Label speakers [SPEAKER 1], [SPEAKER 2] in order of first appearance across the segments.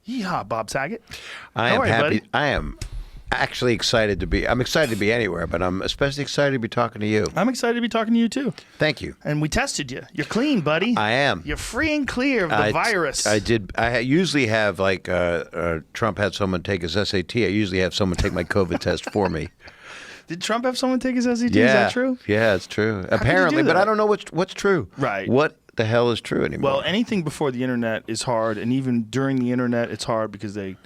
[SPEAKER 1] Yeehaw, Bob Saget.
[SPEAKER 2] I
[SPEAKER 1] How
[SPEAKER 2] am
[SPEAKER 1] are you,
[SPEAKER 2] happy.
[SPEAKER 1] buddy?
[SPEAKER 2] I am actually excited to be. I'm excited to be anywhere, but I'm especially excited to be talking to you.
[SPEAKER 1] I'm excited to be talking to you, too.
[SPEAKER 2] Thank you.
[SPEAKER 1] And we tested you. You're clean, buddy.
[SPEAKER 2] I am.
[SPEAKER 1] You're free and clear of the virus.
[SPEAKER 2] I did. Usually have, like, Trump had someone take his SAT. I usually have someone take my COVID test for me.
[SPEAKER 1] Did Trump have someone take his SAT?
[SPEAKER 2] Yeah.
[SPEAKER 1] Is that true?
[SPEAKER 2] Yeah, it's true.
[SPEAKER 1] How could
[SPEAKER 2] Apparently,
[SPEAKER 1] you do
[SPEAKER 2] but
[SPEAKER 1] that?
[SPEAKER 2] I don't know what's true.
[SPEAKER 1] Right.
[SPEAKER 2] What the hell is true anymore?
[SPEAKER 1] Well, anything before the internet is hard, and even during the internet, it's hard because they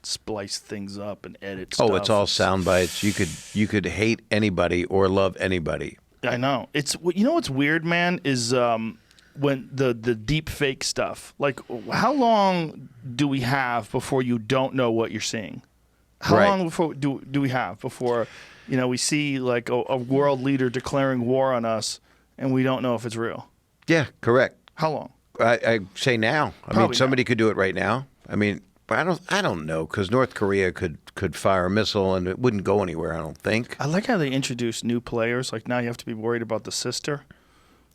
[SPEAKER 1] splice things up and edit stuff.
[SPEAKER 2] Oh, it's all sound bites. You could hate anybody or love anybody.
[SPEAKER 1] I know. It's what's weird, man, is when the deep fake stuff. Like, how long do we have before you don't know what you're seeing? How long before do we have before we see like a world leader declaring war on us and we don't know if it's real?
[SPEAKER 2] Yeah, correct.
[SPEAKER 1] How long?
[SPEAKER 2] I say now. I mean, somebody
[SPEAKER 1] now.
[SPEAKER 2] could do it right now. I mean, but I don't know, because North Korea could fire a missile and it wouldn't go anywhere, I don't think.
[SPEAKER 1] I like how they introduce new players. Like, now you have to be worried about the sister.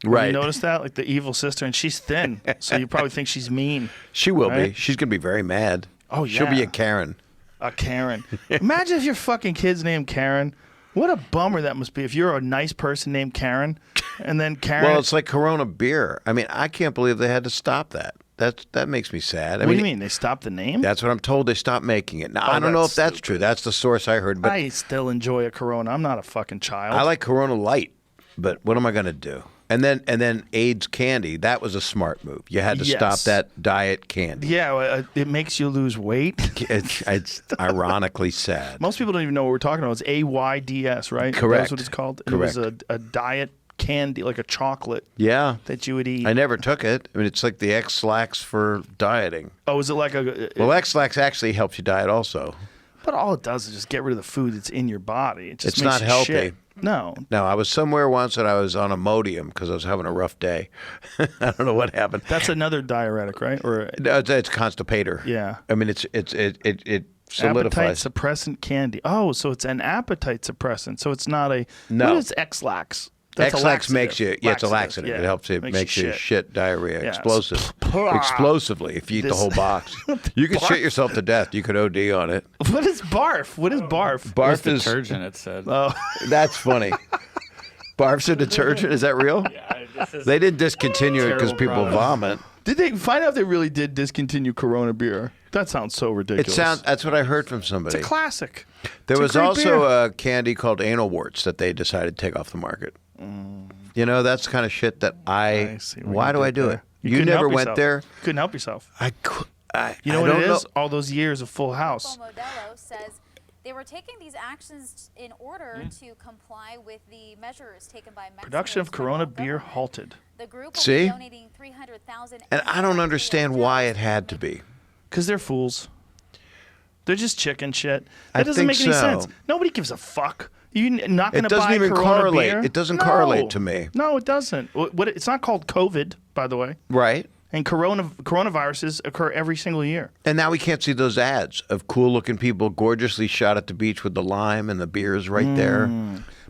[SPEAKER 2] Right.
[SPEAKER 1] You notice that? Like the evil sister, and she's thin, so you probably think she's mean.
[SPEAKER 2] She will be.
[SPEAKER 1] Right?
[SPEAKER 2] She's going to be very mad.
[SPEAKER 1] Oh, yeah.
[SPEAKER 2] She'll be a Karen.
[SPEAKER 1] A Karen. Imagine if your fucking kid's named Karen. What a bummer that must be if you're a nice person named Karen, and then Karen.
[SPEAKER 2] Well, it's like Corona beer. I mean, I can't believe they had to stop that. That makes me sad.
[SPEAKER 1] What do you mean? They stopped the name?
[SPEAKER 2] That's what I'm told. They stopped making it. Now, I don't know if that's true. That's the source I heard. But
[SPEAKER 1] I still enjoy a Corona. I'm not a fucking child.
[SPEAKER 2] I like Corona Light, but what am I going to do? And then AIDS candy. That was a smart move. You had to stop that diet candy.
[SPEAKER 1] Yeah, it makes you lose weight.
[SPEAKER 2] It's ironically sad.
[SPEAKER 1] Most people don't even know what we're talking about. It's AIDS, right?
[SPEAKER 2] Correct.
[SPEAKER 1] That's what it's called. And
[SPEAKER 2] Correct.
[SPEAKER 1] it was a diet candy, like a chocolate.
[SPEAKER 2] Yeah.
[SPEAKER 1] That you would eat.
[SPEAKER 2] I never took it. I mean, it's like the X-Lax for dieting.
[SPEAKER 1] Oh, is it like a?
[SPEAKER 2] Well, X-Lax actually helps you diet also.
[SPEAKER 1] But all it does is just get rid of the food that's in your body. It just
[SPEAKER 2] It's
[SPEAKER 1] makes
[SPEAKER 2] not
[SPEAKER 1] you
[SPEAKER 2] healthy.
[SPEAKER 1] shit. No.
[SPEAKER 2] No, I was somewhere once and I was on Imodium because I was having a rough day. I don't know what happened.
[SPEAKER 1] That's another diuretic, right? Or
[SPEAKER 2] No, it's constipator.
[SPEAKER 1] Yeah.
[SPEAKER 2] I mean, it solidifies.
[SPEAKER 1] appetite suppressant candy. Oh, so it's an appetite suppressant. So it's not a.
[SPEAKER 2] No.
[SPEAKER 1] What is X-Lax? That's a
[SPEAKER 2] X-Lax
[SPEAKER 1] laxative.
[SPEAKER 2] makes you, it's a laxative.
[SPEAKER 1] Yeah.
[SPEAKER 2] It helps you, makes you shit diarrhea,
[SPEAKER 1] Yeah.
[SPEAKER 2] explosively if you eat the whole box. You could shit yourself to death. You could OD on it.
[SPEAKER 1] What is barf? What is barf?
[SPEAKER 2] Barf is
[SPEAKER 3] detergent, it said.
[SPEAKER 1] Oh,
[SPEAKER 2] That's funny. Barf's a detergent? Is that real?
[SPEAKER 3] Yeah, this is
[SPEAKER 2] They didn't discontinue it because
[SPEAKER 3] terrible
[SPEAKER 2] people
[SPEAKER 3] product.
[SPEAKER 2] vomit.
[SPEAKER 1] did they find out if they really did discontinue Corona beer? That sounds so ridiculous.
[SPEAKER 2] That's what I heard from somebody.
[SPEAKER 1] It's a classic.
[SPEAKER 2] There
[SPEAKER 1] It's a
[SPEAKER 2] was
[SPEAKER 1] great
[SPEAKER 2] also
[SPEAKER 1] beer.
[SPEAKER 2] a candy called anal warts that they decided to take off the market. You know, that's the kind of shit that
[SPEAKER 1] I see what
[SPEAKER 2] why
[SPEAKER 1] you
[SPEAKER 2] do
[SPEAKER 1] did
[SPEAKER 2] I do
[SPEAKER 1] there.
[SPEAKER 2] it?
[SPEAKER 1] You
[SPEAKER 2] You
[SPEAKER 1] couldn't
[SPEAKER 2] never
[SPEAKER 1] help
[SPEAKER 2] went
[SPEAKER 1] yourself.
[SPEAKER 2] there.
[SPEAKER 1] Couldn't help yourself. You know
[SPEAKER 2] I
[SPEAKER 1] what
[SPEAKER 2] don't
[SPEAKER 1] it
[SPEAKER 2] know.
[SPEAKER 1] is? All those years of Full House.
[SPEAKER 4] Modelo says they were taking these actions in order to comply with the measures taken by Mexico's
[SPEAKER 1] Production of Corona
[SPEAKER 4] federal
[SPEAKER 1] beer
[SPEAKER 4] government.
[SPEAKER 1] halted.
[SPEAKER 4] The group will
[SPEAKER 2] See?
[SPEAKER 4] be donating 300,000.
[SPEAKER 2] And I don't understand why it had to be.
[SPEAKER 1] Because they're fools. They're just chicken shit. That
[SPEAKER 2] I
[SPEAKER 1] doesn't
[SPEAKER 2] think
[SPEAKER 1] make any
[SPEAKER 2] so.
[SPEAKER 1] sense. Nobody gives a fuck. You're not going
[SPEAKER 2] It
[SPEAKER 1] to buy
[SPEAKER 2] doesn't even
[SPEAKER 1] Corona
[SPEAKER 2] correlate.
[SPEAKER 1] beer?
[SPEAKER 2] It doesn't
[SPEAKER 1] No.
[SPEAKER 2] correlate to me.
[SPEAKER 1] No, it doesn't. It's not called COVID, by the way.
[SPEAKER 2] Right.
[SPEAKER 1] And coronaviruses occur every single year.
[SPEAKER 2] And now we can't see those ads of cool-looking people gorgeously shot at the beach with the lime and the beers right there.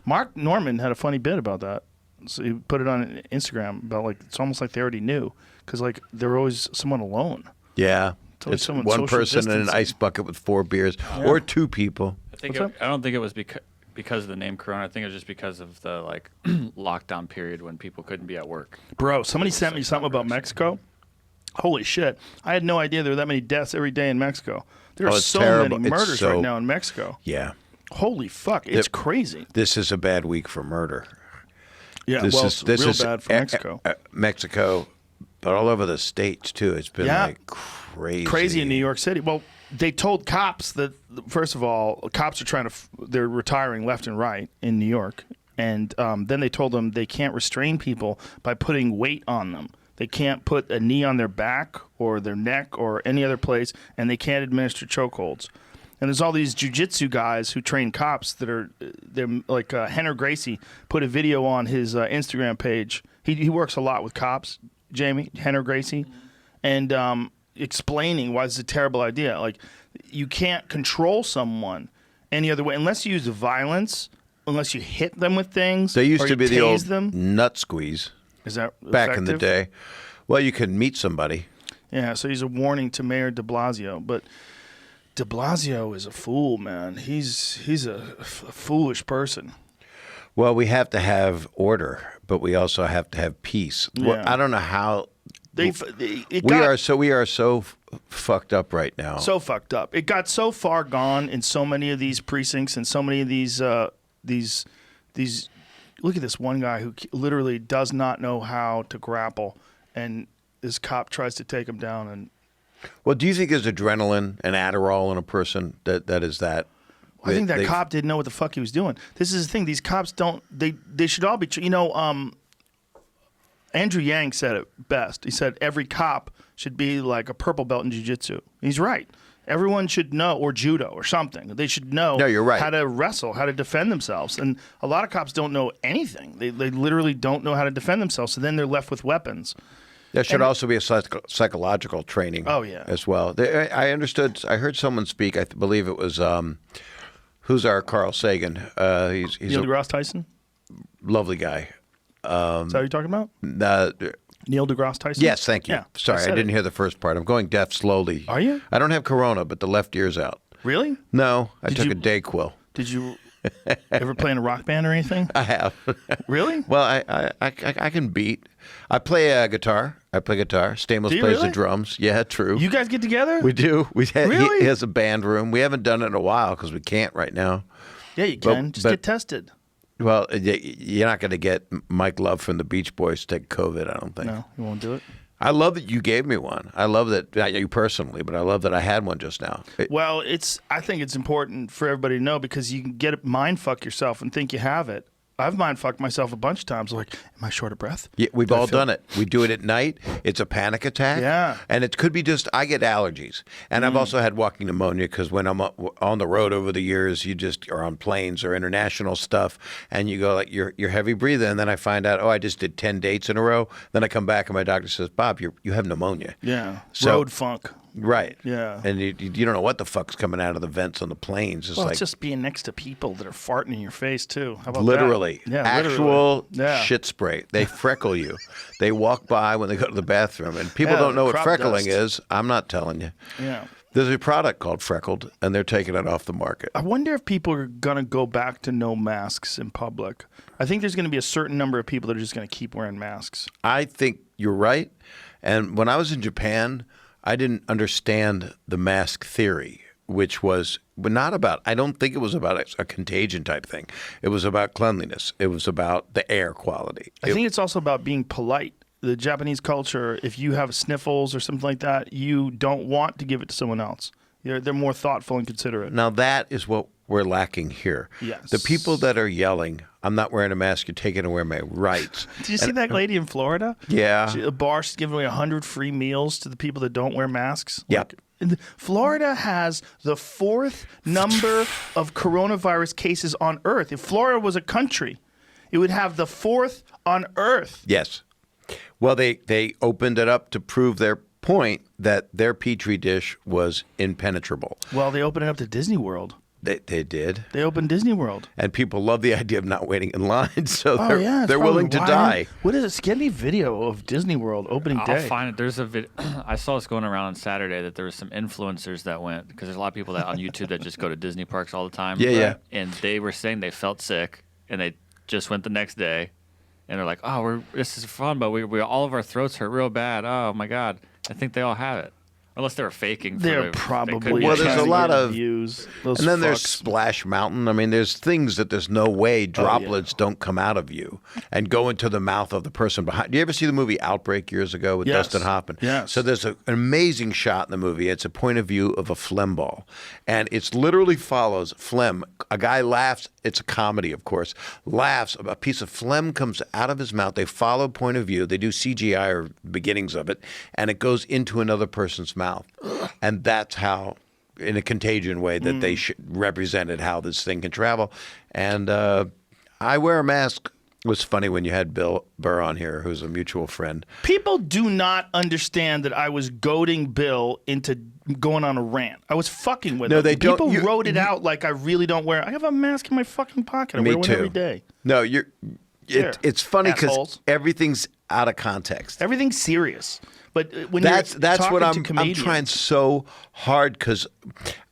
[SPEAKER 1] Mark Norman had a funny bit about that. So he put it on Instagram about like it's almost like they already knew because like they're always someone alone.
[SPEAKER 2] Yeah.
[SPEAKER 1] always
[SPEAKER 2] It's
[SPEAKER 1] someone
[SPEAKER 2] one
[SPEAKER 1] social
[SPEAKER 2] person in an
[SPEAKER 1] distancing.
[SPEAKER 2] ice bucket with 4 beers or 2 people.
[SPEAKER 3] I
[SPEAKER 1] What's up?
[SPEAKER 3] don't think it was because of the name Corona. I think it was just because of the like lockdown period when people couldn't be at work.
[SPEAKER 1] Bro, somebody sent me something about Mexico. Holy shit. I had no idea there were that many deaths every day in Mexico. There are
[SPEAKER 2] Oh, it's
[SPEAKER 1] so
[SPEAKER 2] terrible.
[SPEAKER 1] many
[SPEAKER 2] It's
[SPEAKER 1] murders
[SPEAKER 2] so-
[SPEAKER 1] right now in Mexico.
[SPEAKER 2] Yeah.
[SPEAKER 1] Holy fuck. It's crazy.
[SPEAKER 2] This is a bad week for murder.
[SPEAKER 1] Yeah,
[SPEAKER 2] This
[SPEAKER 1] well,
[SPEAKER 2] is
[SPEAKER 1] it's real bad for Mexico.
[SPEAKER 2] Mexico, but all over the states too. It's been
[SPEAKER 1] Yeah.
[SPEAKER 2] like crazy.
[SPEAKER 1] Crazy in New York City. Well, they told cops that, first of all, cops are trying to, they're retiring left and right in New York. And then they told them they can't restrain people by putting weight on them. They can't put a knee on their back or their neck or any other place, and they can't administer chokeholds. And there's all these jujitsu guys who train cops that are, they're like Henry Gracie put a video on his Instagram page. He works a lot with cops, Jamie, Henry Gracie, and explaining why this is a terrible idea. Like, you can't control someone any other way unless you use violence, unless you hit them with things.
[SPEAKER 2] There used
[SPEAKER 1] or
[SPEAKER 2] to
[SPEAKER 1] you
[SPEAKER 2] be the
[SPEAKER 1] tase
[SPEAKER 2] old
[SPEAKER 1] them.
[SPEAKER 2] nut squeeze
[SPEAKER 1] Is that
[SPEAKER 2] back in the
[SPEAKER 1] effective?
[SPEAKER 2] day. Well, you could meet somebody.
[SPEAKER 1] Yeah, so he's a warning to Mayor de Blasio. But de Blasio is a fool, man. He's a foolish person.
[SPEAKER 2] Well, we have to have order, but we also have to have peace. Well,
[SPEAKER 1] Yeah.
[SPEAKER 2] I don't know how we are so fucked up right now.
[SPEAKER 1] So fucked up. It got so far gone in so many of these precincts and so many of these. Look at this one guy who literally does not know how to grapple, and this cop tries to take him down. And
[SPEAKER 2] well, do you think there's adrenaline and Adderall in a person that is that?
[SPEAKER 1] I think that cop didn't know what the fuck he was doing. This is the thing. These cops don't. They should all be. Andrew Yang said it best. He said every cop should be like a purple belt in jiu-jitsu. He's right. Everyone should know, or judo or something. They should know
[SPEAKER 2] No, you're right.
[SPEAKER 1] how to wrestle, how to defend themselves. And a lot of cops don't know anything. They literally don't know how to defend themselves. So then they're left with weapons.
[SPEAKER 2] There should also be a psychological training.
[SPEAKER 1] Oh, yeah.
[SPEAKER 2] As well. I understood. I heard someone speak. I believe it was who's our Carl Sagan. He's
[SPEAKER 1] Neil
[SPEAKER 2] a
[SPEAKER 1] deGrasse Tyson?
[SPEAKER 2] lovely guy.
[SPEAKER 1] Is that what you're talking about? Neil deGrasse Tyson?
[SPEAKER 2] Yes, thank you.
[SPEAKER 1] Yeah,
[SPEAKER 2] Sorry, I
[SPEAKER 1] said
[SPEAKER 2] didn't
[SPEAKER 1] it.
[SPEAKER 2] hear the first part. I'm going deaf slowly.
[SPEAKER 1] Are you?
[SPEAKER 2] I don't have corona, but the left ear's out.
[SPEAKER 1] Really?
[SPEAKER 2] No, I
[SPEAKER 1] Did
[SPEAKER 2] took
[SPEAKER 1] you-
[SPEAKER 2] a Dayquil.
[SPEAKER 1] Did you ever play in a rock band or anything?
[SPEAKER 2] I have.
[SPEAKER 1] Really?
[SPEAKER 2] Well, I can beat. I play guitar. I play guitar. Stamos
[SPEAKER 1] Do you
[SPEAKER 2] plays
[SPEAKER 1] really?
[SPEAKER 2] the drums. Yeah, true.
[SPEAKER 1] You guys get together?
[SPEAKER 2] We do.
[SPEAKER 1] Really?
[SPEAKER 2] He has a band room. We haven't done it in a while because we can't right now.
[SPEAKER 1] Yeah, you can. Just
[SPEAKER 2] but-
[SPEAKER 1] get tested.
[SPEAKER 2] Well, you're not going to get Mike Love from the Beach Boys to take COVID, I don't think.
[SPEAKER 1] No, you won't do it.
[SPEAKER 2] I love that you gave me one. I love that, not you personally, but I love that I had one just now.
[SPEAKER 1] Well, I think it's important for everybody to know because you can get mind fuck yourself and think you have it. I've mind fucked myself a bunch of times. Like, am I short of breath?
[SPEAKER 2] Yeah, we've
[SPEAKER 1] Do I
[SPEAKER 2] all
[SPEAKER 1] feel-
[SPEAKER 2] done it. We do it at night. It's a panic attack.
[SPEAKER 1] Yeah.
[SPEAKER 2] And it could be just, I get allergies. And I've also had walking pneumonia because when I'm on the road over the years, you just are on planes or international stuff and you go like, you're heavy breathing. And then I find out, I just did 10 dates in a row. Then I come back and my doctor says, Bob, you have pneumonia.
[SPEAKER 1] Yeah.
[SPEAKER 2] So-
[SPEAKER 1] Road funk.
[SPEAKER 2] Right.
[SPEAKER 1] Yeah.
[SPEAKER 2] And you don't know what the fuck's coming out of the vents on the planes. It's
[SPEAKER 1] Well,
[SPEAKER 2] like
[SPEAKER 1] it's just being next to people that are farting in your face, too. How about
[SPEAKER 2] literally,
[SPEAKER 1] that? Yeah,
[SPEAKER 2] actual
[SPEAKER 1] literally. Yeah.
[SPEAKER 2] shit spray. They freckle you. They walk by when they go to the bathroom, and people
[SPEAKER 1] Yeah,
[SPEAKER 2] don't know what
[SPEAKER 1] crop
[SPEAKER 2] freckling
[SPEAKER 1] dust.
[SPEAKER 2] is. I'm not telling you.
[SPEAKER 1] Yeah.
[SPEAKER 2] There's a product called Freckled, and they're taking it off the market.
[SPEAKER 1] I wonder if people are going to go back to no masks in public. I think there's going to be a certain number of people that are just going to keep wearing masks.
[SPEAKER 2] I think you're right. And when I was in Japan, I didn't understand the mask theory, which was not about, I don't think it was about a contagion type thing. It was about cleanliness. It was about the air quality.
[SPEAKER 1] I think it's also about being polite. The Japanese culture, if you have sniffles or something like that, you don't want to give it to someone else. They're more thoughtful and considerate.
[SPEAKER 2] Now that is what we're lacking here.
[SPEAKER 1] Yes.
[SPEAKER 2] The people that are yelling, I'm not wearing a mask, you're taking away my rights.
[SPEAKER 1] Did you see that lady in Florida?
[SPEAKER 2] Yeah.
[SPEAKER 1] A bar, she's giving away 100 free meals to the people that don't wear masks.
[SPEAKER 2] Yep.
[SPEAKER 1] Florida has the 4th number of coronavirus cases on Earth. If Florida was a country, it would have the 4th on Earth.
[SPEAKER 2] Yes. Well, they opened it up to prove their point that their Petri dish was impenetrable.
[SPEAKER 1] Well, they opened it up to Disney World.
[SPEAKER 2] They did.
[SPEAKER 1] They opened Disney World.
[SPEAKER 2] And people love the idea of not waiting in line, so
[SPEAKER 1] Oh, yeah. it's
[SPEAKER 2] they're
[SPEAKER 1] probably
[SPEAKER 2] willing to
[SPEAKER 1] why-
[SPEAKER 2] die.
[SPEAKER 1] What is it? Get me video of Disney World opening
[SPEAKER 3] I'll
[SPEAKER 1] day.
[SPEAKER 3] find it. There's a video. I saw this going around on Saturday that there was some influencers that went because there's a lot of people that on YouTube that just go to Disney parks all the time.
[SPEAKER 2] Yeah, yeah.
[SPEAKER 3] And they were saying they felt sick and they just went the next day, and they're like, "Oh, this is fun, but we all of our throats hurt real bad. Oh my God, I think they all have it." Unless they were faking.
[SPEAKER 1] They're
[SPEAKER 3] they could
[SPEAKER 1] probably
[SPEAKER 3] be
[SPEAKER 2] Well, there's a
[SPEAKER 1] trying to
[SPEAKER 2] lot
[SPEAKER 1] get
[SPEAKER 2] of-
[SPEAKER 1] views. Those
[SPEAKER 2] And then there's
[SPEAKER 1] fucks.
[SPEAKER 2] Splash Mountain. I mean, there's things that there's no way droplets don't come out of you and go into the mouth of the person behind. Do you ever see the movie Outbreak years ago with
[SPEAKER 1] Yes.
[SPEAKER 2] Dustin Hoffman?
[SPEAKER 1] Yes.
[SPEAKER 2] So there's an amazing shot in the movie. It's a point of view of a phlegm ball. And it's literally follows phlegm. A guy laughs. It's a comedy, of course. Laughs. A piece of phlegm comes out of his mouth. They follow point of view. They do CGI or beginnings of it. And it goes into another person's mouth. And that's how, in a contagion way, that they represented how this thing can travel. And I wear a mask. It was funny when you had Bill Burr on here, who's a mutual friend.
[SPEAKER 1] People do not understand that I was goading Bill into going on a rant. I was fucking with
[SPEAKER 2] No,
[SPEAKER 1] him.
[SPEAKER 2] they don't-
[SPEAKER 1] People
[SPEAKER 2] you-
[SPEAKER 1] wrote it out like I really don't wear. I have a mask in my fucking pocket. I
[SPEAKER 2] Me
[SPEAKER 1] wear one
[SPEAKER 2] too.
[SPEAKER 1] every day.
[SPEAKER 2] No,
[SPEAKER 1] There.
[SPEAKER 2] it's funny because
[SPEAKER 1] Assholes.
[SPEAKER 2] everything's out of context.
[SPEAKER 1] Everything's serious. But when
[SPEAKER 2] That's
[SPEAKER 1] you're
[SPEAKER 2] what
[SPEAKER 1] talking
[SPEAKER 2] I'm
[SPEAKER 1] to comedians,
[SPEAKER 2] trying so hard because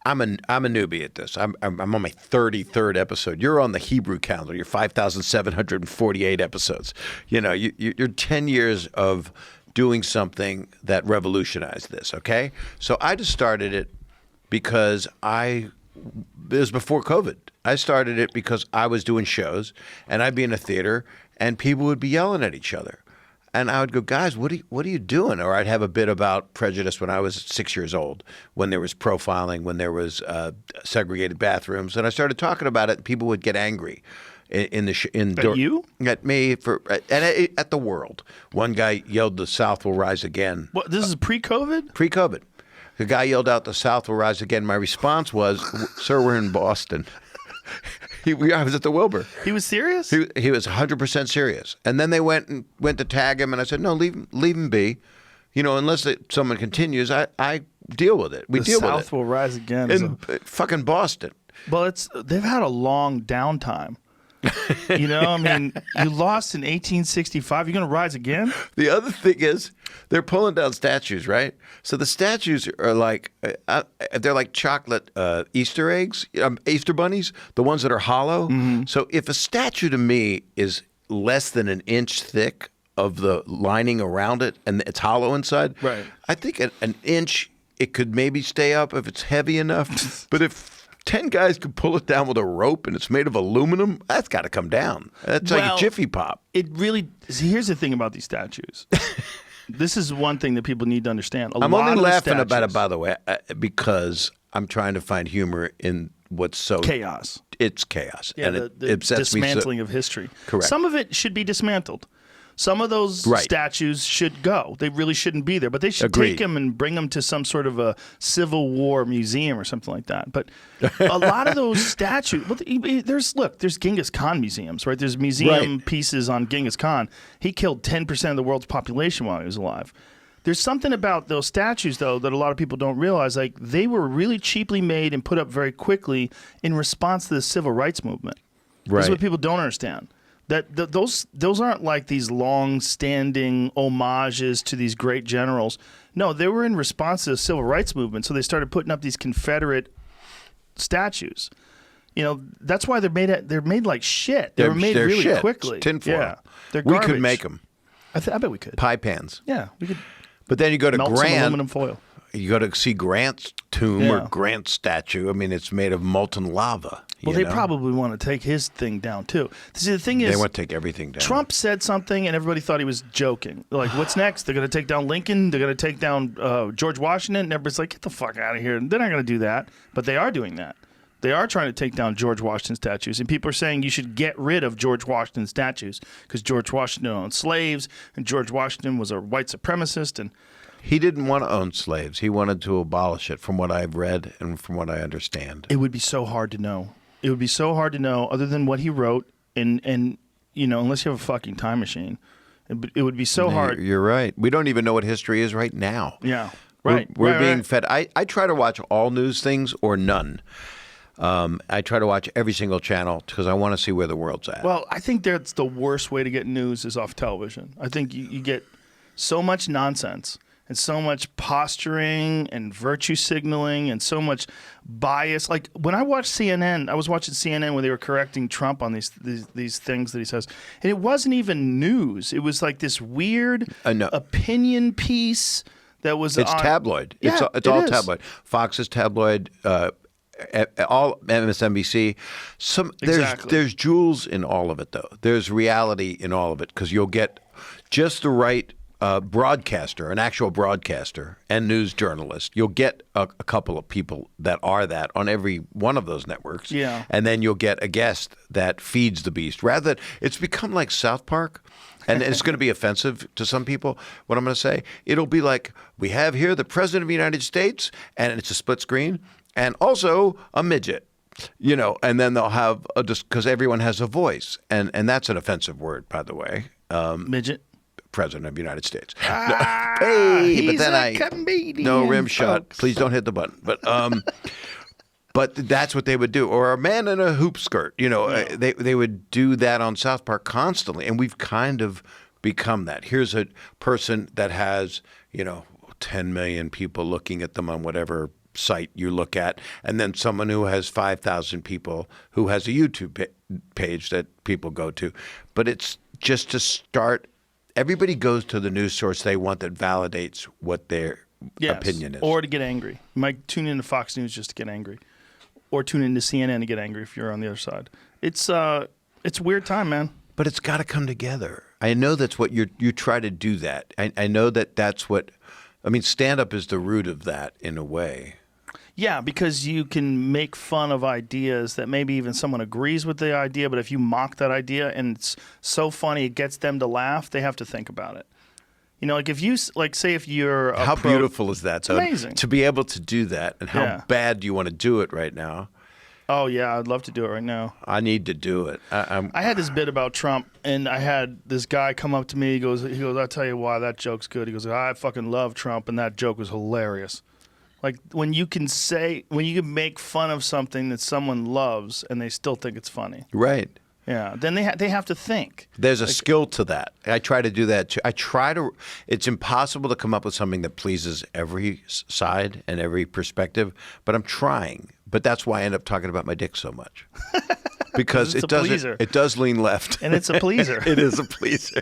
[SPEAKER 2] I'm a newbie at this. I'm on my 33rd episode. You're on the Hebrew calendar. You're 5,748 episodes. You know, you're 10 years of doing something that revolutionized this. Okay, so I just started it because it was before COVID. I started it because I was doing shows and I'd be in a theater and people would be yelling at each other. And I would go, guys, what are you doing? Or I'd have a bit about prejudice when I was 6 years old, when there was profiling, when there was segregated bathrooms, and I started talking about it. And people would get angry at you, at me, at the world. One guy yelled, "The South will rise again."
[SPEAKER 1] What? This is pre-COVID.
[SPEAKER 2] Pre-COVID, the guy yelled out, "The South will rise again." My response was, "Sir, we're in Boston." I was at the Wilbur.
[SPEAKER 1] He was serious?
[SPEAKER 2] He was 100% serious. And then they went to tag him, and I said, "No, leave him be. You know, unless someone continues, I deal with it. We deal with it."
[SPEAKER 1] The South will rise again.
[SPEAKER 2] In fucking Boston.
[SPEAKER 1] Well, they've had a long downtime. You know, I mean, you lost in 1865. You're going to rise again?
[SPEAKER 2] The other thing is, they're pulling down statues, right? So the statues are like, they're like chocolate Easter eggs, Easter bunnies, the ones that are hollow. Mm-hmm. So if a statue to me is less than an inch thick of the lining around it and it's hollow inside,
[SPEAKER 1] right?
[SPEAKER 2] I think an inch, it could maybe stay up if it's heavy enough. But if 10 guys could pull it down with a rope and it's made of aluminum, that's got to come down. That's like a Jiffy Pop.
[SPEAKER 1] It really. Here's the thing about these statues. This is one thing that people need to understand.
[SPEAKER 2] I'm only laughing about it, by the way, because I'm trying to find humor in what's so
[SPEAKER 1] chaos.
[SPEAKER 2] It's chaos.
[SPEAKER 1] Yeah,
[SPEAKER 2] and
[SPEAKER 1] the dismantling of history.
[SPEAKER 2] Correct.
[SPEAKER 1] Some of it should be dismantled. Some of those statues should go. They really shouldn't be there, but they should take them and bring them to some sort of a Civil War museum or something like that. But a lot of those statues, there's Genghis Khan museums, right? There's museum pieces on Genghis Khan. He killed 10% of the world's population while he was alive. There's something about those statues, though, that a lot of people don't realize. Like, they were really cheaply made and put up very quickly in response to the civil rights movement. Right. This is what people don't understand. That those aren't like these long-standing homages to these great generals. No, they were in response to the civil rights movement. So they started putting up these Confederate statues. You know, that's why they're made like shit. They were made really
[SPEAKER 2] shit.
[SPEAKER 1] quickly.
[SPEAKER 2] It's tinfoil.
[SPEAKER 1] Yeah, they're
[SPEAKER 2] we
[SPEAKER 1] garbage.
[SPEAKER 2] could make them.
[SPEAKER 1] I bet we could.
[SPEAKER 2] Pie pans.
[SPEAKER 1] Yeah, we could.
[SPEAKER 2] But then you go to
[SPEAKER 1] melt some
[SPEAKER 2] Grant.
[SPEAKER 1] aluminum foil.
[SPEAKER 2] You go to see Grant's tomb or Grant's statue. I mean, it's made of molten lava.
[SPEAKER 1] Well, they probably want to take his thing down, too. See, the thing is,
[SPEAKER 2] they want to take everything down.
[SPEAKER 1] Trump said something, and everybody thought he was joking. Like, what's next? They're going to take down Lincoln. They're going to take down George Washington. And everybody's like, get the fuck out of here. And they're not going to do that. But they are doing that. They are trying to take down George Washington statues. And people are saying you should get rid of George Washington statues because George Washington owned slaves, and George Washington was a white supremacist, and
[SPEAKER 2] he didn't want to own slaves. He wanted to abolish it, from what I've read and from what I understand.
[SPEAKER 1] It would be so hard to know. It would be so hard to know, other than what he wrote, and you know, unless you have a fucking time machine, it would be so hard.
[SPEAKER 2] You're right. We don't even know what history is right now.
[SPEAKER 1] Yeah, right.
[SPEAKER 2] We're being fed. I try to watch all news things or none. I try to watch every single channel because I want to see where the world's at.
[SPEAKER 1] Well, I think that's the worst way to get news is off television. I think you get so much nonsense and so much posturing and virtue signaling and so much bias. Like when I watched CNN, I was watching CNN when they were correcting Trump on these things that he says. And it wasn't even news. It was like this weird opinion piece that was
[SPEAKER 2] It's tabloid.
[SPEAKER 1] Yeah,
[SPEAKER 2] it's all
[SPEAKER 1] is.
[SPEAKER 2] tabloid. Fox is tabloid. All MSNBC. There's jewels in all of it, though. There's reality in all of it because you'll get just the right broadcaster, an actual broadcaster and news journalist. You'll get a couple of people that are that on every one of those networks.
[SPEAKER 1] Yeah.
[SPEAKER 2] And then you'll get a guest that feeds the beast. Rather than, it's become like South Park. And it's going to be offensive to some people, what I'm going to say. It'll be like, we have here the President of the United States, and it's a split screen, and also a midget. You know, and then they'll have because everyone has a voice. And that's an offensive word, by the way.
[SPEAKER 1] Midget?
[SPEAKER 2] President of the United States.
[SPEAKER 1] He's
[SPEAKER 2] but then
[SPEAKER 1] a comedian,
[SPEAKER 2] no rim shot.
[SPEAKER 1] folks.
[SPEAKER 2] Please don't hit the button. But that's what they would do. Or a man in a hoop skirt. You know, they would do that on South Park constantly, and we've kind of become that. Here's a person that has, 10 million people looking at them on whatever site you look at, and then someone who has 5,000 people who has a YouTube page that people go to. But it's just to start. Everybody goes to the news source they want that validates what their opinion is.
[SPEAKER 1] Or to get angry. You might tune into Fox News just to get angry. Or tune into CNN to get angry if you're on the other side. It's a weird time, man.
[SPEAKER 2] But it's got to come together. I know that's what you try to do that. I know that's what, stand-up is the root of that in a way.
[SPEAKER 1] Yeah, because you can make fun of ideas that maybe even someone agrees with the idea, but if you mock that idea and it's so funny it gets them to laugh, they have to think about it. Like if you say if you're
[SPEAKER 2] how beautiful is that? So
[SPEAKER 1] amazing
[SPEAKER 2] to be able to do that, and how bad do you want to do it right now?
[SPEAKER 1] Oh yeah, I'd love to do it right now.
[SPEAKER 2] I need to do it.
[SPEAKER 1] I had this bit about Trump, and I had this guy come up to me. He goes, I'll tell you why that joke's good. He goes, I fucking love Trump, and that joke was hilarious. Like when you can make fun of something that someone loves and they still think it's funny.
[SPEAKER 2] Right.
[SPEAKER 1] Yeah. Then they have to think.
[SPEAKER 2] There's a skill to that. I try to do that too. It's impossible to come up with something that pleases every side and every perspective, but I'm trying. But that's why I end up talking about my dick so much. Because it does lean left.
[SPEAKER 1] And it's a pleaser.
[SPEAKER 2] It is a pleaser.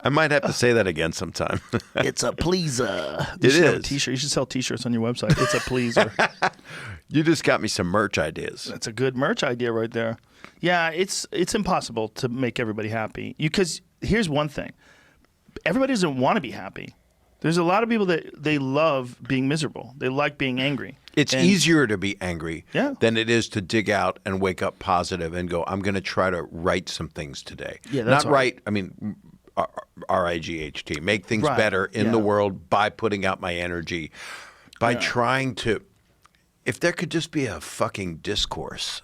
[SPEAKER 2] I might have to say that again sometime.
[SPEAKER 1] It's a pleaser.
[SPEAKER 2] It is.
[SPEAKER 1] Have a t-shirt. You should sell t-shirts on your website. It's a pleaser.
[SPEAKER 2] You just got me some merch ideas.
[SPEAKER 1] That's a good merch idea right there. Yeah, it's impossible to make everybody happy. Because here's one thing. Everybody doesn't want to be happy. There's a lot of people that they love being miserable. They like being angry.
[SPEAKER 2] It's easier to be angry than it is to dig out and wake up positive and go, I'm going to try to right some things today.
[SPEAKER 1] Yeah, that's
[SPEAKER 2] Not right. R-I-G-H-T. Make things better in the world by putting out my energy, by trying to. If there could just be a fucking discourse.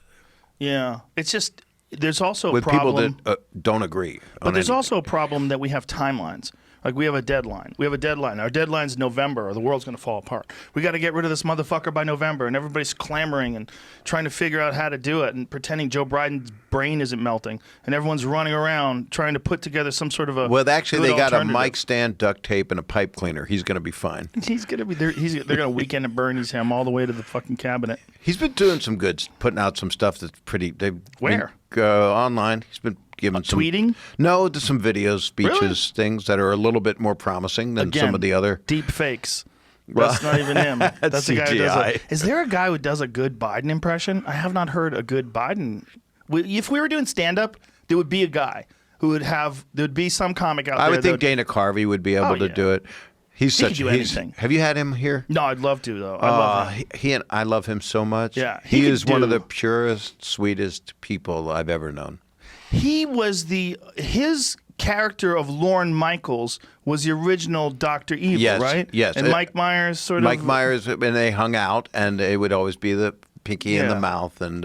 [SPEAKER 1] Yeah. It's just, there's also a
[SPEAKER 2] with
[SPEAKER 1] problem.
[SPEAKER 2] people that don't agree.
[SPEAKER 1] But there's also a problem that we have timelines. Like we have a deadline. Our deadline's November, or the world's going to fall apart. We got to get rid of this motherfucker by November, and everybody's clamoring and trying to figure out how to do it, and pretending Joe Biden's brain isn't melting, and everyone's running around trying to put together some sort of a.
[SPEAKER 2] Well, actually, they got a
[SPEAKER 1] alternative.
[SPEAKER 2] mic stand, duct tape, and a pipe cleaner. He's going to be fine.
[SPEAKER 1] He's going to be there. They're going to weekend at Bernie's him all the way to the fucking cabinet.
[SPEAKER 2] He's been doing some good, putting out some stuff that's pretty.
[SPEAKER 1] Where?
[SPEAKER 2] Online. He's been giving some
[SPEAKER 1] tweeting.
[SPEAKER 2] No, just some videos, speeches, things that are a little bit more promising than some of the other
[SPEAKER 1] deep fakes. That's not even him. That's the guy who does
[SPEAKER 2] CGI.
[SPEAKER 1] it. Is there a guy who does a good Biden impression? I have not heard a good Biden. If we were doing stand-up, there would be a guy who would have. There would be some comic out there.
[SPEAKER 2] I would think Dana Carvey would be able to do it. He
[SPEAKER 1] could do anything.
[SPEAKER 2] Have you had him here?
[SPEAKER 1] No, I'd love to though. I love him.
[SPEAKER 2] I love him so much.
[SPEAKER 1] Yeah,
[SPEAKER 2] he is one of the purest, sweetest people I've ever known.
[SPEAKER 1] He was his character of Lorne Michaels was the original Dr. Evil, right?
[SPEAKER 2] Yes.
[SPEAKER 1] And Mike Myers
[SPEAKER 2] Mike Myers, and they hung out, and it would always be the pinky in the mouth, and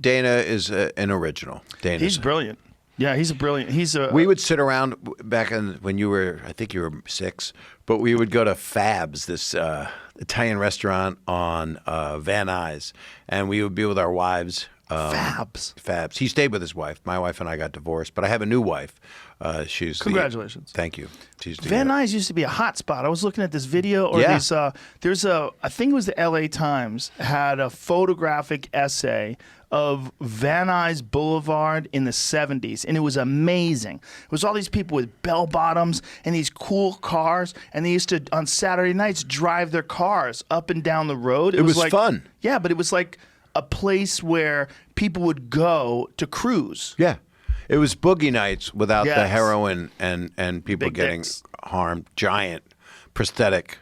[SPEAKER 2] Dana is an original.
[SPEAKER 1] He's brilliant. Yeah, he's brilliant.
[SPEAKER 2] We would sit around back when you were, I think you were 6, but we would go to Fab's, this Italian restaurant on Van Nuys, and we would be with our wives.
[SPEAKER 1] Fabs.
[SPEAKER 2] He stayed with his wife. My wife and I got divorced, but I have a new wife.
[SPEAKER 1] Congratulations.
[SPEAKER 2] Thank you.
[SPEAKER 1] Van Nuys used to be a hot spot. I was looking at this video, I think it was the LA Times had a photographic essay of Van Nuys Boulevard in the 70s, and it was amazing. It was all these people with bell bottoms and these cool cars, and they used to, on Saturday nights, drive their cars up and down the road.
[SPEAKER 2] It was like, fun.
[SPEAKER 1] Yeah, but it was like a place where people would go to cruise.
[SPEAKER 2] Yeah. It was boogie nights without the heroin and people
[SPEAKER 1] Big
[SPEAKER 2] getting
[SPEAKER 1] dicks.
[SPEAKER 2] harmed. Giant prosthetic.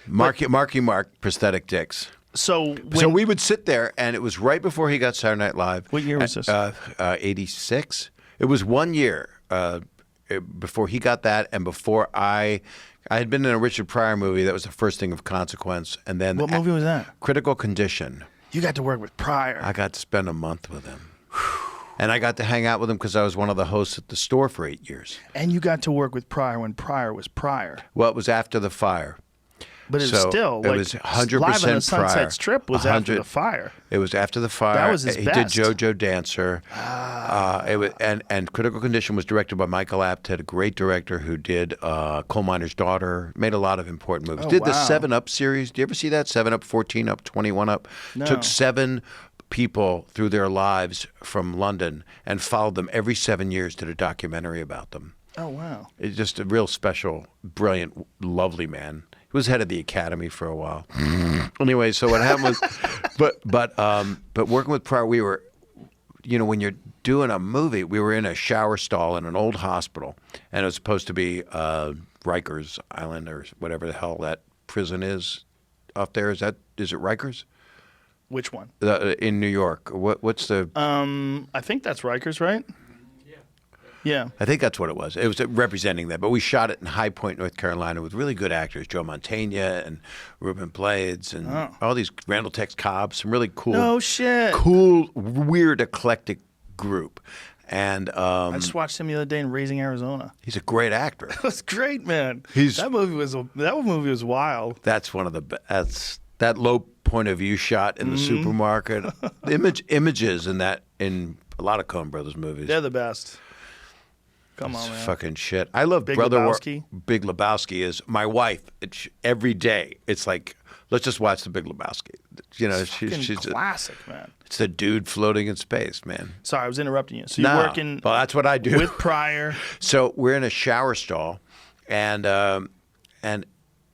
[SPEAKER 2] Marky Mark prosthetic dicks.
[SPEAKER 1] So
[SPEAKER 2] we would sit there, and it was right before he got Saturday Night Live.
[SPEAKER 1] What year was this?
[SPEAKER 2] 86. It was 1 year before he got that, and before I had been in a Richard Pryor movie. That was the first thing of consequence. And then
[SPEAKER 1] what movie was that?
[SPEAKER 2] Critical Condition.
[SPEAKER 1] You got to work with Pryor.
[SPEAKER 2] I got to spend a month with him. And I got to hang out with him because I was one of the hosts at the store for 8 years.
[SPEAKER 1] And you got to work with Pryor when Pryor was Pryor.
[SPEAKER 2] Well, it was after the fire.
[SPEAKER 1] But it's
[SPEAKER 2] So
[SPEAKER 1] still
[SPEAKER 2] it
[SPEAKER 1] like
[SPEAKER 2] was 100%
[SPEAKER 1] Live on the Sunset
[SPEAKER 2] Pryor.
[SPEAKER 1] Strip was after
[SPEAKER 2] 100
[SPEAKER 1] the fire.
[SPEAKER 2] It was after the fire.
[SPEAKER 1] That was his
[SPEAKER 2] he
[SPEAKER 1] best.
[SPEAKER 2] did JoJo Dancer. It was, and Critical Condition was directed by Michael Apted, a great director who did Coal Miner's Daughter, made a lot of important movies.
[SPEAKER 1] Oh,
[SPEAKER 2] Did the
[SPEAKER 1] wow.
[SPEAKER 2] 7 Up series. Do you ever see that? 7 Up, 14 Up, 21 Up.
[SPEAKER 1] No.
[SPEAKER 2] Took 7 people through their lives from London and followed them every 7 years, did a documentary about them.
[SPEAKER 1] Oh wow.
[SPEAKER 2] It's just a real special, brilliant, lovely man. He was head of the Academy for a while. Anyway, so what happened was, but working with Pryor, we were, when you're doing a movie, we were in a shower stall in an old hospital, and it was supposed to be Rikers Island or whatever the hell that prison is up there. Is it Rikers?
[SPEAKER 1] Which one?
[SPEAKER 2] In New York. What's the?
[SPEAKER 1] I think that's Rikers, right? Yeah.
[SPEAKER 2] I think that's what it was. It was representing that. But we shot it in High Point, North Carolina, with really good actors, Joe Mantegna and Ruben Blades and all these Randall Tex Cobb, some really cool,
[SPEAKER 1] No shit.
[SPEAKER 2] cool, weird, eclectic group. And
[SPEAKER 1] I just watched him the other day in Raising Arizona.
[SPEAKER 2] he's a great actor.
[SPEAKER 1] That's great, man.
[SPEAKER 2] He's-
[SPEAKER 1] that movie was wild.
[SPEAKER 2] That's one of the that's that low point of view shot in the supermarket. Images in a lot of Coen Brothers movies.
[SPEAKER 1] They're the best. Come
[SPEAKER 2] It's
[SPEAKER 1] on, man.
[SPEAKER 2] fucking shit. I love
[SPEAKER 1] Big
[SPEAKER 2] Brother
[SPEAKER 1] Lebowski?
[SPEAKER 2] Big Lebowski is my wife. Every day, it's like, let's just watch the Big Lebowski.
[SPEAKER 1] Fucking
[SPEAKER 2] she's
[SPEAKER 1] classic, man.
[SPEAKER 2] it's a dude floating in space, man.
[SPEAKER 1] Sorry, I was interrupting you. So you're
[SPEAKER 2] No.
[SPEAKER 1] working
[SPEAKER 2] Well, that's what I do.
[SPEAKER 1] with Pryor.
[SPEAKER 2] So we're in a shower stall, and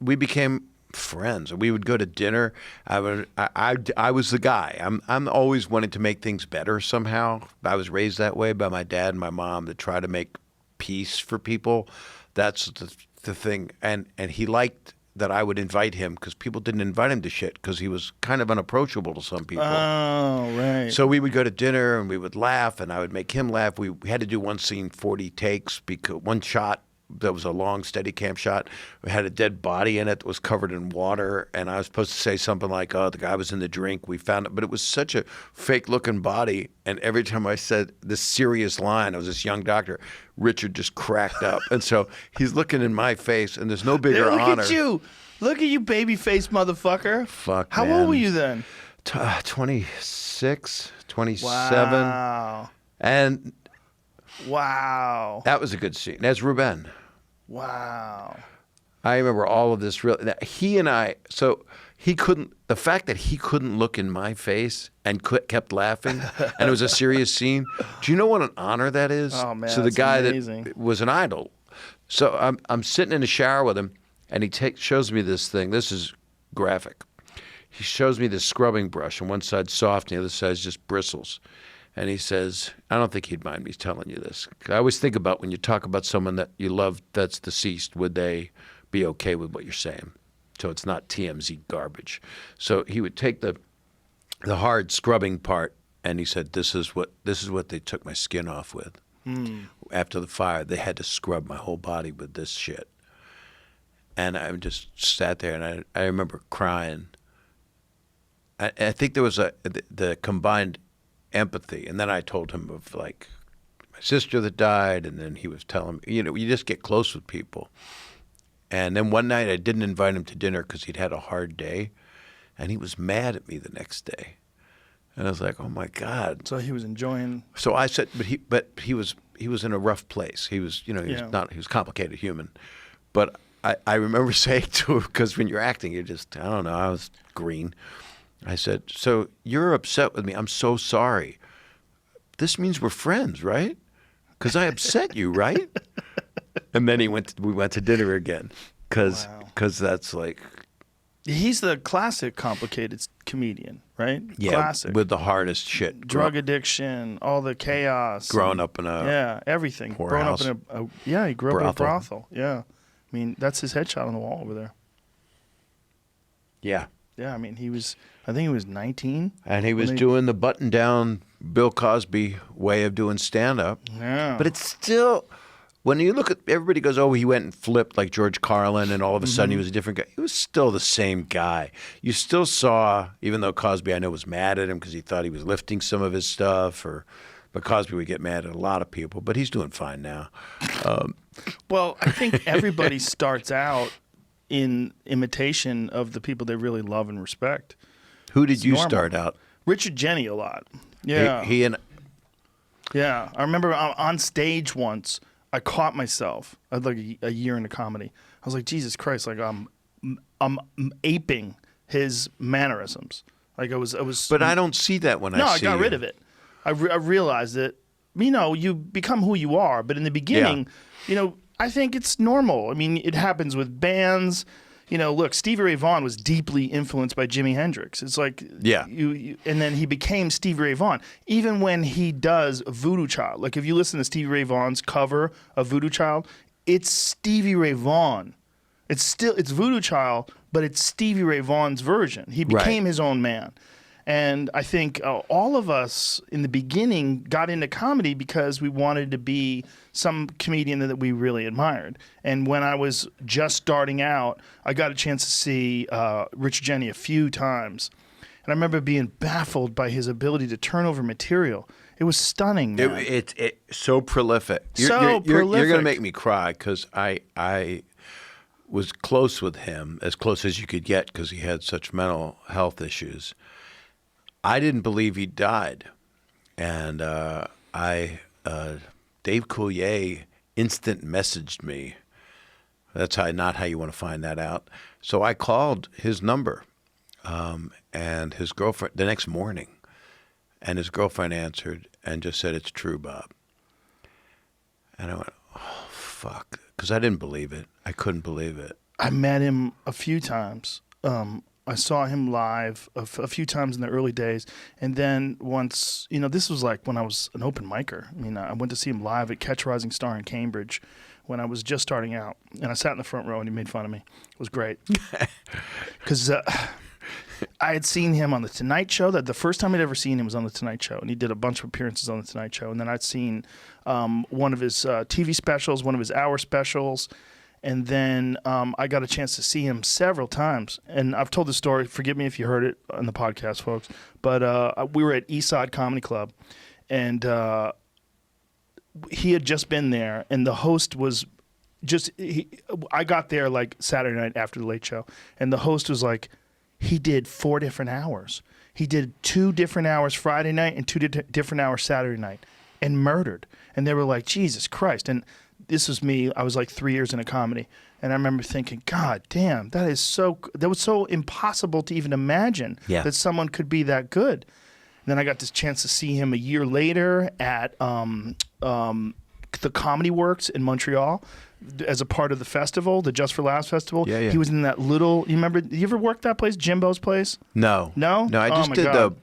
[SPEAKER 2] we became friends. We would go to dinner. I was the guy. I'm always wanting to make things better somehow. I was raised that way by my dad and my mom to try to make peace for people. That's the thing. And he liked that I would invite him because people didn't invite him to shit because he was kind of unapproachable to some people.
[SPEAKER 1] Oh, right.
[SPEAKER 2] So we would go to dinner and we would laugh, and I would make him laugh. We had to do one scene 40 takes because one shot that was a long Steadicam shot. We had a dead body in it that was covered in water, and I was supposed to say something like, "Oh, the guy was in the drink. We found it," but it was such a fake-looking body. And every time I said this serious line, I was this young doctor. Richard just cracked up, and so he's looking in my face, and there's no bigger
[SPEAKER 1] Look
[SPEAKER 2] honor.
[SPEAKER 1] at you. Look at you, baby-faced motherfucker.
[SPEAKER 2] Fuck,
[SPEAKER 1] How
[SPEAKER 2] man.
[SPEAKER 1] old were you then?
[SPEAKER 2] 26, 27,
[SPEAKER 1] Wow.
[SPEAKER 2] and
[SPEAKER 1] Wow.
[SPEAKER 2] that was a good scene. That's Ruben.
[SPEAKER 1] Wow.
[SPEAKER 2] I remember all of this. He and I. So he couldn't. The fact that he couldn't look in my face and kept laughing, and it was a serious scene. Do you know what an honor that is?
[SPEAKER 1] Oh, man,
[SPEAKER 2] So the
[SPEAKER 1] that's
[SPEAKER 2] guy
[SPEAKER 1] amazing.
[SPEAKER 2] that was an idol. So I'm sitting in the shower with him, and he shows me this thing. This is graphic. He shows me this scrubbing brush, and one side's soft, and the other side's just bristles. And he says, I don't think he'd mind me telling you this. I always think about when you talk about someone that you love that's deceased, would they be okay with what you're saying? So it's not TMZ garbage. So he would take the hard scrubbing part, and he said, this is what they took my skin off with. After the fire, they had to scrub my whole body with this shit. And I just sat there, and I remember crying. I think there was the combined empathy, and then I told him of like my sister that died, and then he was telling me, you just get close with people. And then one night I didn't invite him to dinner because he'd had a hard day, and he was mad at me the next day, and I was like, oh my God.
[SPEAKER 1] So he was enjoying.
[SPEAKER 2] So I said, but he was in a rough place. He was he was
[SPEAKER 1] Yeah.
[SPEAKER 2] he was a complicated human, but I remember saying to him, because when you're acting, you're just, I don't know, I was green. I said, so you're upset with me. I'm so sorry. This means we're friends, right? Because I upset you, right? And then we went to dinner again because that's like.
[SPEAKER 1] He's the classic complicated comedian, right?
[SPEAKER 2] Yeah,
[SPEAKER 1] Classic.
[SPEAKER 2] with the hardest shit.
[SPEAKER 1] Drug addiction, all the chaos.
[SPEAKER 2] Growing up in a.
[SPEAKER 1] Yeah, everything.
[SPEAKER 2] Poor
[SPEAKER 1] Growing
[SPEAKER 2] house.
[SPEAKER 1] up in he grew up in a
[SPEAKER 2] Brothel.
[SPEAKER 1] brothel. Yeah. I mean, that's his headshot on the wall over there.
[SPEAKER 2] Yeah.
[SPEAKER 1] Yeah, I mean, I think he was 19.
[SPEAKER 2] And he was
[SPEAKER 1] when they-
[SPEAKER 2] doing the button down Bill Cosby way of doing stand up.
[SPEAKER 1] Yeah.
[SPEAKER 2] But it's still, when you look at, everybody goes, oh, he went and flipped like George Carlin, and all of a sudden he was a different guy. He was still the same guy. You still saw, even though Cosby, I know, was mad at him because he thought he was lifting some of his stuff, but Cosby would get mad at a lot of people, but he's doing fine now.
[SPEAKER 1] Well, I think everybody starts out in imitation of the people they really love and respect.
[SPEAKER 2] Who did
[SPEAKER 1] It's
[SPEAKER 2] you
[SPEAKER 1] normal.
[SPEAKER 2] start out?
[SPEAKER 1] Richard Jeni a lot. Yeah.
[SPEAKER 2] He and
[SPEAKER 1] Yeah, I remember on stage once, I caught myself. I had like a year into comedy. I was like, Jesus Christ! Like I'm aping his mannerisms. Like I was.
[SPEAKER 2] But I don't see that when
[SPEAKER 1] No,
[SPEAKER 2] I
[SPEAKER 1] I
[SPEAKER 2] see
[SPEAKER 1] got
[SPEAKER 2] you.
[SPEAKER 1] rid of it. I realized that. You know, you become who you are. But in the beginning, you know, I think it's normal. I mean, it happens with bands. You know, look, Stevie Ray Vaughan was deeply influenced by Jimi Hendrix. It's like,
[SPEAKER 2] Yeah.
[SPEAKER 1] you and then he became Stevie Ray Vaughan. Even when he does Voodoo Child, like if you listen to Stevie Ray Vaughan's cover of Voodoo Child, it's Stevie Ray Vaughan. It's Voodoo Child, but it's Stevie Ray Vaughan's version. He became his own man. And I think all of us in the beginning got into comedy because we wanted to be some comedian that we really admired. And when I was just starting out, I got a chance to see Richard Jeni a few times. And I remember being baffled by his ability to turn over material. It was stunning, man.
[SPEAKER 2] It's so prolific.
[SPEAKER 1] So
[SPEAKER 2] You're going to
[SPEAKER 1] prolific.
[SPEAKER 2] make me cry because I was close with him, as close as you could get because he had such mental health issues. I didn't believe he died. And Dave Coulier instant messaged me. That's not how you want to find that out. So I called his number and his girlfriend the next morning. And his girlfriend answered and just said, "It's true, Bob." And I went, "Oh, fuck." Because I didn't believe it. I couldn't believe it.
[SPEAKER 1] I met him a few times. I saw him live a few times in the early days. And then once, you know, this was like when I was an open micer. I mean, I went to see him live at Catch a Rising Star in Cambridge when I was just starting out. And I sat in the front row and he made fun of me. It was great. Because I had seen him on The Tonight Show. That the first time I'd ever seen him was on The Tonight Show. And he did a bunch of appearances on The Tonight Show. And then I'd seen one of his TV specials, one of his hour specials. And then I got a chance to see him several times. And I've told the story. Forgive me if you heard it on the podcast, folks. But we were at Eastside Comedy Club. And he had just been there. And the host was I got there like Saturday night after the Late Show. And the host was like, he did 4 different hours. He did 2 different hours Friday night and 2 different hours Saturday night. And murdered. And they were like, Jesus Christ. And this was me. I was like 3 years into comedy, and I remember thinking, God damn, that was so impossible to even imagine that someone could be that good. And then I got this chance to see him a year later at the Comedy Works in Montreal as a part of the festival, the Just for Laughs festival.
[SPEAKER 2] Yeah.
[SPEAKER 1] He was in that little. You remember? You ever worked that place, Jimbo's place?
[SPEAKER 2] No.
[SPEAKER 1] No.
[SPEAKER 2] I
[SPEAKER 1] Oh
[SPEAKER 2] just
[SPEAKER 1] my
[SPEAKER 2] did
[SPEAKER 1] God.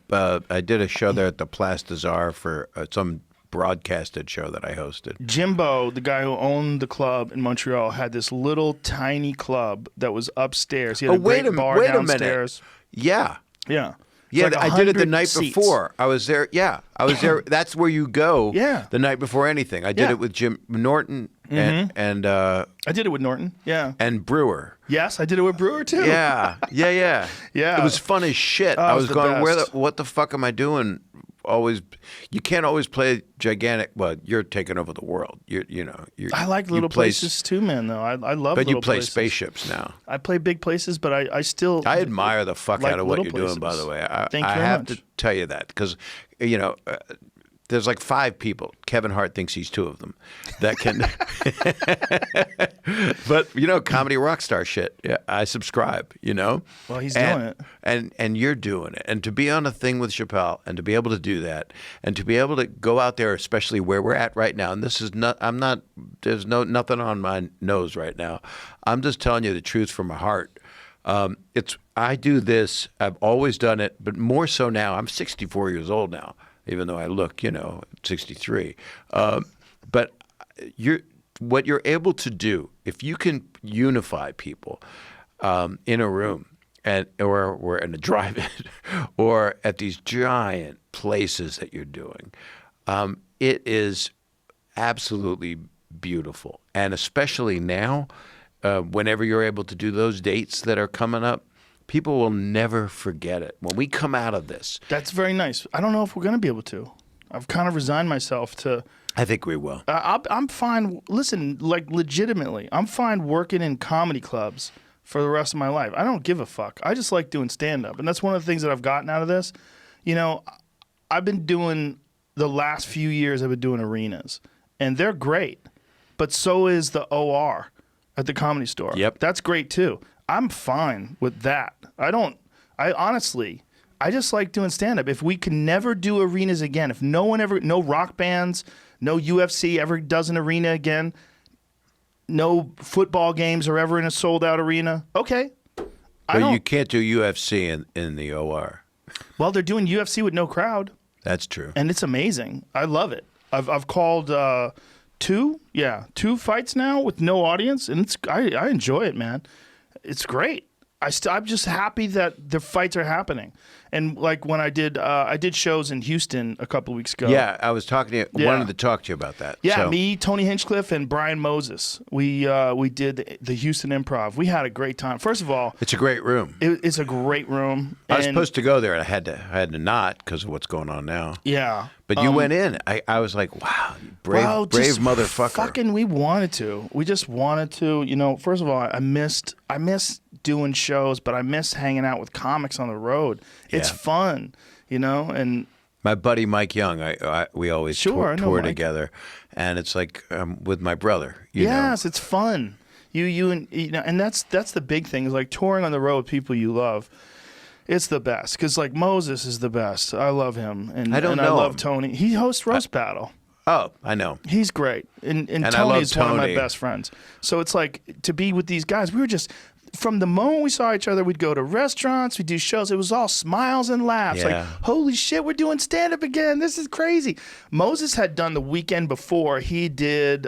[SPEAKER 2] I did a show there at the Place des Arts for some broadcasted show that I hosted.
[SPEAKER 1] Jimbo, the guy who owned the club in Montreal, had this little tiny club that was upstairs. He had a great bar downstairs.
[SPEAKER 2] Yeah.
[SPEAKER 1] Yeah.
[SPEAKER 2] Yeah,
[SPEAKER 1] It's like
[SPEAKER 2] I did it the
[SPEAKER 1] 100
[SPEAKER 2] night
[SPEAKER 1] seats.
[SPEAKER 2] before. I was there. Yeah, I was there. That's where you go.
[SPEAKER 1] Yeah.
[SPEAKER 2] The night before anything. I did
[SPEAKER 1] Yeah.
[SPEAKER 2] it with Jim Norton and
[SPEAKER 1] I did it with Norton. Yeah.
[SPEAKER 2] and Brewer.
[SPEAKER 1] Yes, I did it with Brewer too.
[SPEAKER 2] Yeah.
[SPEAKER 1] Yeah.
[SPEAKER 2] It was fun as shit.
[SPEAKER 1] Oh,
[SPEAKER 2] I
[SPEAKER 1] it
[SPEAKER 2] was
[SPEAKER 1] was the
[SPEAKER 2] going,
[SPEAKER 1] best.
[SPEAKER 2] what the fuck am I doing? You can't always play gigantic. Well, you're taking over the world.
[SPEAKER 1] I like little places too, man. Though I love.
[SPEAKER 2] But you
[SPEAKER 1] little
[SPEAKER 2] play
[SPEAKER 1] places.
[SPEAKER 2] spaceships now.
[SPEAKER 1] I play big places, but I still.
[SPEAKER 2] I admire the fuck
[SPEAKER 1] like
[SPEAKER 2] out of what you're
[SPEAKER 1] little
[SPEAKER 2] doing, by
[SPEAKER 1] places.
[SPEAKER 2] the way.
[SPEAKER 1] Thank you
[SPEAKER 2] I
[SPEAKER 1] very
[SPEAKER 2] have
[SPEAKER 1] much.
[SPEAKER 2] to tell you that because, there's like 5 people. Kevin Hart thinks he's 2 of them that can. But, comedy rock star shit. Yeah, I subscribe,
[SPEAKER 1] Well, he's doing it.
[SPEAKER 2] And you're doing it. And to be on a thing with Chappelle and to be able to do that and to be able to go out there, especially where we're at right now. And this is there's nothing on my nose right now. I'm just telling you the truth from my heart. I do this. I've always done it, but more so now. I'm 64 years old now, even though I look, 63. But what you're able to do, if you can unify people in a room or in a drive-in or at these giant places that you're doing, it is absolutely beautiful. And especially now, whenever you're able to do those dates that are coming up, people will never forget it. When we come out of this.
[SPEAKER 1] That's very nice. I don't know if we're going to be able to. I've kind of resigned myself to.
[SPEAKER 2] I think we will.
[SPEAKER 1] I'm fine. Listen, like legitimately, I'm fine working in comedy clubs for the rest of my life. I don't give a fuck. I just like doing stand-up. And that's one of the things that I've gotten out of this. You know, I've been doing, the last few years I've been doing arenas. And they're great. But so is the OR at the Comedy Store.
[SPEAKER 2] Yep.
[SPEAKER 1] That's great too. I'm fine with that. I honestly, I just like doing stand-up. If we can never do arenas again, if no rock bands, no UFC ever does an arena again, no football games are ever in a sold-out arena, okay.
[SPEAKER 2] But you can't do UFC in the OR.
[SPEAKER 1] Well, they're doing UFC with no crowd,
[SPEAKER 2] That's true.
[SPEAKER 1] and it's amazing. I love it. I've called two fights now with no audience, and I enjoy it, man. It's great. I'm just happy that the fights are happening. And like when I did shows in Houston a couple of weeks ago.
[SPEAKER 2] Yeah, I was talking to you.
[SPEAKER 1] Yeah.
[SPEAKER 2] Wanted to talk to you about that.
[SPEAKER 1] Yeah,
[SPEAKER 2] So-
[SPEAKER 1] me, Tony Hinchcliffe, and Brian Moses. We did the Houston Improv. We had a great time. First of all,
[SPEAKER 2] It's a great room.
[SPEAKER 1] it's a great room.
[SPEAKER 2] I was
[SPEAKER 1] and-
[SPEAKER 2] supposed to go there, and I had to not because of what's going on now.
[SPEAKER 1] Yeah.
[SPEAKER 2] But you went in. I was like, wow, brave motherfucker.
[SPEAKER 1] Fucking, we wanted to. We just wanted to. You know, first of all, I missed doing shows, but I miss hanging out with comics on the road. It's
[SPEAKER 2] Yeah.
[SPEAKER 1] fun, you know. And
[SPEAKER 2] My buddy Mike Young, we always
[SPEAKER 1] Sure, I know
[SPEAKER 2] tour
[SPEAKER 1] Mike.
[SPEAKER 2] together, and it's like with my brother. You know.
[SPEAKER 1] yes, it's fun. And that's the big thing is like touring on the road with people you love. It's the best because like Moses is the best. I love him, and
[SPEAKER 2] I don't
[SPEAKER 1] I
[SPEAKER 2] know
[SPEAKER 1] love
[SPEAKER 2] him.
[SPEAKER 1] Tony. He hosts Roast Battle.
[SPEAKER 2] Oh, I know.
[SPEAKER 1] He's great, and
[SPEAKER 2] I love
[SPEAKER 1] Tony's one of my
[SPEAKER 2] Tony.
[SPEAKER 1] best friends. So it's like to be with these guys. We were just from the moment we saw each other, we'd go to restaurants, we'd do shows. It was all smiles and laughs.
[SPEAKER 2] Yeah.
[SPEAKER 1] Like, holy shit, we're doing stand up again. This is crazy. Moses had done the weekend before. He did.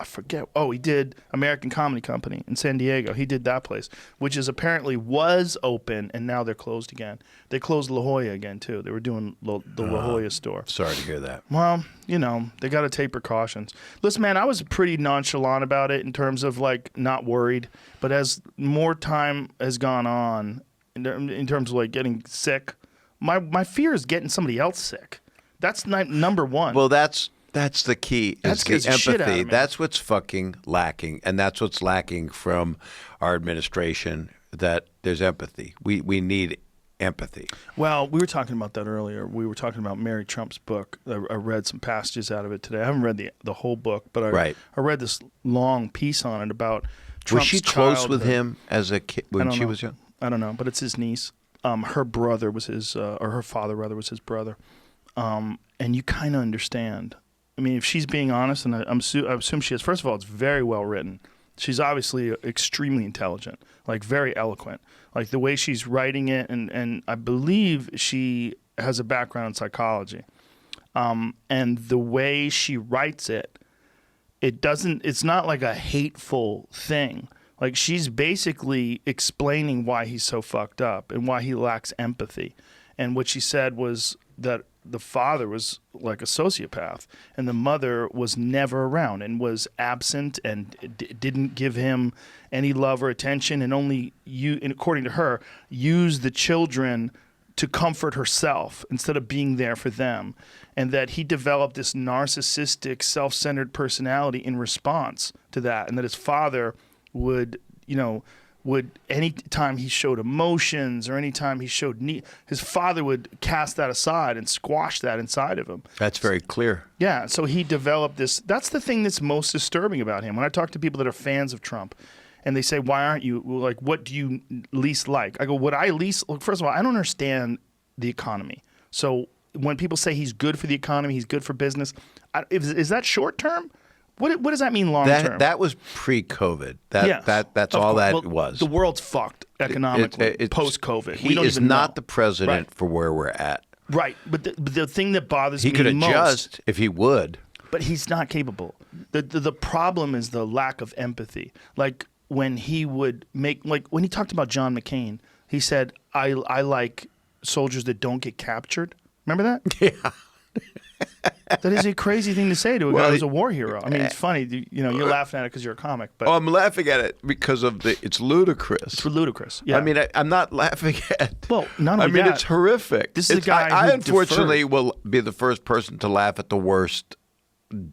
[SPEAKER 1] I forget. Oh, he did American Comedy Company in San Diego. He did that place, which is apparently was open, and now they're closed again. They closed La Jolla again, too. They were doing the La Jolla store.
[SPEAKER 2] Sorry to hear that.
[SPEAKER 1] Well, you know, they got to take precautions. Listen, man, I was pretty nonchalant about it in terms of, like, not worried. But as more time has gone on, in terms of, like, getting sick, my fear is getting somebody else sick. That's number one.
[SPEAKER 2] Well, that's the key.
[SPEAKER 1] That
[SPEAKER 2] Is
[SPEAKER 1] scares
[SPEAKER 2] the
[SPEAKER 1] the shit out of
[SPEAKER 2] empathy.
[SPEAKER 1] me.
[SPEAKER 2] That's what's fucking lacking, and that's what's lacking from our administration. That there's empathy. We need empathy.
[SPEAKER 1] Well, we were talking about that earlier. We were talking about Mary Trump's book. I read some passages out of it today. I haven't read the whole book, but I read this long piece on it about Trump's
[SPEAKER 2] Was she close
[SPEAKER 1] childhood.
[SPEAKER 2] with him as a kid when she was young?
[SPEAKER 1] I don't know, but it's his niece. Her brother was his, or her father rather was his brother. And you kind of understand. I mean, if she's being honest, and I assume she is. First of all, it's very well written. She's obviously extremely intelligent, like very eloquent. Like the way she's writing it, and I believe she has a background in psychology. And the way she writes it, it's not like a hateful thing. Like she's basically explaining why he's so fucked up and why he lacks empathy. And what she said was that the father was like a sociopath and the mother was never around and was absent and didn't give him any love or attention and only, and according to her, used the children to comfort herself instead of being there for them. And that he developed this narcissistic, self-centered personality in response to that. And that his father would any time he showed emotions or any time he showed need, his father would cast that aside and squash that inside of him.
[SPEAKER 2] That's very clear.
[SPEAKER 1] Yeah, so he developed this. That's the thing that's most disturbing about him. When I talk to people that are fans of Trump and they say, why aren't you, like, what do you least like? I go, first of all, I don't understand the economy. So when people say he's good for the economy, he's good for business, is that short term? What does that mean long term?
[SPEAKER 2] That was pre-COVID.
[SPEAKER 1] Yes,
[SPEAKER 2] That's
[SPEAKER 1] of
[SPEAKER 2] all
[SPEAKER 1] course.
[SPEAKER 2] that
[SPEAKER 1] Well,
[SPEAKER 2] was.
[SPEAKER 1] The world's fucked economically post-COVID.
[SPEAKER 2] He
[SPEAKER 1] We don't
[SPEAKER 2] is
[SPEAKER 1] even
[SPEAKER 2] not
[SPEAKER 1] know.
[SPEAKER 2] the president
[SPEAKER 1] Right.
[SPEAKER 2] for where we're at.
[SPEAKER 1] Right, but the thing that bothers
[SPEAKER 2] He
[SPEAKER 1] me
[SPEAKER 2] could
[SPEAKER 1] most,
[SPEAKER 2] adjust if he would.
[SPEAKER 1] but he's not capable. The problem is the lack of empathy. Like when he would when he talked about John McCain, he said, I like soldiers that don't get captured. Remember that?
[SPEAKER 2] Yeah.
[SPEAKER 1] That is a crazy thing to say to a guy
[SPEAKER 2] Well,
[SPEAKER 1] who's a war hero. I mean, it's funny. You're laughing at it because you're a comic, but
[SPEAKER 2] Oh, I'm laughing at it because of it's ludicrous.
[SPEAKER 1] it's ludicrous. Yeah.
[SPEAKER 2] I mean, I'm not laughing at.
[SPEAKER 1] Well, not only
[SPEAKER 2] I mean,
[SPEAKER 1] that,
[SPEAKER 2] it's horrific.
[SPEAKER 1] this is a guy
[SPEAKER 2] I
[SPEAKER 1] who
[SPEAKER 2] unfortunately
[SPEAKER 1] deferred.
[SPEAKER 2] will be the first person to laugh at the worst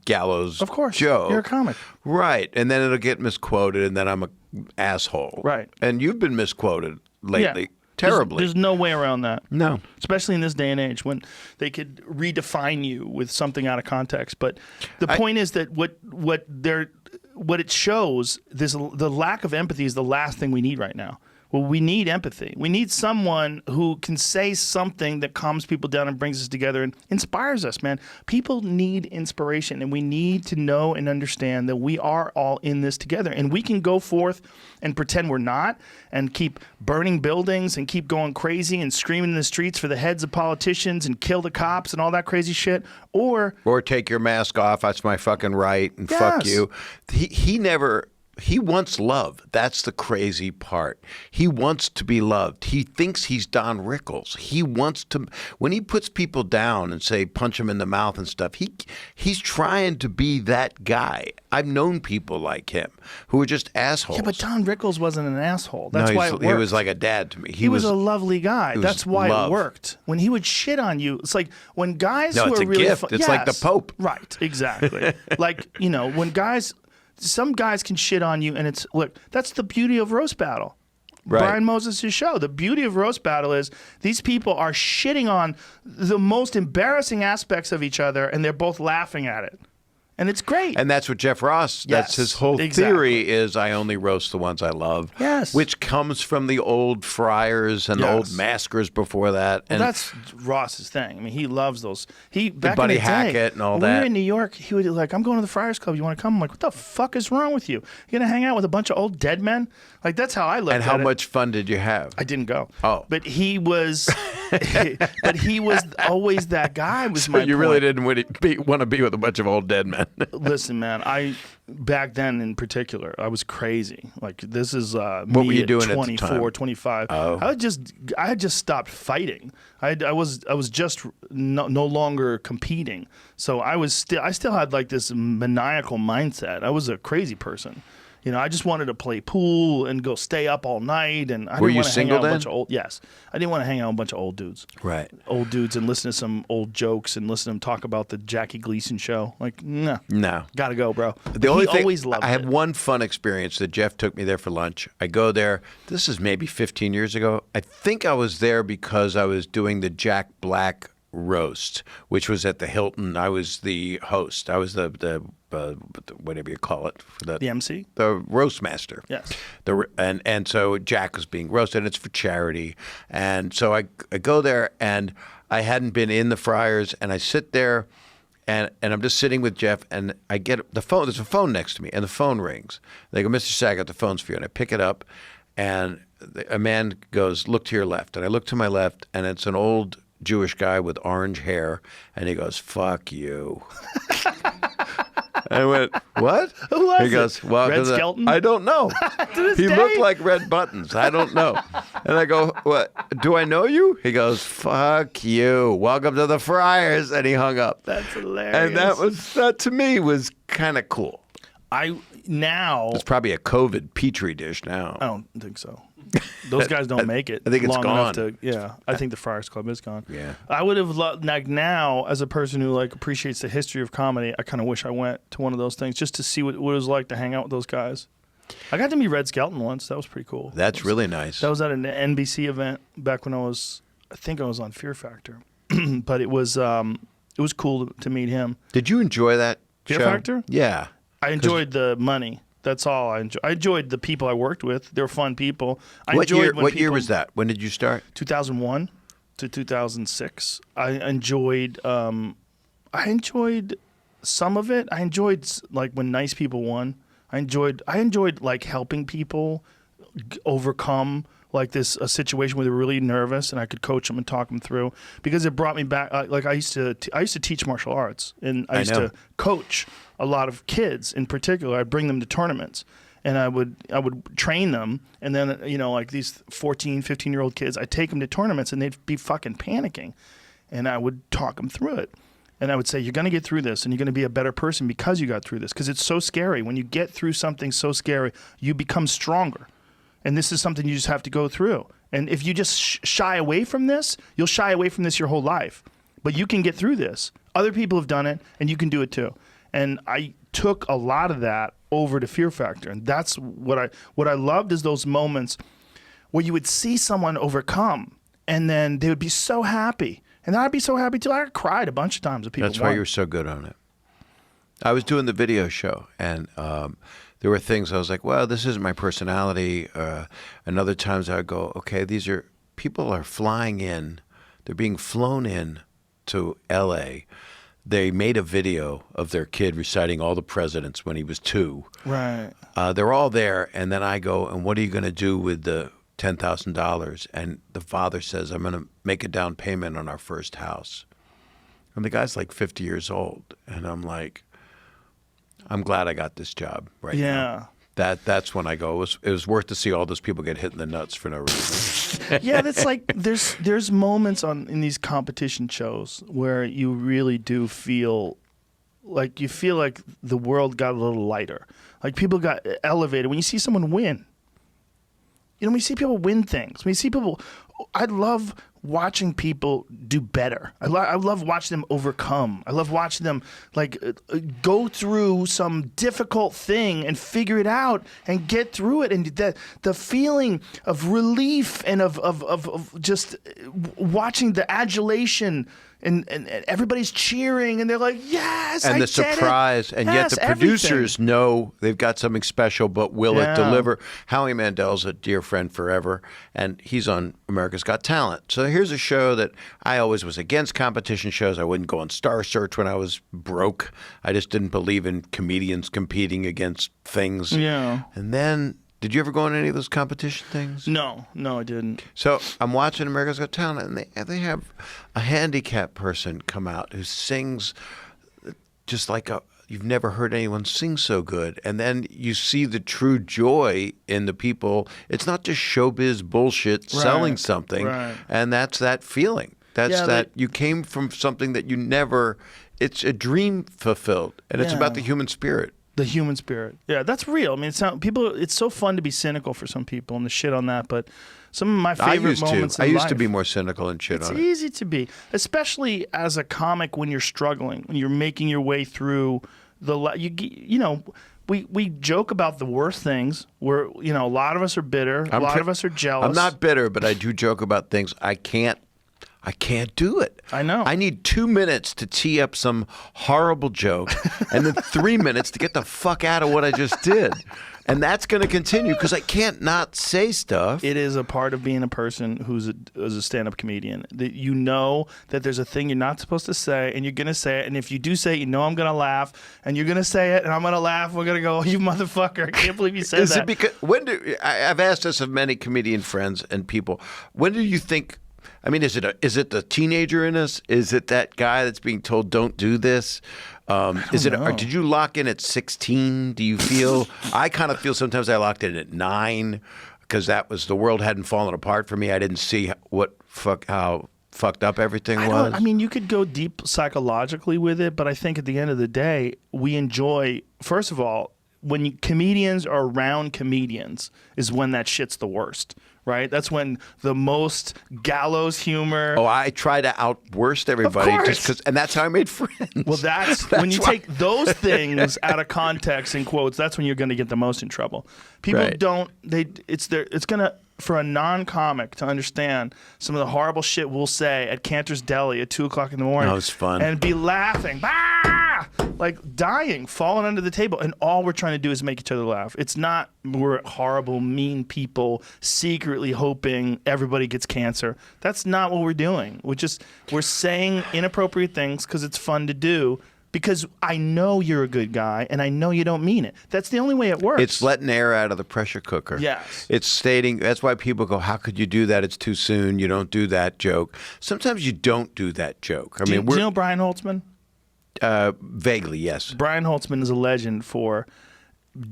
[SPEAKER 2] Gallows
[SPEAKER 1] Of course,
[SPEAKER 2] joke.
[SPEAKER 1] you're a comic.
[SPEAKER 2] Right, and then it'll get misquoted, and then I'm a asshole.
[SPEAKER 1] Right.
[SPEAKER 2] And you've been misquoted lately.
[SPEAKER 1] Yeah.
[SPEAKER 2] Terribly.
[SPEAKER 1] There's no way around that.
[SPEAKER 2] No.
[SPEAKER 1] Especially in this day and age when they could redefine you with something out of context. But the point is that what it shows, the lack of empathy is the last thing we need right now. Well, we need empathy. We need someone who can say something that calms people down and brings us together and inspires us, man. People need inspiration, and we need to know and understand that we are all in this together. And we can go forth and pretend we're not and keep burning buildings and keep going crazy and screaming in the streets for the heads of politicians and kill the cops and all that crazy shit. Or
[SPEAKER 2] take your mask off. That's my fucking right. And fuck you. He wants love. That's the crazy part. He wants to be loved. He thinks he's Don Rickles. He wants to, when he puts people down and say punch him in the mouth and stuff, he's trying to be that guy. I've known people like him who are just assholes.
[SPEAKER 1] Yeah, but Don Rickles wasn't an asshole. That's why it worked.
[SPEAKER 2] He was like a dad to me.
[SPEAKER 1] He was a lovely guy. That's why it worked. When he would shit on you, it's like when guys who
[SPEAKER 2] it's
[SPEAKER 1] are
[SPEAKER 2] a
[SPEAKER 1] really
[SPEAKER 2] gift. It's like the Pope.
[SPEAKER 1] Right, exactly. Like, when guys, some guys can shit on you, and look, that's the beauty of Roast Battle. Right. Brian Moses' show. The beauty of Roast Battle is these people are shitting on the most embarrassing aspects of each other, and they're both laughing at it. And it's great.
[SPEAKER 2] And that's what Jeff Ross, that's his whole theory is I only roast the ones I love.
[SPEAKER 1] Yes.
[SPEAKER 2] Which comes from the old Friars and the old maskers before that.
[SPEAKER 1] And that's Ross's thing. I mean, he loves those. Back
[SPEAKER 2] Buddy
[SPEAKER 1] in the day,
[SPEAKER 2] Hackett and all
[SPEAKER 1] when
[SPEAKER 2] that.
[SPEAKER 1] we were in New York, he would be like, I'm going to the Friars Club. You want to come? I'm like, what the fuck is wrong with you? You're going to hang out with a bunch of old dead men? Like, that's how I looked at it.
[SPEAKER 2] And how much fun did you have?
[SPEAKER 1] I didn't go.
[SPEAKER 2] Oh.
[SPEAKER 1] But he was always that guy was my
[SPEAKER 2] you
[SPEAKER 1] point.
[SPEAKER 2] really didn't want to be with a bunch of old dead men.
[SPEAKER 1] Listen, man, back then in particular, I was crazy. Like, this is
[SPEAKER 2] what
[SPEAKER 1] me
[SPEAKER 2] were you
[SPEAKER 1] at
[SPEAKER 2] doing
[SPEAKER 1] 24,
[SPEAKER 2] at the time?
[SPEAKER 1] 25.
[SPEAKER 2] Oh.
[SPEAKER 1] I had just stopped fighting. I was just no longer competing. So I still had like this maniacal mindset. I was a crazy person. I just wanted to play pool and go stay up all night, and I didn't want to hang out with a bunch of old. Yes, I didn't want to hang out with a bunch of old dudes.
[SPEAKER 2] Right.
[SPEAKER 1] Old dudes and listen to some old jokes and listen to them talk about the Jackie Gleason show. Like, no, gotta go, bro.
[SPEAKER 2] The only thing
[SPEAKER 1] always loved
[SPEAKER 2] I had
[SPEAKER 1] it.
[SPEAKER 2] one fun experience that Jeff took me there for lunch. I go there. This is maybe 15 years ago. I think I was there because I was doing the Jack Black roast, which was at the Hilton. I was the host. I was the whatever you call it,
[SPEAKER 1] the MC,
[SPEAKER 2] the roast master.
[SPEAKER 1] Yes.
[SPEAKER 2] And so Jack was being roasted. And it's for charity, and so I go there, and I hadn't been in the Friars, and I sit there, and I'm just sitting with Jeff, and I get the phone. There's a phone next to me, and the phone rings. They go, Mr. Saget, the phone's for you, and I pick it up, and a man goes, look to your left, and I look to my left, and it's an old Jewish guy with orange hair, and he goes, fuck you. I went, what?
[SPEAKER 1] Who was
[SPEAKER 2] he goes, well,
[SPEAKER 1] Red Skelton?
[SPEAKER 2] I don't know. He
[SPEAKER 1] day?
[SPEAKER 2] looked like Red Buttons. I don't know. And I go, what? Do I know you? He goes, fuck you. Welcome to the Friars. And he hung up.
[SPEAKER 1] That's hilarious.
[SPEAKER 2] And that to me was kind of cool.
[SPEAKER 1] It's
[SPEAKER 2] probably a COVID petri dish now.
[SPEAKER 1] I don't think so. Those guys don't make it.
[SPEAKER 2] I think it's
[SPEAKER 1] long
[SPEAKER 2] gone.
[SPEAKER 1] Enough I think the Friars Club is gone.
[SPEAKER 2] Yeah.
[SPEAKER 1] I would have loved, like, now, as a person who like appreciates the history of comedy, I kind of wish I went to one of those things just to see what it was like to hang out with those guys. I got to meet Red Skelton once. That was pretty cool.
[SPEAKER 2] That's really nice.
[SPEAKER 1] That was at an NBC event back when I think I was on Fear Factor, but it was cool to meet him.
[SPEAKER 2] Did you enjoy that
[SPEAKER 1] Fear
[SPEAKER 2] show?
[SPEAKER 1] Factor?
[SPEAKER 2] Yeah.
[SPEAKER 1] I enjoyed the money. That's all I enjoyed. I enjoyed the people I worked with. They were fun people.
[SPEAKER 2] What year was that? When did you start?
[SPEAKER 1] 2001 to 2006. I enjoyed some of it. I enjoyed like when nice people won. I enjoyed like helping people overcome like a situation where they were really nervous, and I could coach them and talk them through, because it brought me back. Like I used to teach martial arts, and I used to coach a lot of kids in particular. I'd bring them to tournaments, and I would train them, and then like these 14, 15-year-old kids, I'd take them to tournaments, and they'd be fucking panicking, and I would talk them through it. And I would say, you're going to get through this, and you're going to be a better person because you got through this, because it's so scary. When you get through something so scary, you become stronger. And this is something you just have to go through. And if you just shy away from this, you'll shy away from this your whole life. But you can get through this. Other people have done it, and you can do it too. And I took a lot of that over to Fear Factor. And that's what I loved is those moments where you would see someone overcome and then they would be so happy. And then I'd be so happy too. I cried a bunch of times with people.
[SPEAKER 2] That's why you're so good on it. I was doing the video show, and there were things I was like, well, this isn't my personality. And other times I would go, okay, people are flying in. They're being flown in to L.A. They made a video of their kid reciting all the presidents when he was 2.
[SPEAKER 1] Right.
[SPEAKER 2] They're all there, and then I go, and what are you going to do with the $10,000? And the father says, I'm going to make a down payment on our first house. And the guy's like 50 years old, and I'm like, I'm glad I got this job right now. That's when I go, it was worth to see all those people get hit in the nuts for no reason.
[SPEAKER 1] Yeah, that's like there's moments in these competition shows where you really do feel like the world got a little lighter. Like people got elevated when you see someone win. You know, when you see people win things, when you see people, I love watching people do better. I love watching them overcome. I love watching them go through some difficult thing and figure it out and get through it. And the feeling of relief and of just watching the adulation and everybody's cheering and they're like, yes,
[SPEAKER 2] and
[SPEAKER 1] I
[SPEAKER 2] the
[SPEAKER 1] did
[SPEAKER 2] surprise,
[SPEAKER 1] it.
[SPEAKER 2] and
[SPEAKER 1] Yes,
[SPEAKER 2] yet the producers know they've got something special, but will it deliver? Howie Mandel's a dear friend forever, and he's on America's Got Talent. So here's a show that I always was against competition shows. I wouldn't go on Star Search when I was broke. I just didn't believe in comedians competing against things.
[SPEAKER 1] Yeah.
[SPEAKER 2] And then, did you ever go on any of those competition things?
[SPEAKER 1] No, I didn't.
[SPEAKER 2] So I'm watching America's Got Talent, and they have a handicapped person come out who sings just like you've never heard anyone sing so good. And then you see the true joy in the people. It's not just showbiz bullshit selling something.
[SPEAKER 1] Right.
[SPEAKER 2] And that's that feeling. That's you came from something that you never, it's a dream fulfilled. And it's about the human spirit.
[SPEAKER 1] The human spirit. Yeah, that's real. I mean, it's so fun to be cynical for some people and to shit on that, but some of my favorite moments in life.
[SPEAKER 2] I used to be more cynical and shit on it.
[SPEAKER 1] It's easy to be, especially as a comic when you're struggling, when you're making your way through we joke about the worst things. A lot of us are bitter. A lot of us are jealous.
[SPEAKER 2] I'm not bitter, but I do joke about things I can't do it.
[SPEAKER 1] I know.
[SPEAKER 2] I need 2 minutes to tee up some horrible joke and then 3 minutes to get the fuck out of what I just did. And that's going to continue because I can't not say stuff.
[SPEAKER 1] It is a part of being a person who's a stand-up comedian. That you know that there's a thing you're not supposed to say, and you're going to say it. And if you do say it, you know I'm going to laugh, and you're going to say it, and I'm going to laugh. We're going to go, you motherfucker! I can't believe you said
[SPEAKER 2] is
[SPEAKER 1] that.
[SPEAKER 2] It because I've asked this of many comedian friends and people. When do you think? I mean, is it the teenager in us? Is it that guy that's being told don't do this? Is it? Or did you lock in at 16? Do you feel? I kind of feel sometimes I locked in at 9 because that was the world hadn't fallen apart for me. I didn't see how fucked up everything was.
[SPEAKER 1] I mean, you could go deep psychologically with it, but I think at the end of the day, we enjoy. First of all, when comedians are around comedians, is when that shit's the worst. Right? That's when the most gallows humor.
[SPEAKER 2] Oh, I try to out-worst everybody just because, and that's how I made friends.
[SPEAKER 1] Well, that's when you take those things out of context and quotes. That's when you're going to get the most in trouble. People don't. It's gonna for a non-comic to understand some of the horrible shit we'll say at Cantor's Deli at 2:00 in the morning.
[SPEAKER 2] That was fun.
[SPEAKER 1] And be laughing. Like dying, falling under the table, and all we're trying to do is make each other laugh. It's not we're horrible, mean people secretly hoping everybody gets cancer. That's not what we're doing. We're saying inappropriate things because it's fun to do. Because I know you're a good guy, and I know you don't mean it. That's the only way it works.
[SPEAKER 2] It's letting air out of the pressure cooker.
[SPEAKER 1] Yes.
[SPEAKER 2] It's stating, that's why people go, how could you do that? It's too soon. You don't do that joke. Sometimes you don't do that joke.
[SPEAKER 1] Do you know Brian Holtzman?
[SPEAKER 2] Vaguely, yes.
[SPEAKER 1] Brian Holtzman is a legend for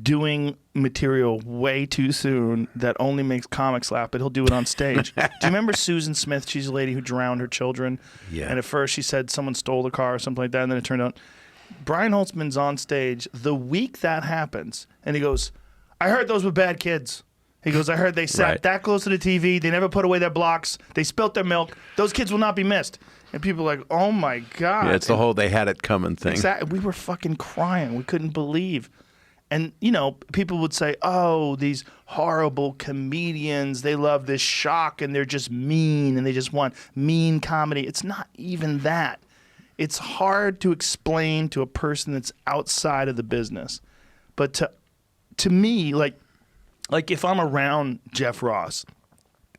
[SPEAKER 1] doing material way too soon that only makes comics laugh, but he'll do it on stage. Do you remember Susan Smith? She's a lady who drowned her children.
[SPEAKER 2] Yeah.
[SPEAKER 1] And at first she said someone stole the car or something like that, and then it turned out Brian Holtzman's on stage the week that happens, and he goes, I heard those were bad kids. He goes, I heard they sat
[SPEAKER 2] Right.
[SPEAKER 1] that close to the TV. They never put away their blocks. They spilt their milk. Those kids will not be missed. And people are like, oh, my God.
[SPEAKER 2] Yeah, it's the whole they had it coming thing.
[SPEAKER 1] Exactly. We were fucking crying. We couldn't believe. And, you know, people would say, oh, these horrible comedians, they love this shock and they're just mean and they just want mean comedy. It's not even that. It's hard to explain to a person that's outside of the business. But to me, like if I'm around Jeff Ross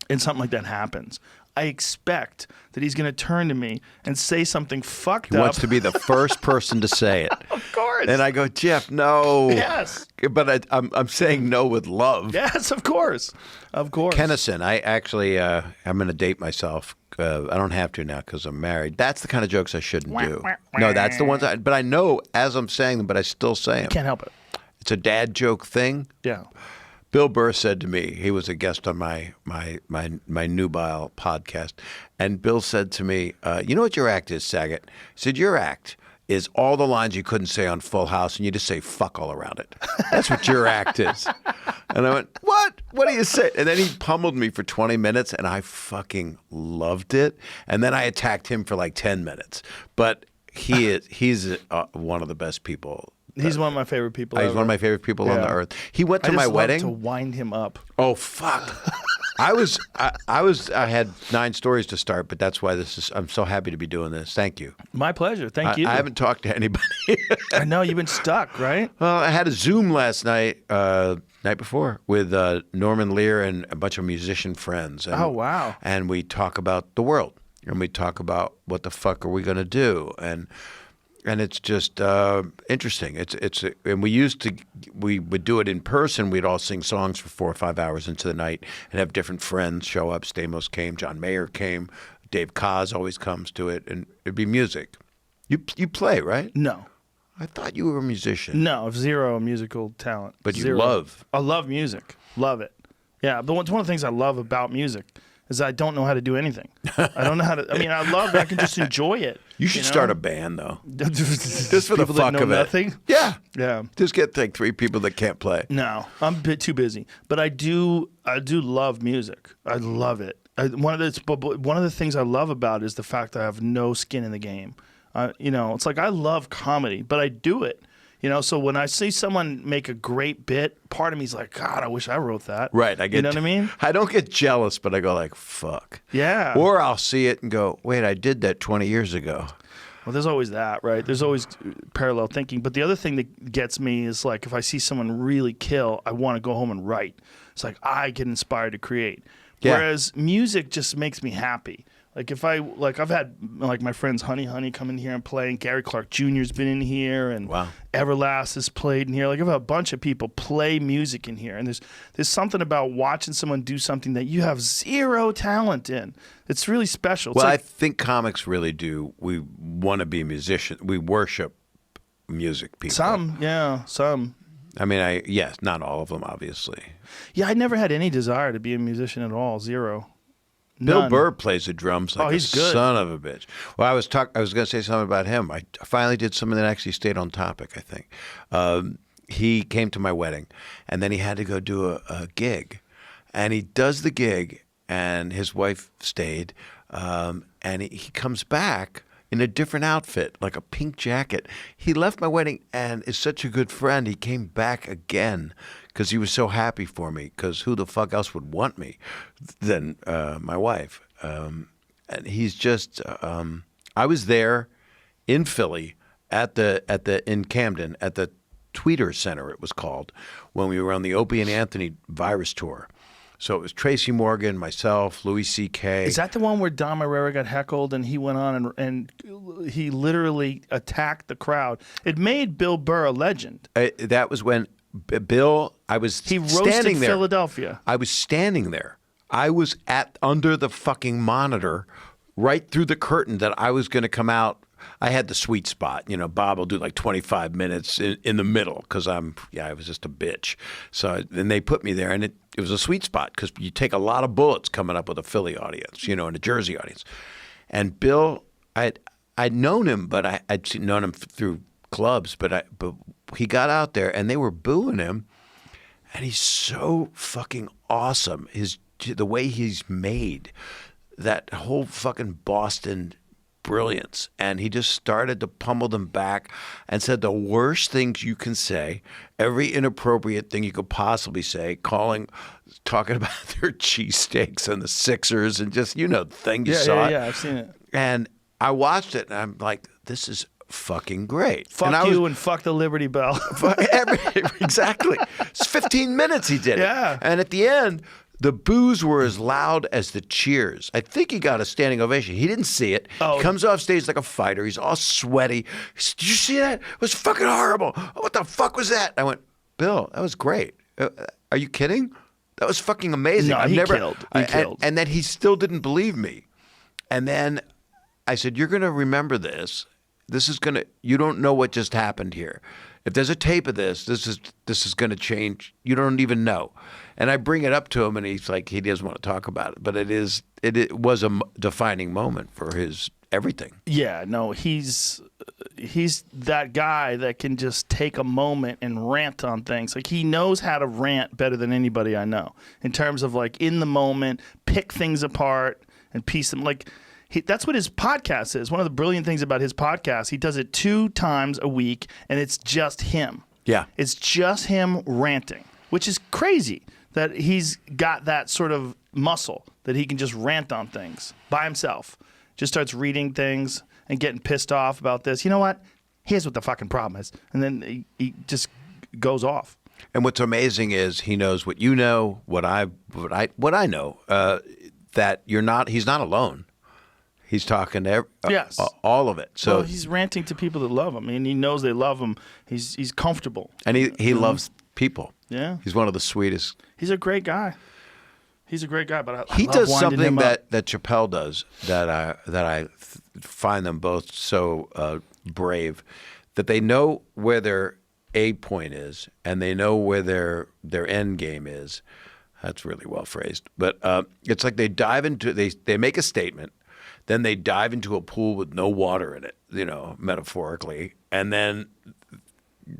[SPEAKER 1] and something like that happens, I expect that he's going to turn to me and say something fucked
[SPEAKER 2] He
[SPEAKER 1] up.
[SPEAKER 2] wants to be the first person to say it.
[SPEAKER 1] Of course.
[SPEAKER 2] And I go, Jeff, no.
[SPEAKER 1] Yes.
[SPEAKER 2] But I'm saying no with love.
[SPEAKER 1] Yes, of course. Of course.
[SPEAKER 2] Kinison, I actually, I'm going to date myself. I don't have to now because I'm married. That's the kind of jokes I shouldn't do. No, that's the ones but I know as I'm saying them, but I still say them.
[SPEAKER 1] Can't help it.
[SPEAKER 2] It's a dad joke thing.
[SPEAKER 1] Yeah.
[SPEAKER 2] Bill Burr said to me, he was a guest on my Nubile podcast, and Bill said to me, you know what your act is, Saget? He said, your act is all the lines you couldn't say on Full House, and you just say fuck all around it. That's what your act is. And I went, what? What do you say? And then he pummeled me for 20 minutes, and I fucking loved it. And then I attacked him for like 10 minutes. But he's one of the best people.
[SPEAKER 1] He's one of my favorite people
[SPEAKER 2] He's
[SPEAKER 1] ever.
[SPEAKER 2] one of my favorite people on the earth. He went to
[SPEAKER 1] I just
[SPEAKER 2] my
[SPEAKER 1] love
[SPEAKER 2] wedding.
[SPEAKER 1] to wind him up.
[SPEAKER 2] Oh fuck! I had 9 stories to start, but that's why I'm so happy to be doing this. Thank you.
[SPEAKER 1] My pleasure. Thank you.
[SPEAKER 2] I haven't talked to anybody.
[SPEAKER 1] I know you've been stuck, right?
[SPEAKER 2] Well, I had a Zoom last night, night before, with Norman Lear and a bunch of musician friends. And,
[SPEAKER 1] Oh, wow.
[SPEAKER 2] And we talk about the world, and we talk about what the fuck are we going to do, and it's just interesting. And we would do it in person. We'd all sing songs for 4 or 5 hours into the night and have different friends show up. Stamos came, John Mayer came, Dave Koz always comes to it, and it'd be music. You play, right?
[SPEAKER 1] No.
[SPEAKER 2] I thought you were a musician.
[SPEAKER 1] No, zero musical talent.
[SPEAKER 2] But you
[SPEAKER 1] Zero.
[SPEAKER 2] love.
[SPEAKER 1] I love music. Love it. Yeah, but it's one of the things I love about music is I don't know how to do anything. I don't know how to. I mean, I love it. I can just enjoy it.
[SPEAKER 2] You should
[SPEAKER 1] know?
[SPEAKER 2] start a band, though.
[SPEAKER 1] Just
[SPEAKER 2] for the fuck of it.
[SPEAKER 1] Nothing.
[SPEAKER 2] Yeah.
[SPEAKER 1] Yeah.
[SPEAKER 2] Just get like 3 people that can't play.
[SPEAKER 1] No, I'm a bit too busy. But I do love music. I love it. One of the things I love about it is the fact that I have no skin in the game. It's like I love comedy, but I do it. So when I see someone make a great bit, part of me is like, God, I wish I wrote that.
[SPEAKER 2] Right. I get.
[SPEAKER 1] You know what I mean?
[SPEAKER 2] I don't get jealous, but I go like, fuck.
[SPEAKER 1] Yeah.
[SPEAKER 2] Or I'll see it and go, wait, I did that 20 years ago.
[SPEAKER 1] Well, there's always that, right? There's always parallel thinking. But the other thing that gets me is like if I see someone really kill, I want to go home and write. It's like I get inspired to create.
[SPEAKER 2] Yeah.
[SPEAKER 1] Whereas music just makes me happy. Like I've had like my friends Honey come in here and play, and Gary Clark Jr.'s been in here, and
[SPEAKER 2] Wow.
[SPEAKER 1] Everlast has played in here. Like I've had a bunch of people play music in here, and there's something about watching someone do something that you have zero talent in. It's really special. It's
[SPEAKER 2] Well,
[SPEAKER 1] like,
[SPEAKER 2] I think comics really do. We want to be musicians. We worship music people.
[SPEAKER 1] some.
[SPEAKER 2] I mean, yes, not all of them, obviously.
[SPEAKER 1] Yeah, I never had any desire to be a musician at all. Zero.
[SPEAKER 2] Bill
[SPEAKER 1] None.
[SPEAKER 2] Burr plays the drums like
[SPEAKER 1] he's
[SPEAKER 2] a
[SPEAKER 1] good.
[SPEAKER 2] son of a bitch. Well, I was going to say something about him. I finally did something that actually stayed on topic, I think. He came to my wedding, and then he had to go do a gig. And he does the gig, and his wife stayed, and he comes back in a different outfit, like a pink jacket. He left my wedding and is such a good friend. He came back again because he was so happy for me, because who the fuck else would want me than my wife? And he's just I was there in Philly in Camden at the Tweeter Center, it was called, when we were on the Opie and Anthony virus tour. So it was Tracy Morgan, myself, Louis C.K.
[SPEAKER 1] Is that the one where Don Herrera got heckled and he went on and he literally attacked the crowd? It made Bill Burr a legend.
[SPEAKER 2] That was when Bill, I was
[SPEAKER 1] He roasted
[SPEAKER 2] standing there.
[SPEAKER 1] Philadelphia.
[SPEAKER 2] I was standing there. I was under the fucking monitor, right through the curtain that I was going to come out. I had the sweet spot. Bob will do like 25 minutes in the middle because I was just a bitch. So then they put me there, and it was a sweet spot because you take a lot of bullets coming up with a Philly audience, and a Jersey audience. And Bill, I'd known him, but I'd known him through clubs, but he got out there and they were booing him. and he's so fucking awesome. The way he's made that whole fucking Boston brilliance, and he just started to pummel them back and said the worst things you can say, every inappropriate thing you could possibly say, talking about their cheesesteaks and the Sixers and just, the thing you saw.
[SPEAKER 1] Yeah, I've seen it.
[SPEAKER 2] And I watched it and I'm like, this is fucking great.
[SPEAKER 1] Fuck and fuck the Liberty Bell.
[SPEAKER 2] Exactly. It's 15 minutes he did it.
[SPEAKER 1] Yeah.
[SPEAKER 2] And at the end, the boos were as loud as the cheers. I think he got a standing ovation. He didn't see it.
[SPEAKER 1] Oh.
[SPEAKER 2] He comes off stage like a fighter. He's all sweaty. Did you see that? It was fucking horrible. What the fuck was that? I went, Bill, that was great. Are you kidding? That was fucking amazing.
[SPEAKER 1] No, he killed. He killed.
[SPEAKER 2] And then he still didn't believe me. And then I said, you're going to remember this. You don't know what just happened here. If there's a tape of this is going to change. You don't even know. And I bring it up to him, and he's like, he doesn't want to talk about it. But it was a defining moment for his everything.
[SPEAKER 1] Yeah, no, he's that guy that can just take a moment and rant on things. Like, he knows how to rant better than anybody I know in terms of, like, in the moment, pick things apart and piece them. Like, that's what his podcast is. One of the brilliant things about his podcast, he does it 2 times a week, and it's just him.
[SPEAKER 2] Yeah.
[SPEAKER 1] It's just him ranting, which is crazy that he's got that sort of muscle that he can just rant on things by himself. Just starts reading things and getting pissed off about this. You know what? Here's what the fucking problem is. And then he just goes off.
[SPEAKER 2] And what's amazing is he knows what you know, what I know, that he's not alone. He's talking to
[SPEAKER 1] Yes.
[SPEAKER 2] all of it. So
[SPEAKER 1] he's ranting to people that love him, and he knows they love him. He's comfortable.
[SPEAKER 2] And he loves people.
[SPEAKER 1] Yeah.
[SPEAKER 2] He's one of the sweetest.
[SPEAKER 1] He's a great guy. But
[SPEAKER 2] He
[SPEAKER 1] I love
[SPEAKER 2] does
[SPEAKER 1] winding
[SPEAKER 2] something
[SPEAKER 1] him up.
[SPEAKER 2] that Chappelle does that I find them both so brave, that they know where their A point is and they know where their end game is. That's really well phrased. But it's like they dive into they make a statement, then they dive into a pool with no water in it, metaphorically, and then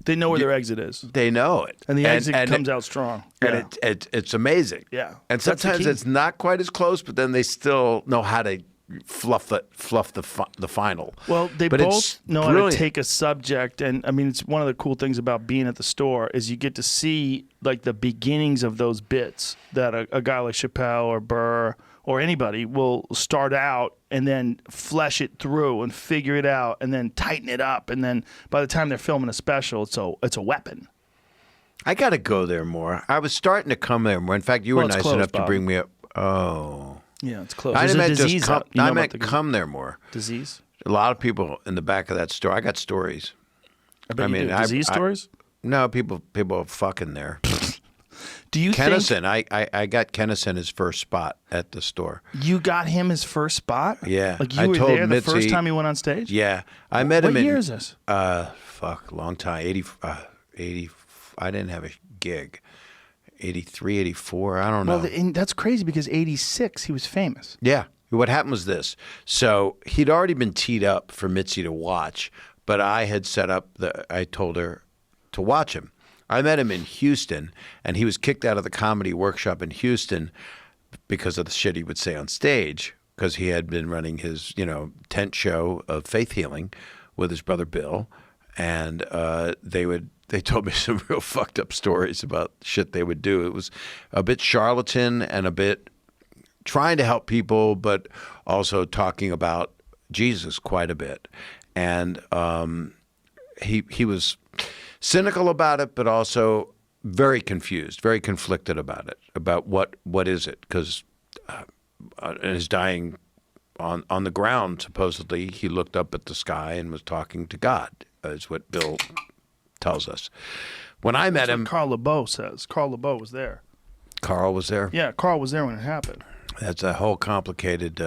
[SPEAKER 1] They know where their exit is.
[SPEAKER 2] they know it.
[SPEAKER 1] And the exit comes out strong.
[SPEAKER 2] And
[SPEAKER 1] Yeah.
[SPEAKER 2] it's amazing.
[SPEAKER 1] Yeah.
[SPEAKER 2] And
[SPEAKER 1] That's the
[SPEAKER 2] sometimes
[SPEAKER 1] key.
[SPEAKER 2] it's not quite as close, but then they still know how to fluff the final.
[SPEAKER 1] Well, they
[SPEAKER 2] But
[SPEAKER 1] both
[SPEAKER 2] it's
[SPEAKER 1] know how
[SPEAKER 2] brilliant.
[SPEAKER 1] to take a subject, and I mean, it's one of the cool things about being at the store is you get to see like the beginnings of those bits that a guy like Chappelle or Burr or anybody will start out and then flesh it through and figure it out and then tighten it up, and then by the time they're filming a special, it's a weapon.
[SPEAKER 2] I got to go there more. I was starting to come there more. In fact, you were
[SPEAKER 1] Well, it's
[SPEAKER 2] nice
[SPEAKER 1] closed,
[SPEAKER 2] enough to
[SPEAKER 1] Bob.
[SPEAKER 2] bring me up. Oh.
[SPEAKER 1] Yeah, it's close.
[SPEAKER 2] I
[SPEAKER 1] There's a
[SPEAKER 2] meant
[SPEAKER 1] disease
[SPEAKER 2] just come,
[SPEAKER 1] out. You know
[SPEAKER 2] I
[SPEAKER 1] about
[SPEAKER 2] meant
[SPEAKER 1] the
[SPEAKER 2] come there more.
[SPEAKER 1] disease.
[SPEAKER 2] A lot of people in the back of that store. I got stories.
[SPEAKER 1] I bet you do. Disease stories.
[SPEAKER 2] No, people are fucking there.
[SPEAKER 1] Do you think
[SPEAKER 2] Kinison, I got Kinison his first spot at the store.
[SPEAKER 1] you got him his first spot?
[SPEAKER 2] Yeah.
[SPEAKER 1] Like you
[SPEAKER 2] I
[SPEAKER 1] were
[SPEAKER 2] told
[SPEAKER 1] there the
[SPEAKER 2] Mitzi-
[SPEAKER 1] first time he went on stage?
[SPEAKER 2] Yeah. I met him
[SPEAKER 1] What
[SPEAKER 2] in
[SPEAKER 1] year is this?
[SPEAKER 2] long time. 80 I didn't have a gig. 83, 84, I don't know.
[SPEAKER 1] Well, and that's crazy because 86 he was famous.
[SPEAKER 2] Yeah. What happened was this. So he'd already been teed up for Mitzi to watch, but I had set up I told her to watch him. I met him in Houston, and he was kicked out of the comedy workshop in Houston because of the shit he would say on stage, because he had been running his, tent show of faith healing with his brother Bill, and they told me some real fucked up stories about shit they would do. It was a bit charlatan and a bit trying to help people, but also talking about Jesus quite a bit. And he was cynical about it, but also very confused, very conflicted about it, about what is it? Because in his dying on the ground, supposedly, he looked up at the sky and was talking to God, is what Bill tells us. When I met him,
[SPEAKER 1] Carl LeBeau says. Carl LeBeau was there.
[SPEAKER 2] Carl was there.
[SPEAKER 1] Yeah, Carl was there when it happened.
[SPEAKER 2] That's a whole complicated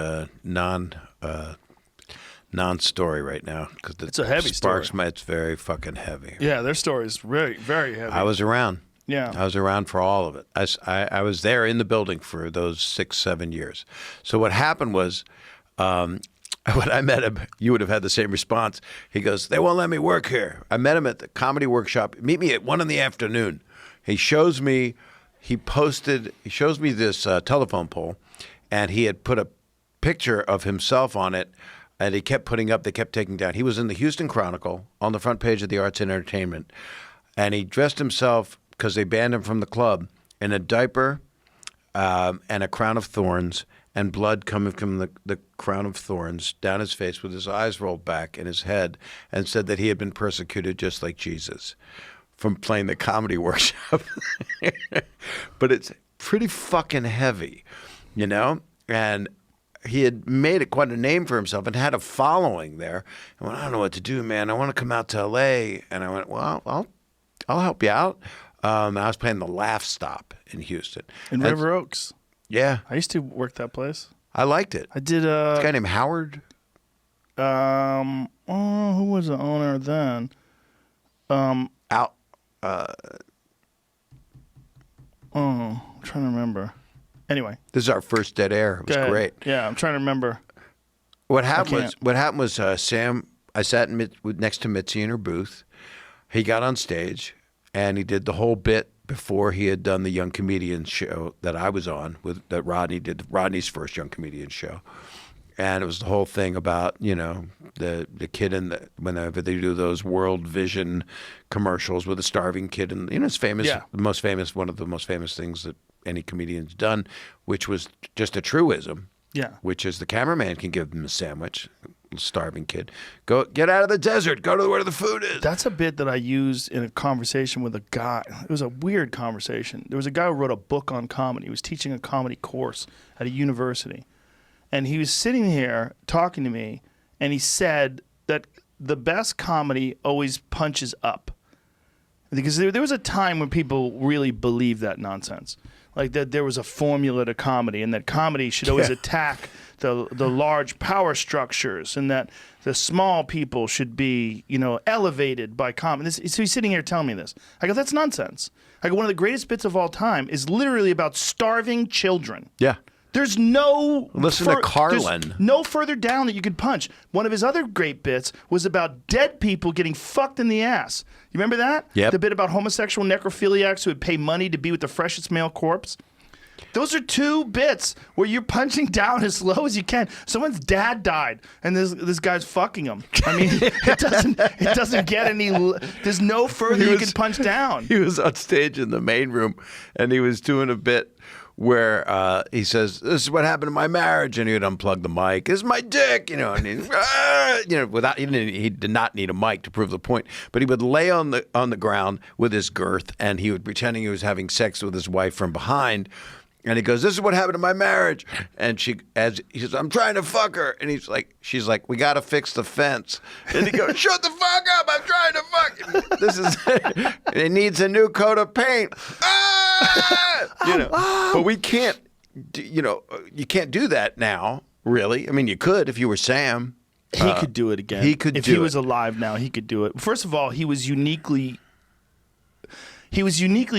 [SPEAKER 2] non-story right now, because
[SPEAKER 1] It's a heavy story.
[SPEAKER 2] It's very fucking heavy.
[SPEAKER 1] Yeah, their story is very, very heavy.
[SPEAKER 2] I was around.
[SPEAKER 1] Yeah.
[SPEAKER 2] I was around for all of it. I was there in the building for those 6-7 years. So what happened was, I When I met him, you would have had the same response. He goes, "They won't let me work here." I met him at the comedy workshop. Meet me at 1 PM. He shows me this telephone pole, and he had put a picture of himself on it, and he kept putting up, they kept taking down. He was in the Houston Chronicle on the front page of the Arts and Entertainment, and he dressed himself, because they banned him from the club, in a diaper and a crown of thorns, and blood coming from the crown of thorns down his face with his eyes rolled back in his head, and said that he had been persecuted just like Jesus from playing the comedy workshop. But it's pretty fucking heavy, you know? And he had made it quite a name for himself and had a following there. And went, "I don't know what to do, man. I want to come out to L.A." And I went, "Well, I'll help you out." I was playing the Laugh Stop in Houston.
[SPEAKER 1] In River Oaks.
[SPEAKER 2] Yeah.
[SPEAKER 1] I used to work that place.
[SPEAKER 2] I liked it.
[SPEAKER 1] I did
[SPEAKER 2] This guy named Howard.
[SPEAKER 1] Who was the owner then?
[SPEAKER 2] Out.
[SPEAKER 1] I'm trying to remember. Anyway.
[SPEAKER 2] This is our first dead air. It was
[SPEAKER 1] Go ahead.
[SPEAKER 2] great.
[SPEAKER 1] Yeah, I'm trying to remember.
[SPEAKER 2] What happened was Sam, I sat next to Mitzi in her booth. He got on stage and he did the whole bit before he had done the Young Comedian show that I was on, that Rodney did, Rodney's first Young Comedian show. And it was the whole thing about, you know, the kid whenever they do those World Vision commercials with a starving kid, and you know, it's famous, one of the most famous things that any comedian's done, which was just a truism.
[SPEAKER 1] Yeah.
[SPEAKER 2] Which is the cameraman can give them a sandwich, starving kid. Go get out of the desert, go to where the food is.
[SPEAKER 1] That's a bit that I used in a conversation with a guy. It was a weird conversation. There was a guy who wrote a book on comedy. He was teaching a comedy course at a university. And he was sitting here talking to me, and he said that the best comedy always punches up. Because there was a time when people really believed that nonsense. Like that there was a formula to comedy, and that comedy should always attack the large power structures, and that the small people should be, you know, elevated by comedy. So he's sitting here telling me this. I go, that's nonsense. I go, one of the greatest bits of all time is literally about starving children.
[SPEAKER 2] Yeah.
[SPEAKER 1] There's no...
[SPEAKER 2] Listen to Carlin.
[SPEAKER 1] There's no further down that you could punch. One of his other great bits was about dead people getting fucked in the ass. You remember that?
[SPEAKER 2] Yep.
[SPEAKER 1] The bit about homosexual necrophiliacs who would pay money to be with the freshest male corpse. Those are two bits where you're punching down as low as you can. Someone's dad died, and this guy's fucking him. I mean, it doesn't get any... There's no further you can punch down.
[SPEAKER 2] He was on stage in the main room, and he was doing a bit where he says, "This is what happened to my marriage," and he would unplug the mic. "This is my dick," you know, and he did not need a mic to prove the point, but he would lay on the ground with his girth, and he would pretending he was having sex with his wife from behind. And he goes, "This is what happened to my marriage." And he says, "I'm trying to fuck her." And she's like, "We got to fix the fence." And he goes, "Shut the fuck up. I'm trying to fuck." This is, it needs a new coat of paint. You know, but we can't, you know, you can't do that now, really. I mean, you could if you were Sam.
[SPEAKER 1] He could do it again.
[SPEAKER 2] He could
[SPEAKER 1] if
[SPEAKER 2] do
[SPEAKER 1] he
[SPEAKER 2] it.
[SPEAKER 1] was alive now, he could do it. First of all, he was uniquely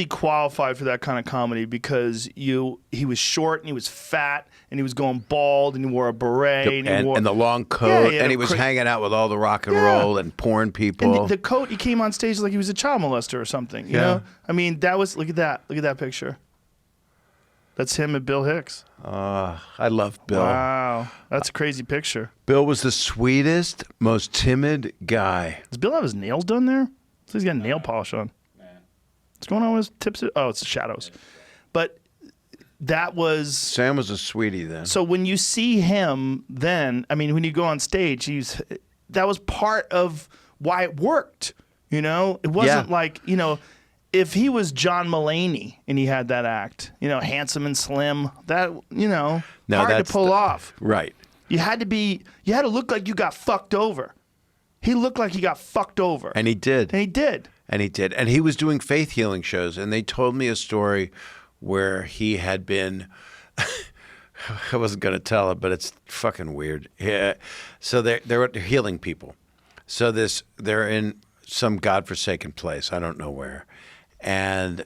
[SPEAKER 1] qualified for that kind of comedy because he was short and he was fat and he was going bald and he wore a beret
[SPEAKER 2] and the long coat,
[SPEAKER 1] Yeah,
[SPEAKER 2] and he was hanging out with all the rock and roll and porn people.
[SPEAKER 1] And the coat, he came on stage like he was a child molester or something. You know, I mean, that was look at that picture. That's him and Bill Hicks.
[SPEAKER 2] I love Bill.
[SPEAKER 1] Wow, that's a crazy picture.
[SPEAKER 2] Bill was the sweetest, most timid guy.
[SPEAKER 1] Does Bill have his nails done there? So he's got nail polish on. What's going on with his tips? Oh, it's the shadows. But that was...
[SPEAKER 2] Sam was a sweetie then.
[SPEAKER 1] So when you see him then, I mean, when you go on stage, that was part of why it worked, you know? It wasn't like, you know, if he was John Mulaney and he had that act, you know, handsome and slim, that, you know, hard to pull off.
[SPEAKER 2] Right.
[SPEAKER 1] You had to look like you got fucked over. He looked like he got fucked over.
[SPEAKER 2] And he did.
[SPEAKER 1] And he did.
[SPEAKER 2] And he did. And he was doing faith healing shows. And they told me a story where he had been, I wasn't going to tell it, but it's fucking weird. Yeah. So they're healing people. So they're in some godforsaken place. I don't know where. And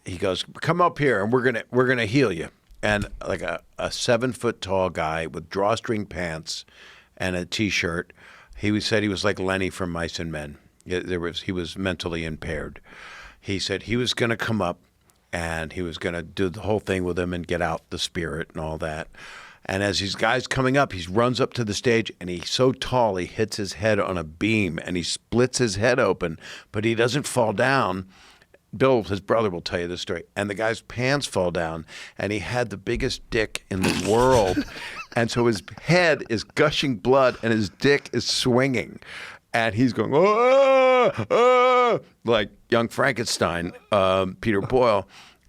[SPEAKER 2] he goes, "Come up here and we're gonna heal you." And like a 7 foot tall guy with drawstring pants and a T-shirt. Said he was like Lenny from Mice and Men. He was mentally impaired. He said he was going to come up and he was going to do the whole thing with him and get out the spirit and all that. And as these guys coming up, he runs up to the stage and he's so tall he hits his head on a beam and he splits his head open, but he doesn't fall down. Bill, his brother, will tell you this story. And the guy's pants fall down, and he had the biggest dick in the world. And so his head is gushing blood, and his dick is swinging. And he's going, oh, oh, like young Frankenstein, Peter Boyle.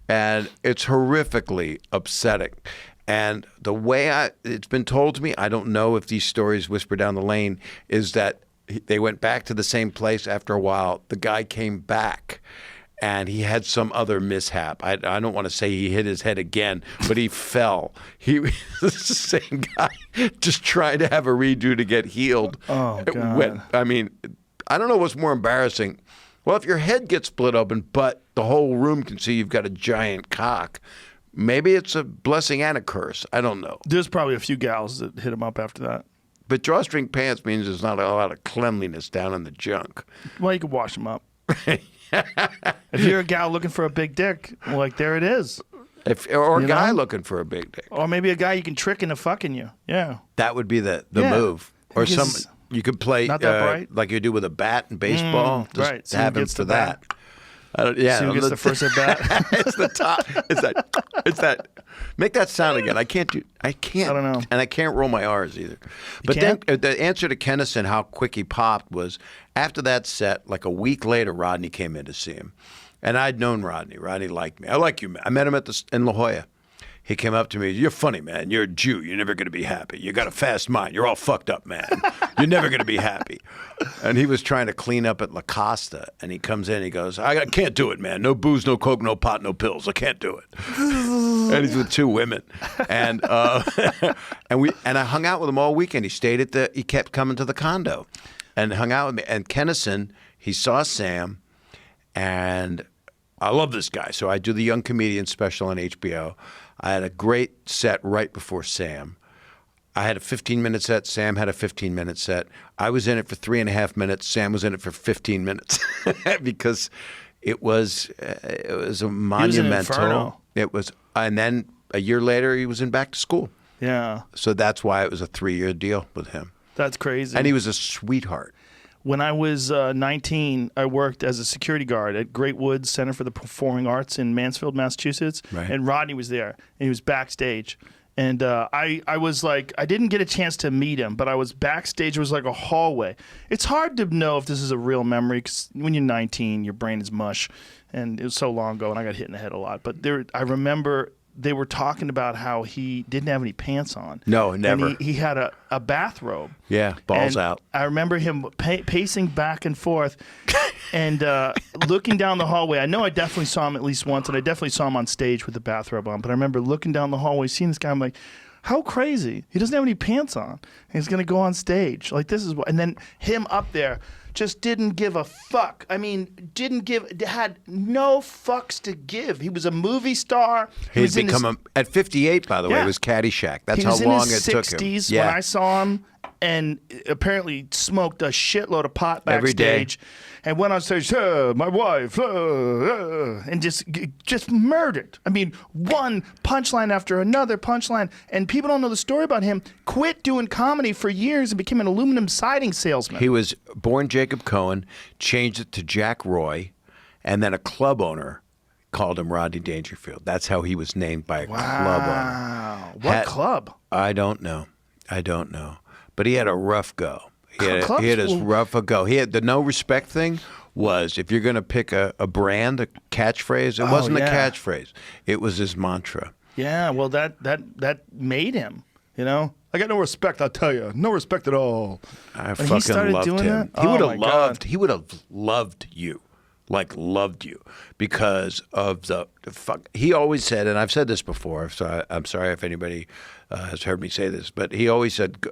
[SPEAKER 2] And it's horrifically upsetting. And the way it's been told to me, I don't know if these stories whisper down the lane, is that they went back to the same place after a while. The guy came back. And he had some other mishap. I don't want to say he hit his head again, but he fell. He was the same guy just trying to have a redo to get healed.
[SPEAKER 1] Oh, God.
[SPEAKER 2] I don't know what's more embarrassing. Well, if your head gets split open, but the whole room can see you've got a giant cock, maybe it's a blessing and a curse. I don't know.
[SPEAKER 1] There's probably a few gals that hit him up after that.
[SPEAKER 2] But drawstring pants means there's not a lot of cleanliness down in the junk.
[SPEAKER 1] Well, you could wash them up. If you're a gal looking for a big dick, like there it is.
[SPEAKER 2] Or a guy looking for a big dick.
[SPEAKER 1] Or maybe a guy you can trick into fucking you. Yeah.
[SPEAKER 2] That would be the
[SPEAKER 1] Yeah.
[SPEAKER 2] move. Or
[SPEAKER 1] Because
[SPEAKER 2] you could play
[SPEAKER 1] not that bright.
[SPEAKER 2] like you do with a bat in baseball. Just
[SPEAKER 1] right. See who
[SPEAKER 2] have him
[SPEAKER 1] gets
[SPEAKER 2] for
[SPEAKER 1] the bat.
[SPEAKER 2] that. Yeah,
[SPEAKER 1] See who gets the first at bat?
[SPEAKER 2] it's the top. It's that. Make that sound again. I can't. I don't
[SPEAKER 1] know.
[SPEAKER 2] And I can't roll my R's either. But
[SPEAKER 1] can't?
[SPEAKER 2] then the answer to Kinison, how quick he popped, was after that set, like a week later, Rodney came in to see him. And I'd known Rodney. Rodney liked me. I like you, man. I met him in La Jolla. He came up to me. You're funny, man. You're a Jew. You're never going to be happy. You got a fast mind. You're all fucked up, man. You're never going to be happy. And he was trying to clean up at La Costa. And he comes in. He goes, I can't do it, man. No booze, no coke, no pot, no pills. I can't do it. And he's with two women. And and I hung out with him all weekend. He kept coming to the condo and hung out with me. And Kinison, he saw Sam, and I love this guy. So I do the Young Comedian special on HBO. I had a great set right before Sam. I had a 15-minute set. Sam had a 15-minute set. I was in it for 3.5 minutes. Sam was in it for 15 minutes because it was a monumental. It was, and then a year later he was in back to school.
[SPEAKER 1] Yeah.
[SPEAKER 2] So that's why it was a 3-year deal with him.
[SPEAKER 1] That's crazy.
[SPEAKER 2] And he was a sweetheart.
[SPEAKER 1] When I was 19, I worked as a security guard at Great Woods Center for the Performing Arts in Mansfield, Massachusetts.
[SPEAKER 2] Right.
[SPEAKER 1] And Rodney was there, and he was backstage. And I was like, I didn't get a chance to meet him, but I was backstage. It was like a hallway. It's hard to know if this is a real memory because when you're 19, your brain is mush. And it was so long ago, and I got hit in the head a lot. But I remember they were talking about how he didn't have any pants on.
[SPEAKER 2] No, never.
[SPEAKER 1] And he had a bathrobe.
[SPEAKER 2] Yeah, balls
[SPEAKER 1] And
[SPEAKER 2] out.
[SPEAKER 1] I remember him pacing back and forth and looking down the hallway. I know I definitely saw him at least once, and I definitely saw him on stage with the bathrobe on. But I remember looking down the hallway, seeing this guy. I'm like, how crazy. He doesn't have any pants on. And he's going to go on stage. Like, this is what. And then him up there just didn't give a fuck. I mean, had no fucks to give. He was a movie star.
[SPEAKER 2] He's become at 58, by the way,
[SPEAKER 1] Yeah.
[SPEAKER 2] it was Caddyshack. That's
[SPEAKER 1] He
[SPEAKER 2] how
[SPEAKER 1] was
[SPEAKER 2] long
[SPEAKER 1] in his
[SPEAKER 2] it took him.
[SPEAKER 1] 60s when I saw him, and apparently smoked a shitload of pot
[SPEAKER 2] Every day.
[SPEAKER 1] backstage, and went on stage, my wife, and just murdered. I mean, one punchline after another punchline, and people don't know the story about him. Quit doing comedy for years and became an aluminum siding salesman.
[SPEAKER 2] He was born Jacob Cohen, changed it to Jack Roy, and then a club owner called him Rodney Dangerfield. That's how he was named by a club owner.
[SPEAKER 1] Wow. What club?
[SPEAKER 2] I don't know. But he had a rough go. He had as
[SPEAKER 1] Clubs?
[SPEAKER 2] rough a go. He had the no respect thing was if you're going to pick a brand, a catchphrase, it wasn't a
[SPEAKER 1] yeah.
[SPEAKER 2] catchphrase. It was his mantra.
[SPEAKER 1] Yeah, well, that made him, you know? I got no respect, I'll tell you. No respect at all.
[SPEAKER 2] I
[SPEAKER 1] When he
[SPEAKER 2] fucking
[SPEAKER 1] started
[SPEAKER 2] loved
[SPEAKER 1] doing
[SPEAKER 2] him.
[SPEAKER 1] that?
[SPEAKER 2] He
[SPEAKER 1] Oh
[SPEAKER 2] would
[SPEAKER 1] my
[SPEAKER 2] have
[SPEAKER 1] God.
[SPEAKER 2] loved. He would have loved you, like loved you, because of the fuck. He always said, and I've said this before, so I'm sorry if anybody has heard me say this, but he always said.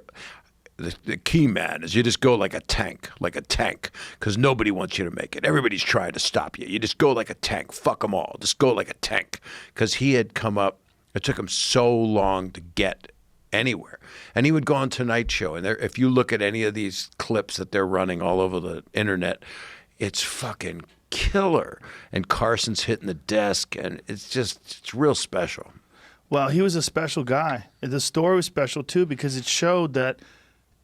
[SPEAKER 2] The key, man, is you just go like a tank, because nobody wants you to make it. Everybody's trying to stop you. You just go like a tank. Fuck them all. Just go like a tank. Because he had come up. It took him so long to get anywhere. And he would go on Tonight Show. And if you look at any of these clips that they're running all over the internet, it's fucking killer. And Carson's hitting the desk, and it's real special.
[SPEAKER 1] Well, he was a special guy. The story was special too because it showed that,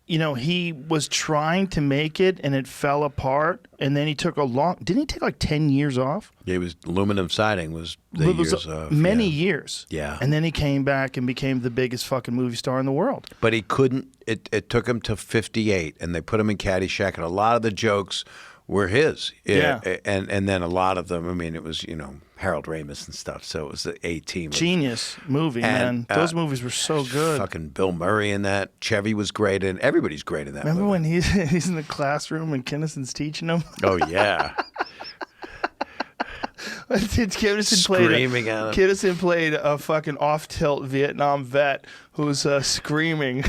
[SPEAKER 1] you know, he was trying to make it and it fell apart. And then he took didn't he take like 10 years off?
[SPEAKER 2] Yeah, it was aluminum siding was the
[SPEAKER 1] It was
[SPEAKER 2] years of.
[SPEAKER 1] many
[SPEAKER 2] yeah.
[SPEAKER 1] years.
[SPEAKER 2] Yeah.
[SPEAKER 1] And then he came back and became the biggest fucking movie star in the world.
[SPEAKER 2] But he couldn't, it took him to 58, and they put him in Caddyshack, and a lot of the jokes were his.
[SPEAKER 1] Yeah.
[SPEAKER 2] And then a lot of them, I mean, it was, you know, Harold Ramis and stuff, so it was the A-team.
[SPEAKER 1] Genius movie,
[SPEAKER 2] And,
[SPEAKER 1] man. Those movies were so good.
[SPEAKER 2] Fucking Bill Murray in that. Chevy was great, and everybody's great in that
[SPEAKER 1] Remember
[SPEAKER 2] movie.
[SPEAKER 1] when he's in the classroom and Kinison's teaching him?
[SPEAKER 2] Oh, yeah. Screaming at him.
[SPEAKER 1] Kinison played a fucking off-tilt Vietnam vet who's screaming.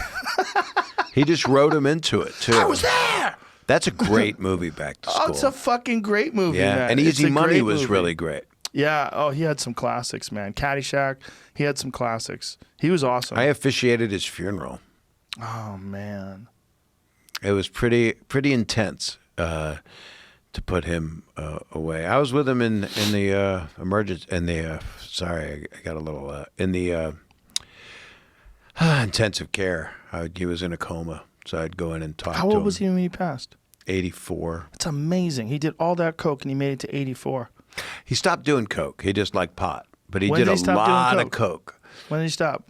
[SPEAKER 2] He just wrote him into it, too.
[SPEAKER 1] I was there!
[SPEAKER 2] That's a great movie, Back to School.
[SPEAKER 1] Oh, it's a fucking great movie,
[SPEAKER 2] yeah,
[SPEAKER 1] man.
[SPEAKER 2] and
[SPEAKER 1] It's
[SPEAKER 2] Easy
[SPEAKER 1] a
[SPEAKER 2] Money
[SPEAKER 1] great
[SPEAKER 2] was
[SPEAKER 1] movie.
[SPEAKER 2] really great.
[SPEAKER 1] Yeah, oh, he had some classics, man. Caddyshack, he had some classics. He was awesome.
[SPEAKER 2] I officiated his funeral.
[SPEAKER 1] Oh, man.
[SPEAKER 2] It was pretty intense to put him away. I was with him in the emergency, sorry, I got a little, in the intensive care. He was in a coma, so I'd go in and talk to him.
[SPEAKER 1] How old was he when he passed?
[SPEAKER 2] 84.
[SPEAKER 1] That's amazing. He did all that coke and he made it to 84.
[SPEAKER 2] He stopped doing coke. He just liked pot, but he
[SPEAKER 1] When
[SPEAKER 2] did
[SPEAKER 1] did
[SPEAKER 2] a
[SPEAKER 1] he stop doing
[SPEAKER 2] lot of
[SPEAKER 1] coke?
[SPEAKER 2] coke.
[SPEAKER 1] When did he stop?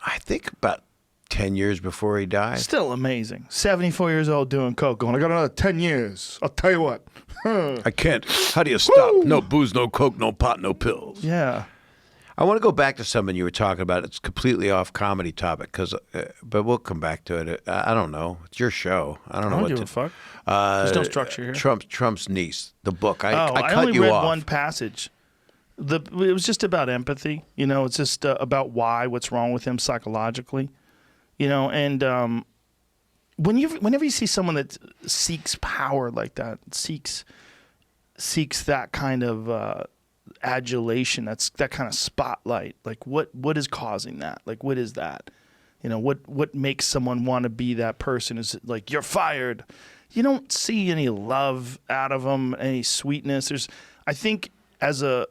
[SPEAKER 2] I think about 10 years before he died.
[SPEAKER 1] Still amazing. 74 years old doing coke, going, I got another 10 years. I'll tell you what.
[SPEAKER 2] I can't. How do you stop?
[SPEAKER 1] Woo!
[SPEAKER 2] No booze, no coke, no pot, no pills.
[SPEAKER 1] Yeah.
[SPEAKER 2] I want to go back to something you were talking about. It's completely off comedy topic, but we'll come back to it. I don't know. It's your show. I don't know
[SPEAKER 1] I
[SPEAKER 2] what
[SPEAKER 1] don't
[SPEAKER 2] to.
[SPEAKER 1] give a fuck. There's no structure here.
[SPEAKER 2] Trump's niece, the book. I cut
[SPEAKER 1] only
[SPEAKER 2] you
[SPEAKER 1] read
[SPEAKER 2] off.
[SPEAKER 1] one passage. It was just about empathy. You know, it's just about what's wrong with him psychologically. You know, and whenever you see someone that seeks power like that, seeks that kind of adulation, that kind of spotlight, like what is causing that? Like what is that? You know, what makes someone want to be that person? Is it like, you're fired? You don't see any love out of them, any sweetness. I think as a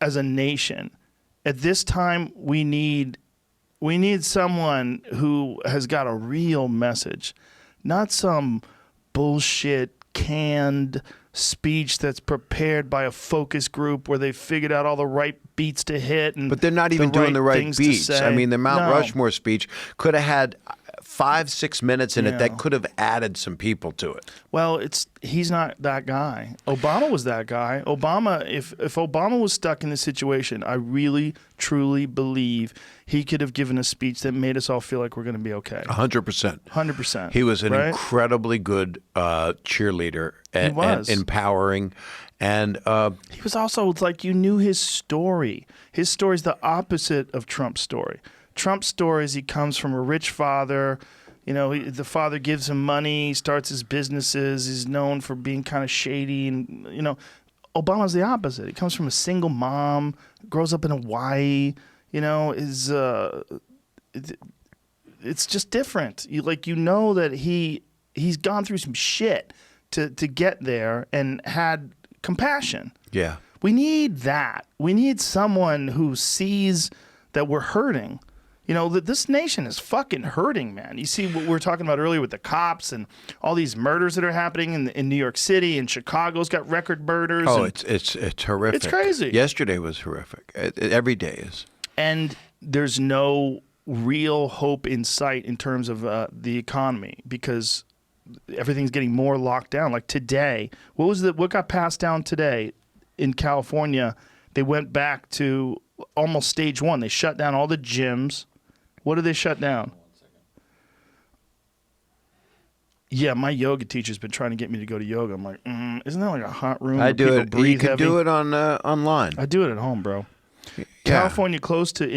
[SPEAKER 1] nation, at this time, we need someone who has got a real message, not some bullshit canned speech that's prepared by a focus group where they figured out all the right beats to hit. And
[SPEAKER 2] But they're not even doing the right
[SPEAKER 1] things to
[SPEAKER 2] beats.
[SPEAKER 1] say.
[SPEAKER 2] I mean, the Mount
[SPEAKER 1] No.
[SPEAKER 2] Rushmore speech could have had 5-6 minutes in it
[SPEAKER 1] Yeah.
[SPEAKER 2] that could have added some people to it.
[SPEAKER 1] Well, he's not that guy. Obama was that guy. Obama, if Obama was stuck in this situation, I really, truly believe he could have given a speech that made us all feel like we're going to be okay.
[SPEAKER 2] 100%.
[SPEAKER 1] 100%.
[SPEAKER 2] He was an
[SPEAKER 1] right?
[SPEAKER 2] incredibly good cheerleader and
[SPEAKER 1] was.
[SPEAKER 2] empowering. And
[SPEAKER 1] He was also like, you knew his story. His story is the opposite of Trump's story. Trump's story is he comes from a rich father. You know, the father gives him money, starts his businesses. He's known for being kind of shady. And, you know, Obama's the opposite. He comes from a single mom, grows up in Hawaii, you know, it's just different. You know that he's gone through some shit to get there and had compassion.
[SPEAKER 2] yeah.
[SPEAKER 1] We need that. We need someone who sees that we're hurting. You know, that this nation is fucking hurting, man. You see what we were talking about earlier with the cops and all these murders that are happening in New York City, and Chicago's got record murders.
[SPEAKER 2] Oh,
[SPEAKER 1] and,
[SPEAKER 2] it's horrific.
[SPEAKER 1] It's crazy.
[SPEAKER 2] Yesterday was horrific. Every day is.
[SPEAKER 1] and there's no real hope in sight in terms of the economy because everything's getting more locked down. Like today, what got passed down today in California? They went back to almost stage one. They shut down all the gyms. What did they shut down? Yeah, my yoga teacher's been trying to get me to go to yoga. I'm like, isn't that like a hot room?
[SPEAKER 2] I
[SPEAKER 1] where
[SPEAKER 2] do
[SPEAKER 1] people
[SPEAKER 2] it.
[SPEAKER 1] breathe
[SPEAKER 2] You can
[SPEAKER 1] heavy?
[SPEAKER 2] do it on online.
[SPEAKER 1] I do it at home, bro. California closed to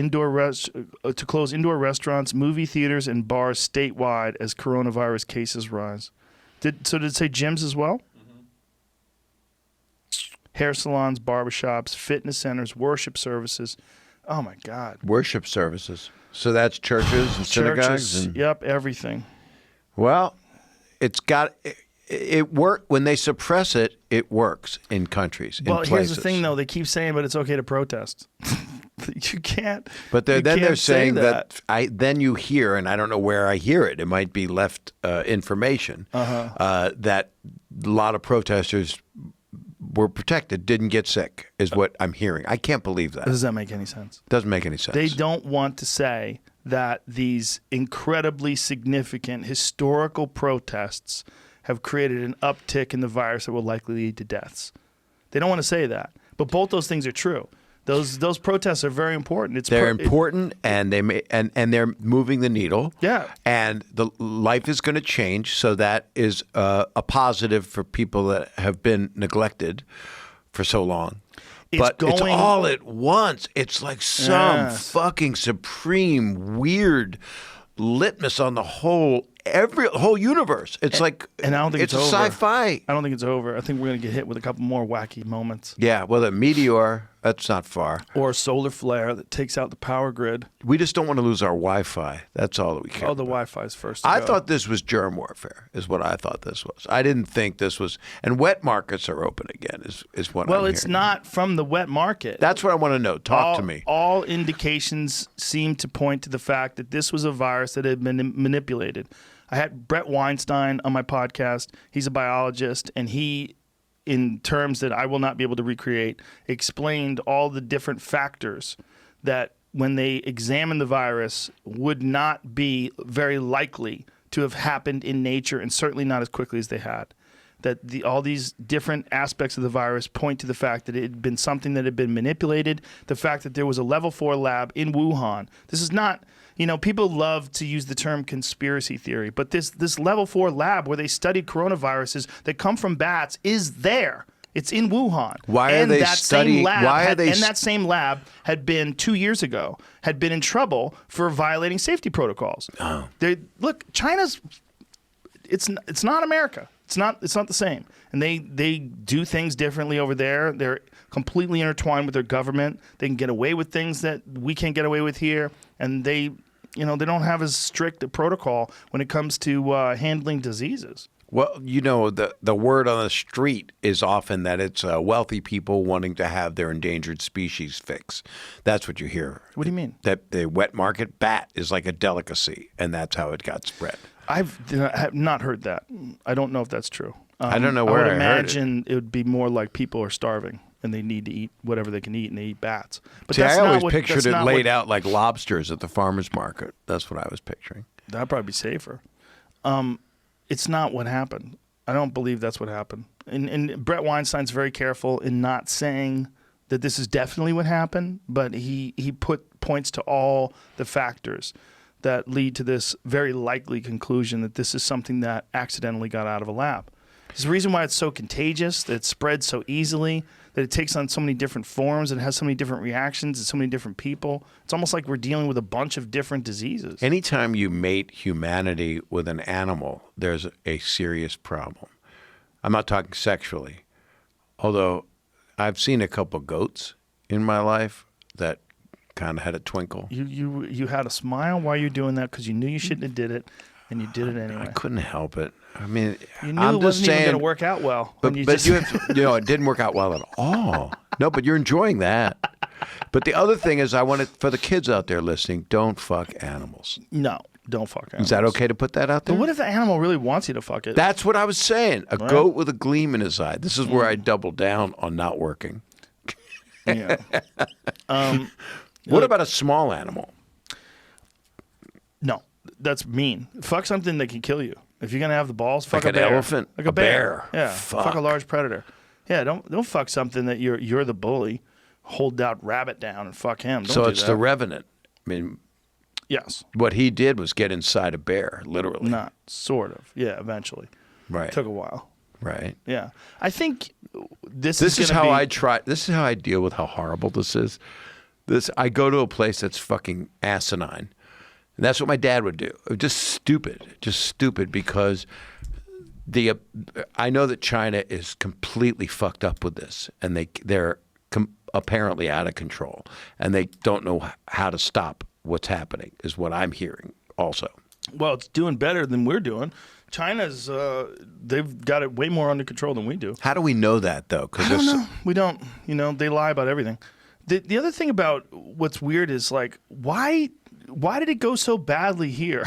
[SPEAKER 1] close indoor restaurants, movie theaters, and bars statewide as coronavirus cases rise. Did it say gyms as well? Mm-hmm. Hair salons, barbershops, fitness centers, worship services. Oh my God.
[SPEAKER 2] Worship services. So that's churches and synagogues.
[SPEAKER 1] Churches,
[SPEAKER 2] And,
[SPEAKER 1] yep, everything.
[SPEAKER 2] well, it's got it work when they suppress it. It works in countries.
[SPEAKER 1] Well,
[SPEAKER 2] in
[SPEAKER 1] here's
[SPEAKER 2] places.
[SPEAKER 1] the thing, though. They keep saying, but it's okay to protest. You can't.
[SPEAKER 2] But
[SPEAKER 1] you
[SPEAKER 2] then they're
[SPEAKER 1] can't say
[SPEAKER 2] saying that then you hear, and I don't know where I hear it. It might be left information that a lot of protesters were protected, didn't get sick, is what I'm hearing. I can't believe that.
[SPEAKER 1] Does that make any sense?
[SPEAKER 2] Doesn't make any sense.
[SPEAKER 1] They don't want to say that these incredibly significant historical protests have created an uptick in the virus that will likely lead to deaths. They don't want to say that. But both those things are true. Those protests are very important.
[SPEAKER 2] They're important, and they're moving the needle.
[SPEAKER 1] Yeah.
[SPEAKER 2] And the life is going to change, so that is a positive for people that have been neglected for so long. But it's all at once. It's like some fucking supreme weird litmus on the whole universe. It's like,
[SPEAKER 1] and I don't think it's over.
[SPEAKER 2] Sci-fi.
[SPEAKER 1] I don't think it's over. I think we're going to get hit with a couple more wacky moments.
[SPEAKER 2] Yeah, well, the meteor, that's not far.
[SPEAKER 1] Or a solar flare that takes out the power grid.
[SPEAKER 2] We just don't want to lose our Wi-Fi. That's all that we care
[SPEAKER 1] Oh, the
[SPEAKER 2] about.
[SPEAKER 1] Wi-Fi is first to
[SPEAKER 2] I
[SPEAKER 1] go.
[SPEAKER 2] thought this was germ warfare, is what I thought this was. I didn't think this was. And wet markets are open again, is what I'm
[SPEAKER 1] Well, it's
[SPEAKER 2] hearing.
[SPEAKER 1] not from the wet market.
[SPEAKER 2] That's what I want to know. Talk to me.
[SPEAKER 1] All indications seem to point to the fact that this was a virus that had been manipulated. I had Brett Weinstein on my podcast. He's a biologist, and he, in terms that I will not be able to recreate, explained all the different factors that, when they examined the virus, would not be very likely to have happened in nature, and certainly not as quickly as they had. That all these different aspects of the virus point to the fact that it had been something that had been manipulated, the fact that there was a level 4 lab in Wuhan. This is not, people love to use the term conspiracy theory, but this level 4 lab where they studied coronaviruses that come from bats is there. It's in Wuhan.
[SPEAKER 2] Why are they studying?
[SPEAKER 1] And that same lab had been 2 years ago, had been in trouble for violating safety protocols.
[SPEAKER 2] Oh.
[SPEAKER 1] Look, China's, it's not America. It's not the same. And they do things differently over there. They're completely intertwined with their government. They can get away with things that we can't get away with here. And they don't have as strict a protocol when it comes to handling diseases.
[SPEAKER 2] Well, the word on the street is often that it's wealthy people wanting to have their endangered species fix. That's what you hear.
[SPEAKER 1] What do you mean?
[SPEAKER 2] That the wet market bat is like a delicacy, and that's how it got spread.
[SPEAKER 1] I have not heard that. I don't know if that's true.
[SPEAKER 2] I don't know where I
[SPEAKER 1] would
[SPEAKER 2] heard
[SPEAKER 1] imagine it would be more like people are starving and they need to eat whatever they can eat, and they eat bats. But
[SPEAKER 2] See,
[SPEAKER 1] that's
[SPEAKER 2] I
[SPEAKER 1] not
[SPEAKER 2] always
[SPEAKER 1] what,
[SPEAKER 2] pictured
[SPEAKER 1] that's
[SPEAKER 2] it
[SPEAKER 1] not
[SPEAKER 2] laid
[SPEAKER 1] what,
[SPEAKER 2] out like lobsters at the farmer's market. That's what I was picturing.
[SPEAKER 1] That'd probably be safer. It's not what happened. I don't believe that's what happened. And Brett Weinstein's very careful in not saying that this is definitely what happened, but he points to all the factors that lead to this very likely conclusion that this is something that accidentally got out of a lab. There's a reason why it's so contagious, that it spreads so easily, that it takes on so many different forms and has so many different reactions and so many different people. It's almost like we're dealing with a bunch of different diseases.
[SPEAKER 2] Anytime you mate humanity with an animal, there's a serious problem. I'm not talking sexually, although I've seen a couple goats in my life that kind of had a twinkle.
[SPEAKER 1] You had a smile while you were doing that because you knew you shouldn't have did it, and you did it anyway.
[SPEAKER 2] I couldn't help it. I mean,
[SPEAKER 1] You knew
[SPEAKER 2] I'm
[SPEAKER 1] it
[SPEAKER 2] just
[SPEAKER 1] wasn't
[SPEAKER 2] saying,
[SPEAKER 1] even going to work out well.
[SPEAKER 2] But,
[SPEAKER 1] when you
[SPEAKER 2] but
[SPEAKER 1] just,
[SPEAKER 2] you have to, it didn't work out well at all. No, but you're enjoying that. But the other thing is, I want it for the kids out there listening, don't fuck animals.
[SPEAKER 1] No, don't fuck animals.
[SPEAKER 2] Is that okay to put that out there?
[SPEAKER 1] But what if the animal really wants you to fuck it?
[SPEAKER 2] That's what I was saying. A goat with a gleam in his eye. This is where I double down on not working.
[SPEAKER 1] Yeah.
[SPEAKER 2] What about a small animal?
[SPEAKER 1] No, that's mean. Fuck something that can kill you. If you're gonna have the balls, fuck
[SPEAKER 2] Like
[SPEAKER 1] a
[SPEAKER 2] an
[SPEAKER 1] bear.
[SPEAKER 2] elephant?
[SPEAKER 1] Like
[SPEAKER 2] A
[SPEAKER 1] a bear.
[SPEAKER 2] bear.
[SPEAKER 1] Yeah.
[SPEAKER 2] Fuck.
[SPEAKER 1] Fuck a large predator. Yeah. Don't fuck something that you're the bully. Hold that rabbit down and fuck him. Don't
[SPEAKER 2] So
[SPEAKER 1] do
[SPEAKER 2] it's
[SPEAKER 1] that.
[SPEAKER 2] the Revenant. I mean,
[SPEAKER 1] Yes.
[SPEAKER 2] what he did was get inside a bear, literally.
[SPEAKER 1] Not sort of. Yeah. Eventually.
[SPEAKER 2] Right.
[SPEAKER 1] Took a while.
[SPEAKER 2] Right.
[SPEAKER 1] Yeah. I think this
[SPEAKER 2] This is
[SPEAKER 1] gonna
[SPEAKER 2] how
[SPEAKER 1] be,
[SPEAKER 2] I try. This is how I deal with how horrible this is. I go to a place that's fucking asinine, and that's what my dad would do. Just stupid because I know that China is completely fucked up with this, and they're apparently out of control, and they don't know how to stop what's happening, is what I'm hearing also.
[SPEAKER 1] Well, it's doing better than we're doing. China's they've got it way more under control than we do.
[SPEAKER 2] How do we know that, though?
[SPEAKER 1] I don't know. We don't. You know, they lie about everything. The other thing about what's weird is like why did it go so badly here?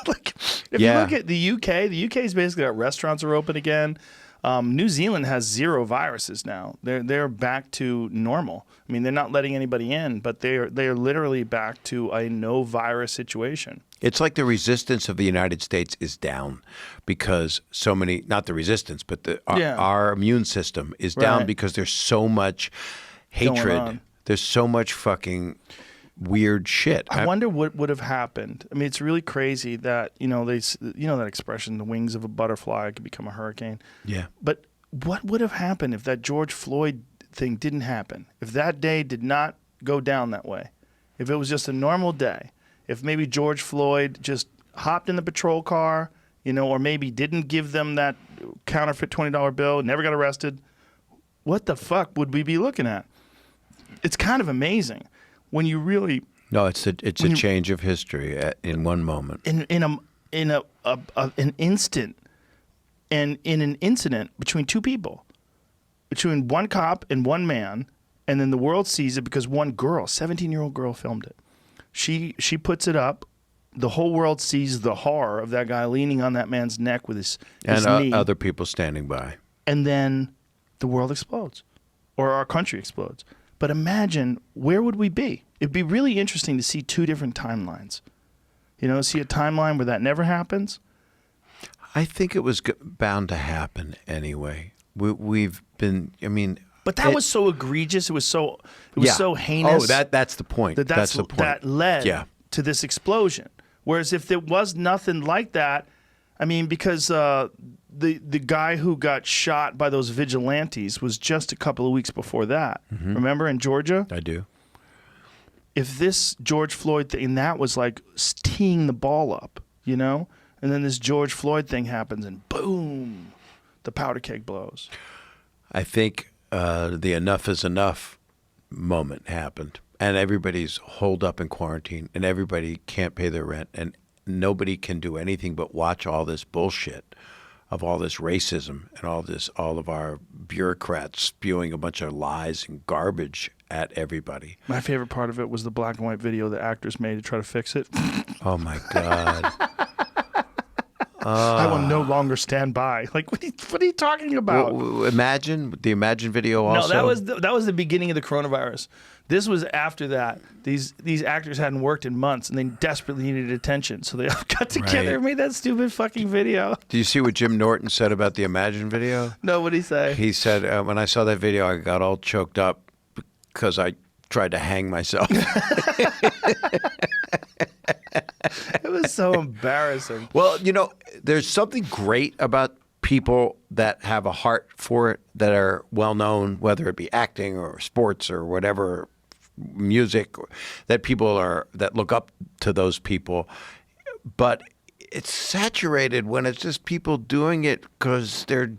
[SPEAKER 1] Like if you look at the UK's basically got restaurants are open again. New Zealand has 0 viruses now. They're back to normal. I mean, they're not letting anybody in, but they're literally back to a no virus situation.
[SPEAKER 2] It's like the resistance of the United States is down because so many, not the resistance, but our immune system is down because there's so much hatred. There's so much fucking weird shit.
[SPEAKER 1] I wonder what would have happened. I mean, it's really crazy that, that expression, the wings of a butterfly could become a hurricane.
[SPEAKER 2] Yeah.
[SPEAKER 1] But what would have happened if that George Floyd thing didn't happen? If that day did not go down that way? If it was just a normal day? If maybe George Floyd just hopped in the patrol car, or maybe didn't give them that counterfeit $20 bill, never got arrested, what the fuck would we be looking at? It's kind of amazing when you really.
[SPEAKER 2] No, it's a change of history in one moment.
[SPEAKER 1] In an instant, and in an incident between two people, between one cop and one man, and then the world sees it because one girl, 17-year-old girl, filmed it. She puts it up. The whole world sees the horror of that guy leaning on that man's neck with his knee.
[SPEAKER 2] And other people standing by.
[SPEAKER 1] And then the world explodes, or our country explodes. But imagine, where would we be? It'd be really interesting to see 2 different timelines. See a timeline where that never happens.
[SPEAKER 2] I think it was bound to happen anyway. We've been,
[SPEAKER 1] But that was so egregious. It was so heinous.
[SPEAKER 2] Oh, that's the point. That's the point.
[SPEAKER 1] That led to this explosion. Whereas if there was nothing like that, because the guy who got shot by those vigilantes was just a couple of weeks before that. Mm-hmm. Remember in Georgia?
[SPEAKER 2] I do.
[SPEAKER 1] If this George Floyd thing, that was like teeing the ball up, and then this George Floyd thing happens and boom, the powder keg blows.
[SPEAKER 2] I think the enough is enough moment happened, and everybody's holed up in quarantine, and everybody can't pay their rent, and nobody can do anything but watch all this bullshit of all this racism and all of our bureaucrats spewing a bunch of lies and garbage at everybody.
[SPEAKER 1] My favorite part of it was the black and white video the actors made to try to fix it.
[SPEAKER 2] Oh my God.
[SPEAKER 1] I will no longer stand by. Like, what are you talking about?
[SPEAKER 2] Imagine video also.
[SPEAKER 1] No, that was the beginning of the coronavirus. This was after that. These actors hadn't worked in months, and they desperately needed attention, so they all got together and made that stupid fucking video.
[SPEAKER 2] Do you see what Jim Norton said about the Imagine video?
[SPEAKER 1] No, what did he say?
[SPEAKER 2] He said, when I saw that video, I got all choked up because I tried to hang myself.
[SPEAKER 1] It was so embarrassing.
[SPEAKER 2] Well, there's something great about people that have a heart for it, that are well known, whether it be acting or sports or whatever, music, that look up to those people. But it's saturated when it's just people doing it because they're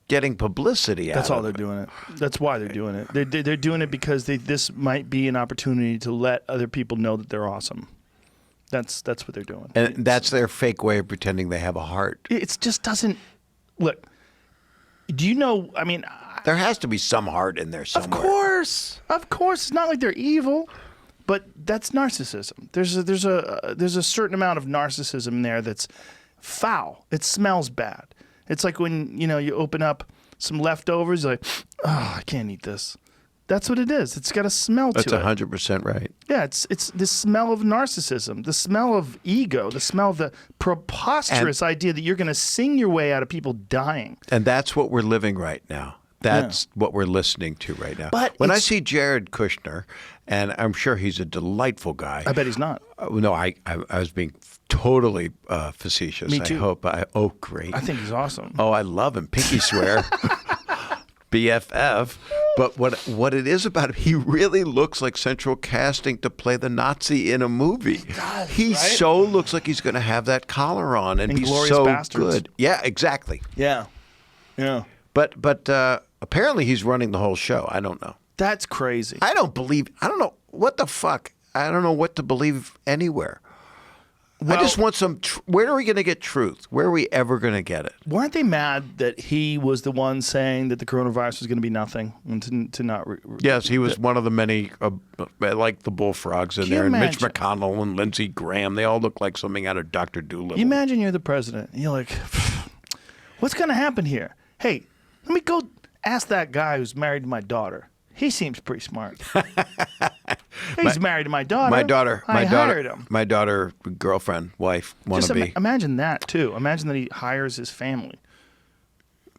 [SPEAKER 2] getting publicity out of it.
[SPEAKER 1] That's all they're doing it. That's why they're doing it. They're doing it because this might be an opportunity to let other people know that they're awesome. That's what they're doing.
[SPEAKER 2] And that's their fake way of pretending they have a heart.
[SPEAKER 1] It just doesn't look. Do you know?
[SPEAKER 2] There has to be some heart in there somewhere.
[SPEAKER 1] Of course. It's not like they're evil, but that's narcissism. There's a certain amount of narcissism in there that's foul. It smells bad. It's like when you open up some leftovers, you're like, oh, I can't eat this. That's what it is. It's got a smell to it.
[SPEAKER 2] That's 100% right.
[SPEAKER 1] Yeah, it's the smell of narcissism, the smell of ego, the smell of the preposterous idea that you're going to sing your way out of people dying.
[SPEAKER 2] And that's what we're living right now. That's what we're listening to right now.
[SPEAKER 1] But
[SPEAKER 2] when I see Jared Kushner, and I'm sure he's a delightful guy.
[SPEAKER 1] I bet he's not.
[SPEAKER 2] No, I was being totally facetious.
[SPEAKER 1] Me too.
[SPEAKER 2] Oh, great.
[SPEAKER 1] I think he's awesome.
[SPEAKER 2] Oh, I love him. Pinky swear. BFF. But what it is about him, he really looks like central casting to play the Nazi in a movie. He so looks like he's going to have that collar on and be so good. Yeah, exactly.
[SPEAKER 1] Yeah.
[SPEAKER 2] But apparently he's running the whole show. I don't know.
[SPEAKER 1] That's crazy.
[SPEAKER 2] I don't know what the fuck. I don't know what to believe anywhere. I
[SPEAKER 1] Well-
[SPEAKER 2] just want some. Where are we going to get truth? Where are we ever going to get it?
[SPEAKER 1] Weren't they mad that he was the one saying that the coronavirus was going to be nothing and to not?
[SPEAKER 2] Yes, he was one of the many, like the bullfrogs in
[SPEAKER 1] Can you
[SPEAKER 2] there, and Mitch
[SPEAKER 1] imagine?
[SPEAKER 2] McConnell and Lindsey Graham. They all look like something out of Dr. Dolittle.
[SPEAKER 1] You imagine you're the president. And you're like, what's going to happen here? Hey, let me go ask that guy who's married to my daughter. He seems pretty smart. He's married to my daughter. I hired him.
[SPEAKER 2] My daughter, girlfriend, wife,
[SPEAKER 1] Just
[SPEAKER 2] wannabe.
[SPEAKER 1] imagine that too. Imagine that he hires his family.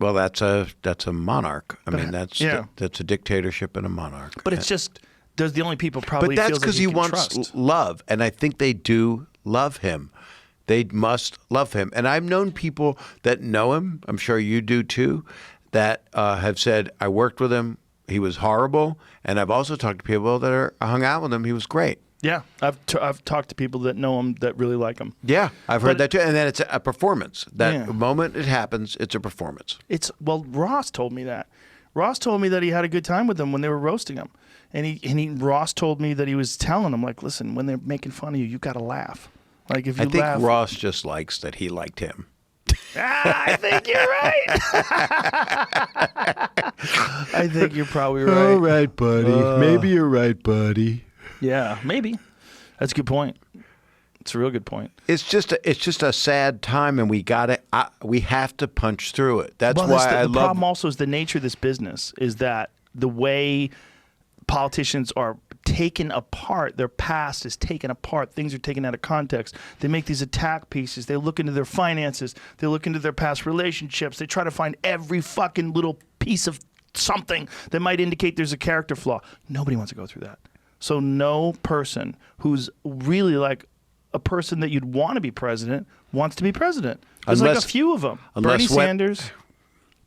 [SPEAKER 2] Well, that's a monarch. I mean, that's
[SPEAKER 1] yeah.
[SPEAKER 2] that's a dictatorship and a monarch.
[SPEAKER 1] But it's just those the only people probably.
[SPEAKER 2] But that's
[SPEAKER 1] feels like
[SPEAKER 2] because he
[SPEAKER 1] can
[SPEAKER 2] wants
[SPEAKER 1] trust.
[SPEAKER 2] love, and I think they do love him. They must love him. And I've known people that know him. I'm sure you do too. That have said, I worked with him. He was horrible. And I've also talked to people that are hung out with him. He was great.
[SPEAKER 1] Yeah, I've talked to people that know him that really like him.
[SPEAKER 2] Yeah, I've heard that too. And then it's a performance. That
[SPEAKER 1] Yeah.
[SPEAKER 2] moment it happens, it's a performance.
[SPEAKER 1] Ross told me that. Ross told me that he had a good time with them when they were roasting him, and Ross told me that he was telling him like, listen, when they're making fun of you, you got to laugh. Like if you
[SPEAKER 2] I think
[SPEAKER 1] laugh,
[SPEAKER 2] Ross just likes that he liked him.
[SPEAKER 1] I think you're right. I think you're probably right.
[SPEAKER 2] All right, buddy. Maybe you're right, buddy.
[SPEAKER 1] Yeah, maybe. That's a good point. It's a real good point.
[SPEAKER 2] It's just a sad time, and we have to punch through it. That's
[SPEAKER 1] Well,
[SPEAKER 2] why
[SPEAKER 1] the
[SPEAKER 2] love.
[SPEAKER 1] problem also is the nature of this business is that the way politicians are taken apart, their past is taken apart, things are taken out of context. They make these attack pieces. They look into their finances. They look into their past relationships. They try to find every fucking little piece of something that might indicate there's a character flaw. Nobody wants to go through that. So no person who's really like a person that you'd want to be president wants to be president. There's like a few of them. Bernie Sanders,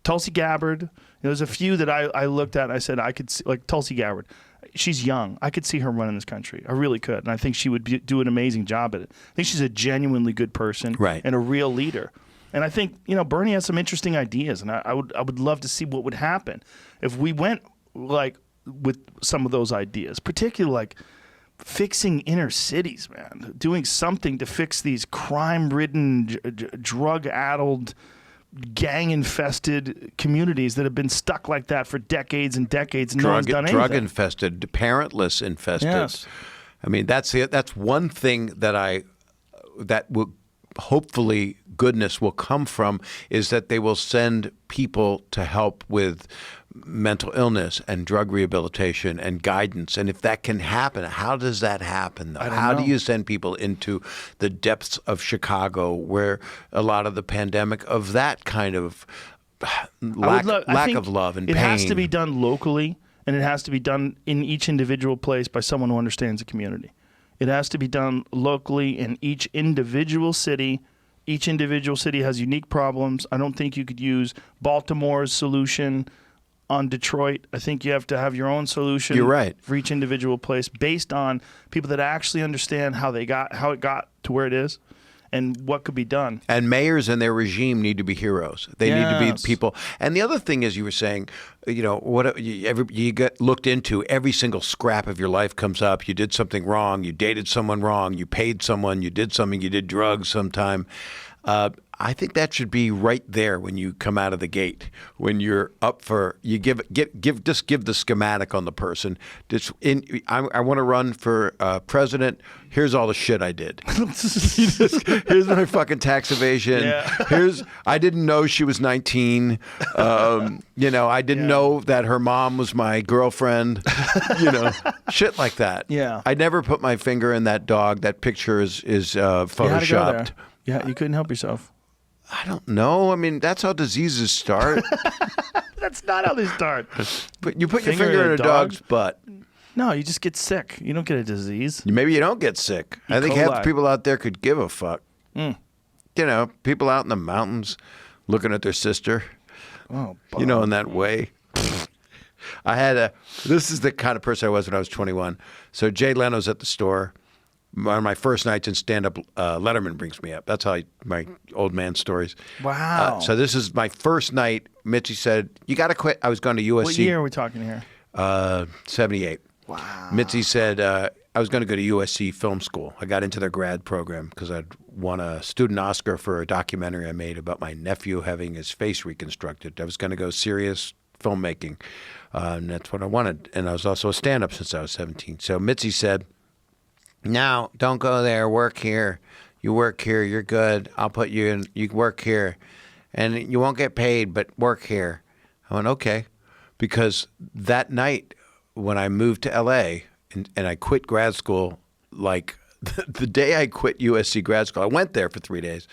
[SPEAKER 1] Tulsi Gabbard. There's a few that I looked at and I said I could see, like Tulsi Gabbard. She's young. I could see her running this country. I really could. And I think she would do an amazing job at it. I think she's a genuinely good person and a real leader. And I think, Bernie has some interesting ideas. And I would love to see what would happen if we went like with some of those ideas, particularly like fixing inner cities, man, doing something to fix these crime-ridden, drug-addled, gang-infested communities that have been stuck like that for decades and decades, and no one's done anything.
[SPEAKER 2] Drug-infested, parentless infested.
[SPEAKER 1] Yes.
[SPEAKER 2] I mean, that's one thing that will hopefully goodness will come from is that they will send people to help with mental illness and drug rehabilitation and guidance. And if that can happen, how does that happen, though? How do you send people into the depths of Chicago where a lot of the pandemic of that kind of lack of love and pain?
[SPEAKER 1] It has to be done locally, and it has to be done in each individual place by someone who understands the community. It has to be done locally in each individual city. Each individual city has unique problems. I don't think you could use Baltimore's solution on Detroit. I think you have to have your own solution.
[SPEAKER 2] You're right.
[SPEAKER 1] For each individual place based on people that actually understand how it got to where it is and what could be done.
[SPEAKER 2] And mayors and their regime need to be heroes. They need to be people. And the other thing is, you were saying, you get looked into, every single scrap of your life comes up. You did something wrong. You dated someone wrong. You paid someone. You did something. You did drugs sometime. I think that should be right there when you come out of the gate. When you're up for, you give the schematic on the person. I want to run for president. Here's all the shit I did. Here's my fucking tax evasion.
[SPEAKER 1] Yeah.
[SPEAKER 2] I didn't know she was 19. I didn't know that her mom was my girlfriend. Shit like that.
[SPEAKER 1] Yeah.
[SPEAKER 2] I never put my finger in that dog. That picture is photoshopped.
[SPEAKER 1] Yeah, you couldn't help yourself.
[SPEAKER 2] I don't know. I mean, that's how diseases start.
[SPEAKER 1] That's not how they start.
[SPEAKER 2] But you put your finger in a dog's butt.
[SPEAKER 1] No, you just get sick. You don't get a disease.
[SPEAKER 2] Maybe you don't get sick. I think half the people out there could give a fuck. People out in the mountains looking at their sister.
[SPEAKER 1] Oh,
[SPEAKER 2] in that way. This is the kind of person I was when I was 21. So Jay Leno's at the store. One of my first nights in stand-up, Letterman brings me up. That's how my old man stories.
[SPEAKER 1] Wow.
[SPEAKER 2] So this is my first night. Mitchie said, you got to quit. I was going to USC.
[SPEAKER 1] What year are we talking here?
[SPEAKER 2] 78.
[SPEAKER 1] Wow.
[SPEAKER 2] Mitzi said, I was going to go to USC Film School. I got into their grad program because I'd won a student Oscar for a documentary I made about my nephew having his face reconstructed. I was going to go serious filmmaking, and that's what I wanted. And I was also a stand-up since I was 17. So Mitzi said, "No, don't go there. Work here. You work here. You're good. I'll put you in. You work here, and you won't get paid, but work here." I went, okay, because that night when I moved to LA and I quit grad school, like the day I quit USC grad school, I went there for 3 days.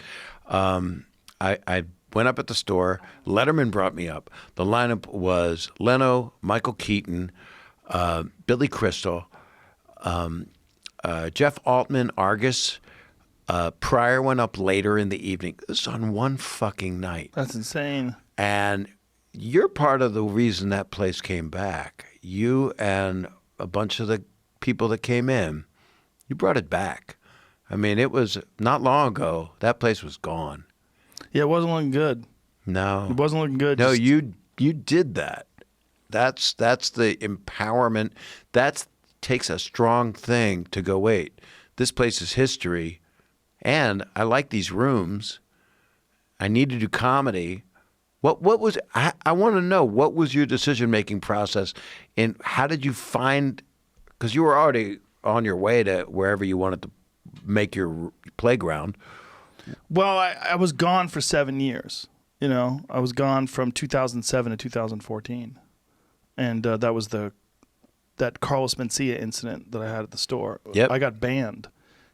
[SPEAKER 2] I went up at the store. Letterman brought me up. The lineup was Leno, Michael Keaton, Billy Crystal, Jeff Altman, Argus. Pryor went up later in the evening. This was on one fucking night.
[SPEAKER 1] That's insane.
[SPEAKER 2] And you're part of the reason that place came back. You and a bunch of the people that came in, you brought it back. I mean, it was not long ago. That place was gone.
[SPEAKER 1] Yeah, it wasn't looking good.
[SPEAKER 2] No.
[SPEAKER 1] It wasn't looking good.
[SPEAKER 2] No,
[SPEAKER 1] Just-
[SPEAKER 2] you did that. That's the empowerment. That takes a strong thing to go, wait, this place is history, and I like these rooms. I need to do comedy. What was I want to know, what was your decision-making process, and how did you find, because you were already on your way to wherever you wanted to make your playground.
[SPEAKER 1] Well, I was gone for 7 years. You know, I was gone from 2007 to 2014, and that was that Carlos Mencia incident that I had at the store.
[SPEAKER 2] Yep.
[SPEAKER 1] I got banned,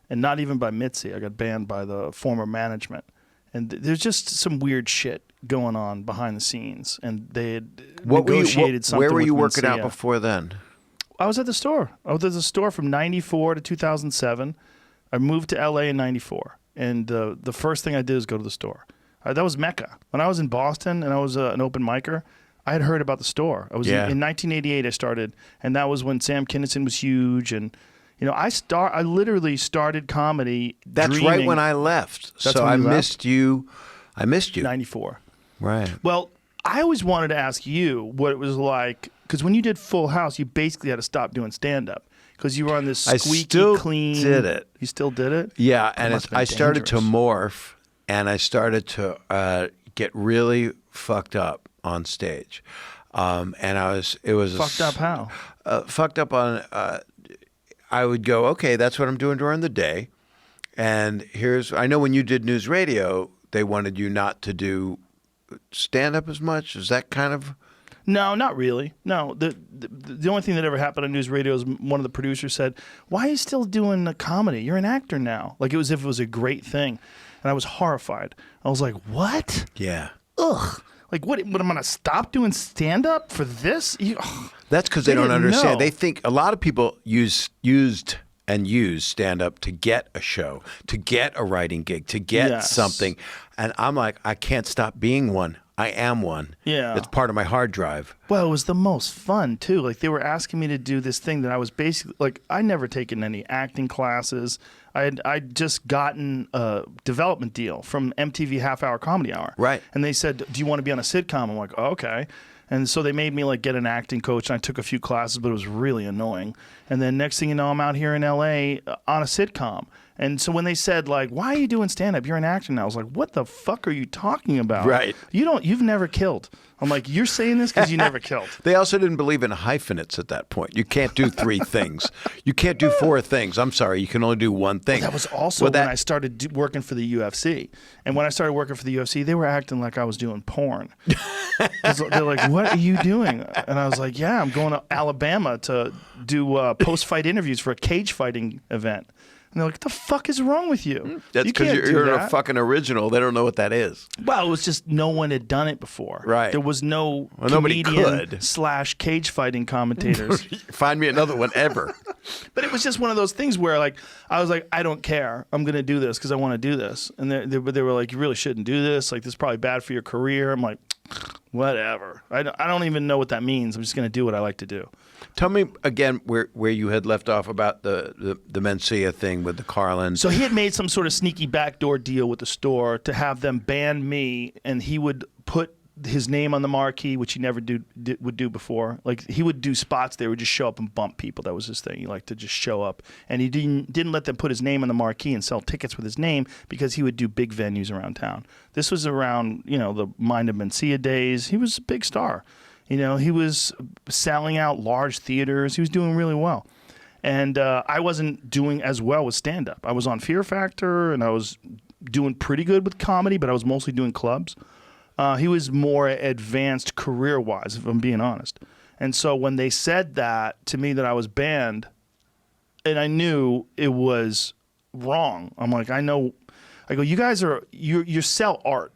[SPEAKER 1] and not even by Mitzi. I got banned by the former management, and there's just some weird shit going on behind the scenes, and they had negotiated something.
[SPEAKER 2] Where were you
[SPEAKER 1] with
[SPEAKER 2] working
[SPEAKER 1] Mencia.
[SPEAKER 2] out before then?
[SPEAKER 1] I was at the store. I was at the store from 94 to 2007. I moved to LA in 94. And the first thing I did was go to the store. That was Mecca. When I was in Boston and I was an open micer, I had heard about the store. I was in 1988 I started, and that was when Sam Kinison was huge. And, you know, I literally started comedy
[SPEAKER 2] That's
[SPEAKER 1] dreaming.
[SPEAKER 2] right when I left.
[SPEAKER 1] That's
[SPEAKER 2] so
[SPEAKER 1] when
[SPEAKER 2] I
[SPEAKER 1] you left?
[SPEAKER 2] missed you. I missed you.
[SPEAKER 1] 94.
[SPEAKER 2] Right.
[SPEAKER 1] Well, I always wanted to ask you what it was like, because when you did Full House, you basically had to stop doing stand-up because you were on this
[SPEAKER 2] I
[SPEAKER 1] squeaky
[SPEAKER 2] still
[SPEAKER 1] clean.
[SPEAKER 2] did it.
[SPEAKER 1] You still did it?
[SPEAKER 2] Yeah, and
[SPEAKER 1] must have been
[SPEAKER 2] I started to
[SPEAKER 1] dangerous.
[SPEAKER 2] morph, and I started to get really fucked up on stage. And it was
[SPEAKER 1] Fucked up how?
[SPEAKER 2] fucked up on. I would go, okay, that's what I'm doing during the day, and I know when you did news radio, they wanted you not to do stand up as much. Is that kind of?
[SPEAKER 1] No, not really. No, the only thing that ever happened on news radio is one of the producers said, "Why are you still doing a comedy? You're an actor now." Like it was if it was a great thing, and I was horrified. I was like, "What?
[SPEAKER 2] Yeah.
[SPEAKER 1] Ugh! Like what? But I'm gonna stop doing stand up for this?"
[SPEAKER 2] That's because they don't
[SPEAKER 1] didn't
[SPEAKER 2] understand.
[SPEAKER 1] know.
[SPEAKER 2] They think a lot of people use stand up to get a show, to get a writing gig, to get
[SPEAKER 1] Yes.
[SPEAKER 2] something. And I'm like, I can't stop being one. I am one.
[SPEAKER 1] Yeah.
[SPEAKER 2] It's part of my hard drive.
[SPEAKER 1] Well, it was the most fun too. Like they were asking me to do this thing that I was basically like I never taken any acting classes. I'd just gotten a development deal from MTV Half Hour Comedy Hour.
[SPEAKER 2] Right.
[SPEAKER 1] And they said, "Do you want to be on a sitcom?" I'm like, "Oh, okay." And so they made me like get an acting coach, and I took a few classes, but it was really annoying. And then next thing you know, I'm out here in LA on a sitcom. And so when they said like, "Why are you doing stand up? You're an actor now." I was like, "What the fuck are you talking about?"
[SPEAKER 2] Right.
[SPEAKER 1] You've never killed. I'm like, "You're saying this because you never killed."
[SPEAKER 2] They also didn't believe in hyphenates at that point. You can't do 3 things. You can't do 4 things. I'm sorry. You can only do one thing.
[SPEAKER 1] That was also when I started working for the UFC. And when I started working for the UFC, they were acting like I was doing porn. They're like, "What are you doing?" And I was like, "Yeah, I'm going to Alabama to do post-fight interviews for a cage fighting event." And they're like, "What the fuck is wrong with you?"
[SPEAKER 2] That's
[SPEAKER 1] You
[SPEAKER 2] because
[SPEAKER 1] can't do
[SPEAKER 2] you're a
[SPEAKER 1] that."
[SPEAKER 2] fucking original. They don't know what that is.
[SPEAKER 1] Well, it was just no one had done it before.
[SPEAKER 2] Right.
[SPEAKER 1] There was no
[SPEAKER 2] Well, nobody
[SPEAKER 1] comedian
[SPEAKER 2] could.
[SPEAKER 1] / cage fighting commentators.
[SPEAKER 2] Find me another one ever.
[SPEAKER 1] But it was just one of those things where, like, I was like, I don't care. I'm going to do this because I want to do this. And they were like, you really shouldn't do this. Like, this is probably bad for your career. I'm like, whatever. I don't even know what that means. I'm just going to do what I like to do.
[SPEAKER 2] Tell me again where you had left off about the Mencia thing with the Carlin.
[SPEAKER 1] So he had made some sort of sneaky backdoor deal with the store to have them ban me, and he would put his name on the marquee, which he never would do before. Like he would do spots there, would just show up and bump people. That was his thing. He liked to just show up, and he didn't let them put his name on the marquee and sell tickets with his name because he would do big venues around town. This was around the Mind of Mencia days. He was a big star. He was selling out large theaters. He was doing really well. And I wasn't doing as well with stand-up. I was on Fear Factor, and I was doing pretty good with comedy, but I was mostly doing clubs. He was more advanced career-wise, if I'm being honest. And so when they said that to me that I was banned, and I knew it was wrong. I'm like, I know. I go, you guys you sell art.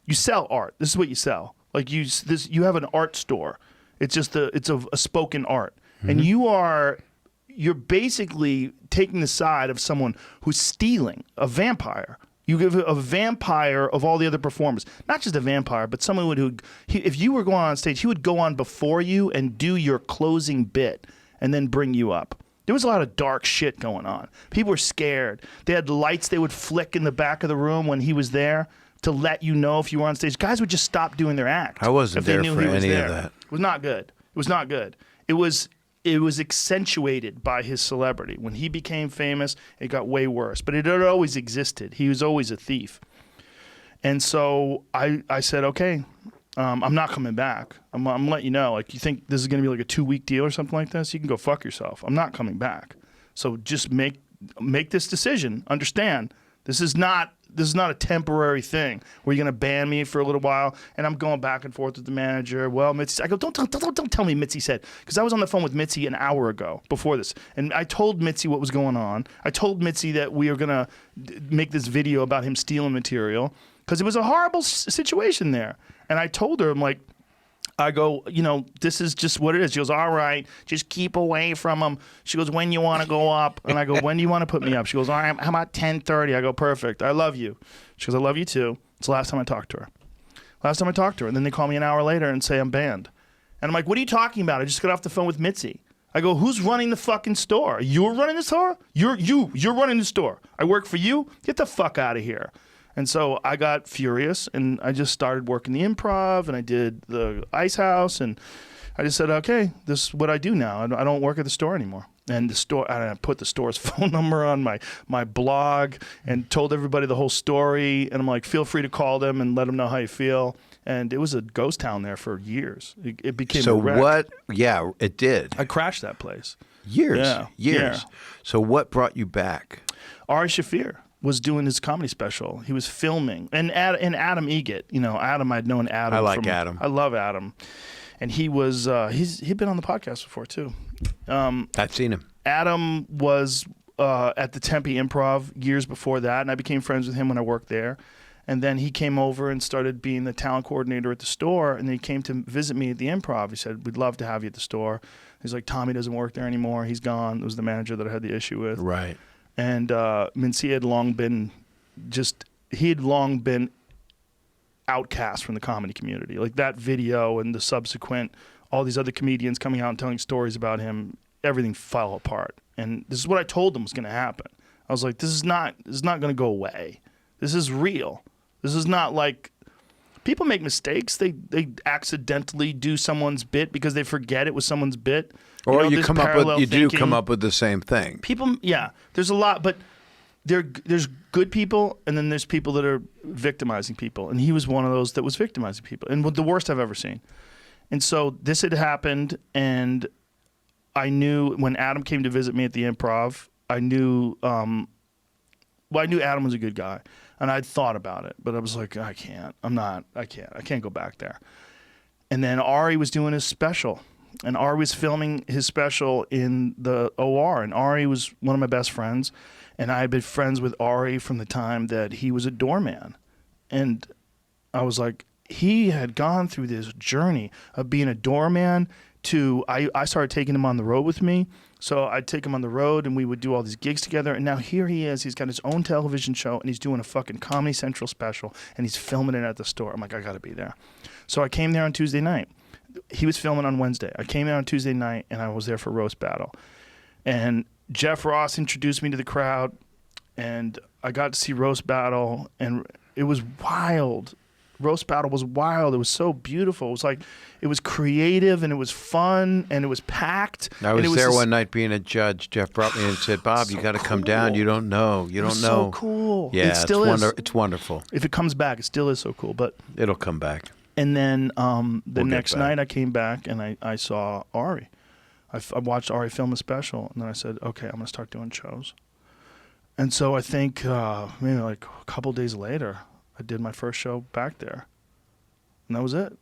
[SPEAKER 1] You sell art. This is what you sell. Like you have an art store. It's just it's a spoken art, and you're basically taking the side of someone who's stealing, a vampire. You give a vampire of all the other performers, not just a vampire, but someone who if you were going on stage, he would go on before you and do your closing bit and then bring you up. There was a lot of dark shit going on. People were scared. They had lights they would flick in the back of the room when he was there to let you know if you were on stage. Guys would just stop doing their act.
[SPEAKER 2] I wasn't there for any of that.
[SPEAKER 1] It was not good. It was not good. It was accentuated by his celebrity. When he became famous, it got way worse. But it had always existed. He was always a thief. And so I said, okay, I'm not coming back. I'm letting you know. Like, you think this is going to be like a 2-week deal or something like this? You can go fuck yourself. I'm not coming back. So just make this decision. Understand, this is not a temporary thing where you're going to ban me for a little while. And I'm going back and forth with the manager. Well, Mitzi, I go, don't tell me Mitzi said, because I was on the phone with Mitzi an hour ago before this. And I told Mitzi what was going on. I told Mitzi that we are going to make this video about him stealing material because it was a horrible situation there. And I told her, I go, this is just what it is. She goes, all right, just keep away from him. She goes, when you want to go up? And I go, when do you want to put me up? She goes, all right, how about 10:30? I go, perfect. I love you. She goes, I love you too. It's the last time I talked to her. And then they call me an hour later and say I'm banned. And I'm like, what are you talking about? I just got off the phone with Mitzi. I go, who's running the fucking store? You're running the store? You're running the store. I work for you? Get the fuck out of here. And so I got furious, and I just started working the Improv, and I did the Ice House, and I just said, okay, this is what I do now. I don't work at the store anymore. And I put the store's phone number on my blog and told everybody the whole story. And I'm like, feel free to call them and let them know how you feel. And it was a ghost town there for years. It became a wreck.
[SPEAKER 2] What? Yeah, it did.
[SPEAKER 1] I crashed that place.
[SPEAKER 2] Years.
[SPEAKER 1] Yeah.
[SPEAKER 2] So what brought you back?
[SPEAKER 1] Ari Shaffir was doing his comedy special. He was filming. And Adam Egget, Adam, I'd known Adam.
[SPEAKER 2] I like Adam.
[SPEAKER 1] I love Adam. And he was, he'd been on the podcast before too.
[SPEAKER 2] I've seen him.
[SPEAKER 1] Adam was at the Tempe Improv years before that, and I became friends with him when I worked there. And then he came over and started being the talent coordinator at the store, and then he came to visit me at the Improv. He said, we'd love to have you at the store. He's like, Tommy doesn't work there anymore. He's gone. It was the manager that I had the issue with.
[SPEAKER 2] Right.
[SPEAKER 1] And Mencia had long been outcast from the comedy community. Like that video and the subsequent, all these other comedians coming out and telling stories about him, everything fell apart. And this is what I told them was going to happen. I was like, this is not going to go away. This is real. This is not like, people make mistakes. They accidentally do someone's bit because they forget it was someone's bit.
[SPEAKER 2] Or you come up with the same thing.
[SPEAKER 1] People, yeah, there's a lot, but there's good people, and then there's people that are victimizing people, and he was one of those that was victimizing people, and the worst I've ever seen. And so this had happened, and I knew when Adam came to visit me at the Improv, I knew Adam was a good guy, and I'd thought about it, but I was like, I can't go back there. And then Ari was doing his special. And Ari was filming his special in the OR. And Ari was one of my best friends. And I had been friends with Ari from the time that he was a doorman. And I was like, he had gone through this journey of being a doorman to, I started taking him on the road with me. So I'd take him on the road and we would do all these gigs together. And now here he is. He's got his own television show and he's doing a fucking Comedy Central special and he's filming it at the store. I'm like, I got to be there. So I came there on Tuesday night. He was filming on Wednesday. I came there on Tuesday night, and I was there for Roast Battle. And Jeff Ross introduced me to the crowd, and I got to see Roast Battle, and it was wild. roast battle was wild. It was so beautiful. It was like, it was creative and it was fun and it was packed.
[SPEAKER 2] I
[SPEAKER 1] and
[SPEAKER 2] was
[SPEAKER 1] it
[SPEAKER 2] there
[SPEAKER 1] this-
[SPEAKER 2] one night being a judge. Jeff brought me in and said, Bob, you
[SPEAKER 1] So
[SPEAKER 2] got to come down.
[SPEAKER 1] cool.
[SPEAKER 2] You don't know. You
[SPEAKER 1] It
[SPEAKER 2] don't
[SPEAKER 1] was
[SPEAKER 2] know.
[SPEAKER 1] so cool.
[SPEAKER 2] Yeah,
[SPEAKER 1] It still is.
[SPEAKER 2] It's wonderful.
[SPEAKER 1] If it comes back, it still is so cool. But
[SPEAKER 2] It'll come back.
[SPEAKER 1] and then the
[SPEAKER 2] get
[SPEAKER 1] next
[SPEAKER 2] back.
[SPEAKER 1] night I came back and I saw Ari. I watched Ari film a special, and then I said, okay, I'm going to start doing shows. And so I think maybe like a couple days later, I did my first show back there. And that was it.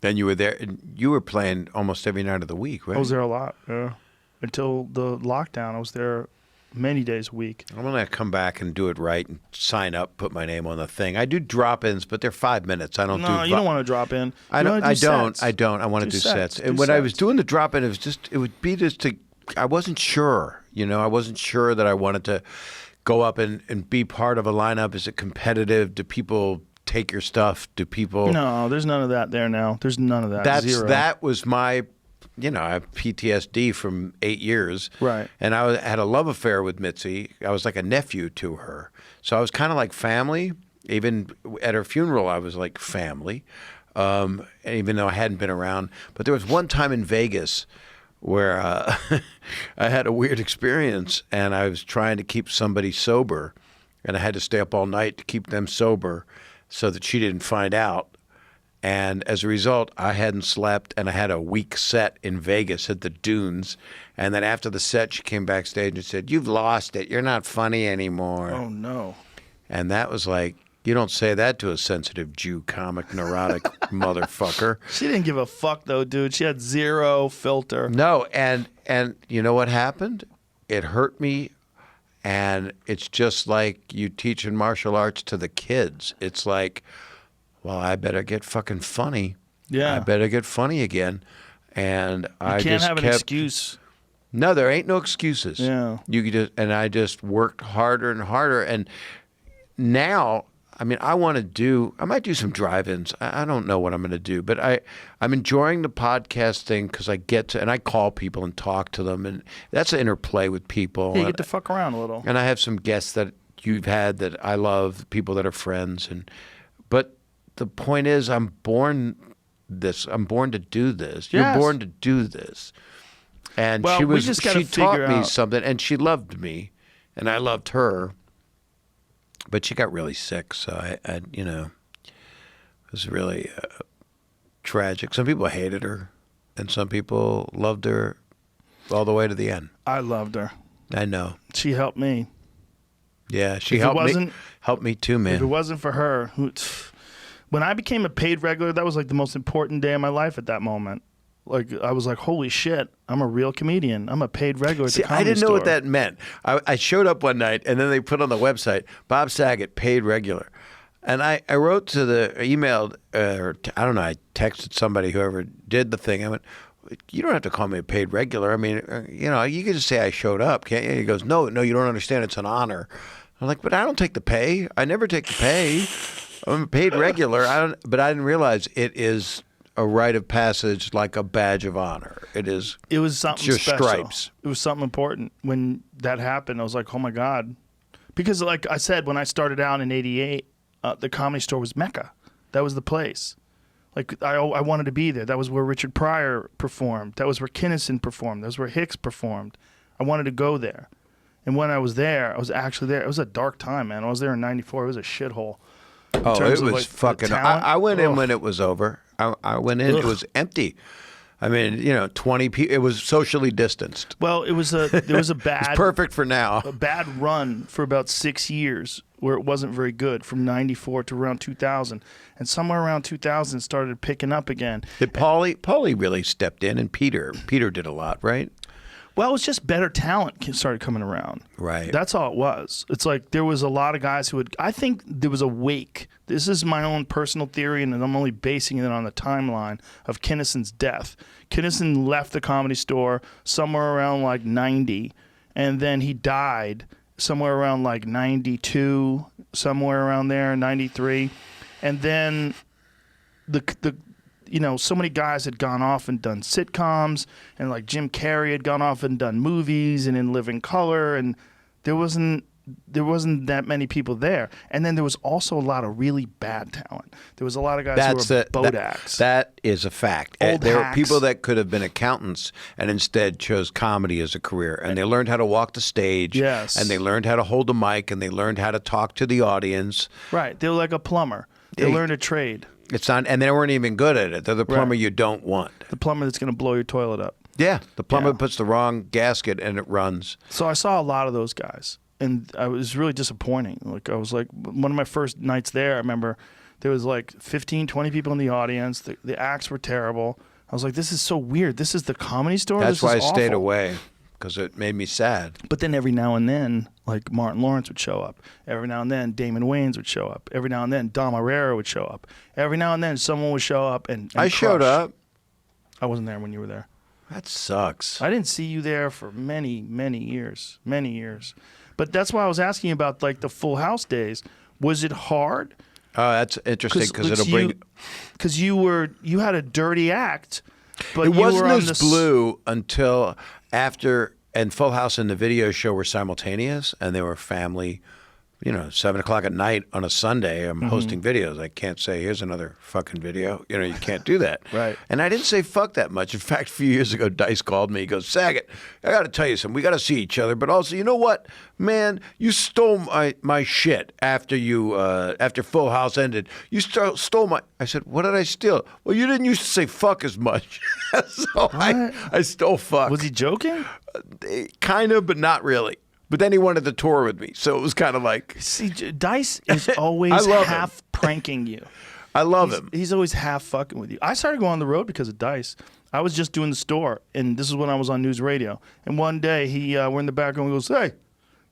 [SPEAKER 2] Then you were there, and you were playing almost every night of the week, right?
[SPEAKER 1] I was there a lot, yeah. Until the lockdown, I was there many days a week.
[SPEAKER 2] I'm going to come back and do it right and sign up, put my name on the thing. I do drop-ins, but they're 5 minutes. I don't do...
[SPEAKER 1] No, you don't want to drop in.
[SPEAKER 2] I
[SPEAKER 1] You
[SPEAKER 2] don't.
[SPEAKER 1] wanna do
[SPEAKER 2] I don't.
[SPEAKER 1] sets.
[SPEAKER 2] I don't. I want to
[SPEAKER 1] Do
[SPEAKER 2] do
[SPEAKER 1] sets.
[SPEAKER 2] sets. And
[SPEAKER 1] Do
[SPEAKER 2] when I was
[SPEAKER 1] sets.
[SPEAKER 2] doing the drop-in, it was just. It would be just to. I wasn't sure. I wasn't sure that I wanted to go up and be part of a lineup. Is it competitive? Do people take your stuff? Do people?
[SPEAKER 1] No, there's none of that there now. There's none of that. Zero.
[SPEAKER 2] That was my. I have PTSD from 8 years.
[SPEAKER 1] Right.
[SPEAKER 2] And I had a love affair with Mitzi. I was like a nephew to her. So I was kind of like family. Even at her funeral, I was like family. Even though I hadn't been around. But there was one time in Vegas where I had a weird experience, and I was trying to keep somebody sober, and I had to stay up all night to keep them sober so that she didn't find out. And as a result, I hadn't slept, and I had a week set in Vegas at the Dunes. And then after the set, she came backstage and said, "You've lost it. You're not funny anymore."
[SPEAKER 1] Oh, no.
[SPEAKER 2] And that was like, you don't say that to a sensitive Jew comic, neurotic motherfucker.
[SPEAKER 1] She didn't give a fuck, though, dude. She had zero filter.
[SPEAKER 2] No, and you know what happened? It hurt me, and it's just like you teaching martial arts to the kids. It's like, well, I better get fucking funny.
[SPEAKER 1] Yeah.
[SPEAKER 2] I better get funny again. And I
[SPEAKER 1] You can't
[SPEAKER 2] just
[SPEAKER 1] have an
[SPEAKER 2] kept,
[SPEAKER 1] excuse.
[SPEAKER 2] No, there ain't no excuses.
[SPEAKER 1] Yeah.
[SPEAKER 2] I just worked harder and harder, and now, I mean, I might do some drive-ins. I don't know what I'm going to do, but I'm enjoying the podcast thing because I get to, and I call people and talk to them, and that's an interplay with people.
[SPEAKER 1] Yeah, you get to fuck around a little.
[SPEAKER 2] And I have some guests that you've had that I love, people that are friends, but the point is, I'm born to do this. You're
[SPEAKER 1] Yes.
[SPEAKER 2] born to do this. And
[SPEAKER 1] Well, we just gotta
[SPEAKER 2] she taught
[SPEAKER 1] figure
[SPEAKER 2] me
[SPEAKER 1] out-
[SPEAKER 2] something, and she loved me, and I loved her. But she got really sick, so I it was really tragic. Some people hated her, and some people loved her all the way to the end.
[SPEAKER 1] I loved her.
[SPEAKER 2] I know.
[SPEAKER 1] She helped me.
[SPEAKER 2] Yeah, she
[SPEAKER 1] If it
[SPEAKER 2] helped me.
[SPEAKER 1] wasn't-
[SPEAKER 2] Helped me too,
[SPEAKER 1] If it
[SPEAKER 2] man.
[SPEAKER 1] wasn't for her, when I became a paid regular, that was like the most important day of my life at that moment. Like, I was like, holy shit, I'm a real comedian. I'm a paid regular at
[SPEAKER 2] See,
[SPEAKER 1] the
[SPEAKER 2] I
[SPEAKER 1] Comedy
[SPEAKER 2] didn't know what
[SPEAKER 1] Store.
[SPEAKER 2] that meant. I showed up one night, and then they put on the website, Bob Saget, paid regular. And I wrote to emailed, I don't know, I texted somebody, whoever did the thing. I went, you don't have to call me a paid regular. I mean, you can just say I showed up, can't you? He goes, no, you don't understand. It's an honor. I'm like, but I don't take the pay. I never take the pay. I'm a paid regular. But I didn't realize it is a rite of passage, like a badge of honor. It is.
[SPEAKER 1] It was something
[SPEAKER 2] your
[SPEAKER 1] special.
[SPEAKER 2] stripes.
[SPEAKER 1] It was something important. When that happened, I was like, oh my God. Because like I said, when I started out in 88, the Comedy Store was Mecca. That was the place. Like I wanted to be there. That was where Richard Pryor performed. That was where Kinison performed. That was where Hicks performed. I wanted to go there. And when I was there, I was actually there. It was a dark time, man. I was there in 94. It was a shithole.
[SPEAKER 2] Oh,
[SPEAKER 1] terms
[SPEAKER 2] it
[SPEAKER 1] of,
[SPEAKER 2] was
[SPEAKER 1] like, the
[SPEAKER 2] fucking.
[SPEAKER 1] talent.
[SPEAKER 2] I went in
[SPEAKER 1] Ugh.
[SPEAKER 2] when it was over. I went in. It
[SPEAKER 1] Ugh.
[SPEAKER 2] was empty. I mean, 20 people. It was socially distanced.
[SPEAKER 1] Well, there was a
[SPEAKER 2] It's
[SPEAKER 1] bad
[SPEAKER 2] perfect for now.
[SPEAKER 1] a bad run for about 6 years where it wasn't very good from 94 to around 2000. And somewhere around 2000 it started picking up again.
[SPEAKER 2] Did Paulie really stepped in, and Peter did a lot, right?
[SPEAKER 1] Well, it was just better talent started coming around.
[SPEAKER 2] Right.
[SPEAKER 1] That's all it was. It's like there was a lot of guys who would, I think there was a wake. This is my own personal theory, and I'm only basing it on the timeline of Kinison's death. Kinison left the Comedy Store somewhere around like 90, and then he died somewhere around like 92, somewhere around there, 93. And then so many guys had gone off and done sitcoms, and like Jim Carrey had gone off and done movies and In Living Color, and there wasn't there wasn't that many people there. And then there was also a lot of really bad talent. There was a lot of guys who were boat acts.
[SPEAKER 2] That is a fact.
[SPEAKER 1] Old
[SPEAKER 2] There
[SPEAKER 1] hacks.
[SPEAKER 2] were people that could have been accountants and instead chose comedy as a career. And they learned how to walk the stage.
[SPEAKER 1] Yes.
[SPEAKER 2] And they learned how to hold a mic, and they learned how to talk to the audience.
[SPEAKER 1] Right. They were like a plumber. They learned a trade.
[SPEAKER 2] It's not, and they weren't even good at it. They're the plumber you don't want.
[SPEAKER 1] The plumber that's going to blow your toilet up.
[SPEAKER 2] Yeah, the plumber
[SPEAKER 1] Yeah.
[SPEAKER 2] puts the wrong gasket and it runs.
[SPEAKER 1] So I saw a lot of those guys, and I was really disappointing. Like I was like, one of my first nights there, I remember there was like 15, 20 people in the audience. The acts were terrible. I was like, this is so weird. This is the Comedy Store?
[SPEAKER 2] That's
[SPEAKER 1] This
[SPEAKER 2] why I
[SPEAKER 1] is
[SPEAKER 2] stayed
[SPEAKER 1] awful.
[SPEAKER 2] away, because it made me sad.
[SPEAKER 1] But then every now and then, like Martin Lawrence would show up. Every now and then, Damon Wayans would show up. Every now and then, Dom Herrera would show up. Every now and then, someone would show up and
[SPEAKER 2] I showed
[SPEAKER 1] crush.
[SPEAKER 2] up.
[SPEAKER 1] I wasn't there when you were there.
[SPEAKER 2] That sucks.
[SPEAKER 1] I didn't see you there for many, many years. Many years. But that's why I was asking about like the Full House days. Was it hard?
[SPEAKER 2] Oh, that's interesting, because it'll bring...
[SPEAKER 1] Because you had a dirty act, but
[SPEAKER 2] It
[SPEAKER 1] you
[SPEAKER 2] wasn't
[SPEAKER 1] were on
[SPEAKER 2] as
[SPEAKER 1] this
[SPEAKER 2] blue until after, and Full House and the video show were simultaneous, and they were family. 7 o'clock at night on a Sunday, I'm hosting videos. I can't say, here's another fucking video. You can't do that.
[SPEAKER 1] Right.
[SPEAKER 2] And I didn't say fuck that much. In fact, a few years ago, Dice called me. He goes, Saget, I got to tell you something. We got to see each other. But also, you know what? Man, you stole my shit after after Full House ended. You stole my... I said, what did I steal? Well, you didn't used to say fuck as much. So I stole fuck.
[SPEAKER 1] Was he joking?
[SPEAKER 2] Kind of, but not really. But then he wanted to tour with me, so it was kind of like...
[SPEAKER 1] See, Dice is always
[SPEAKER 2] I love
[SPEAKER 1] half pranking you.
[SPEAKER 2] I love him.
[SPEAKER 1] He's always half fucking with you. I started going on the road because of Dice. I was just doing the store, and this is when I was on news radio. And one day, we're in the back room, and he goes, hey,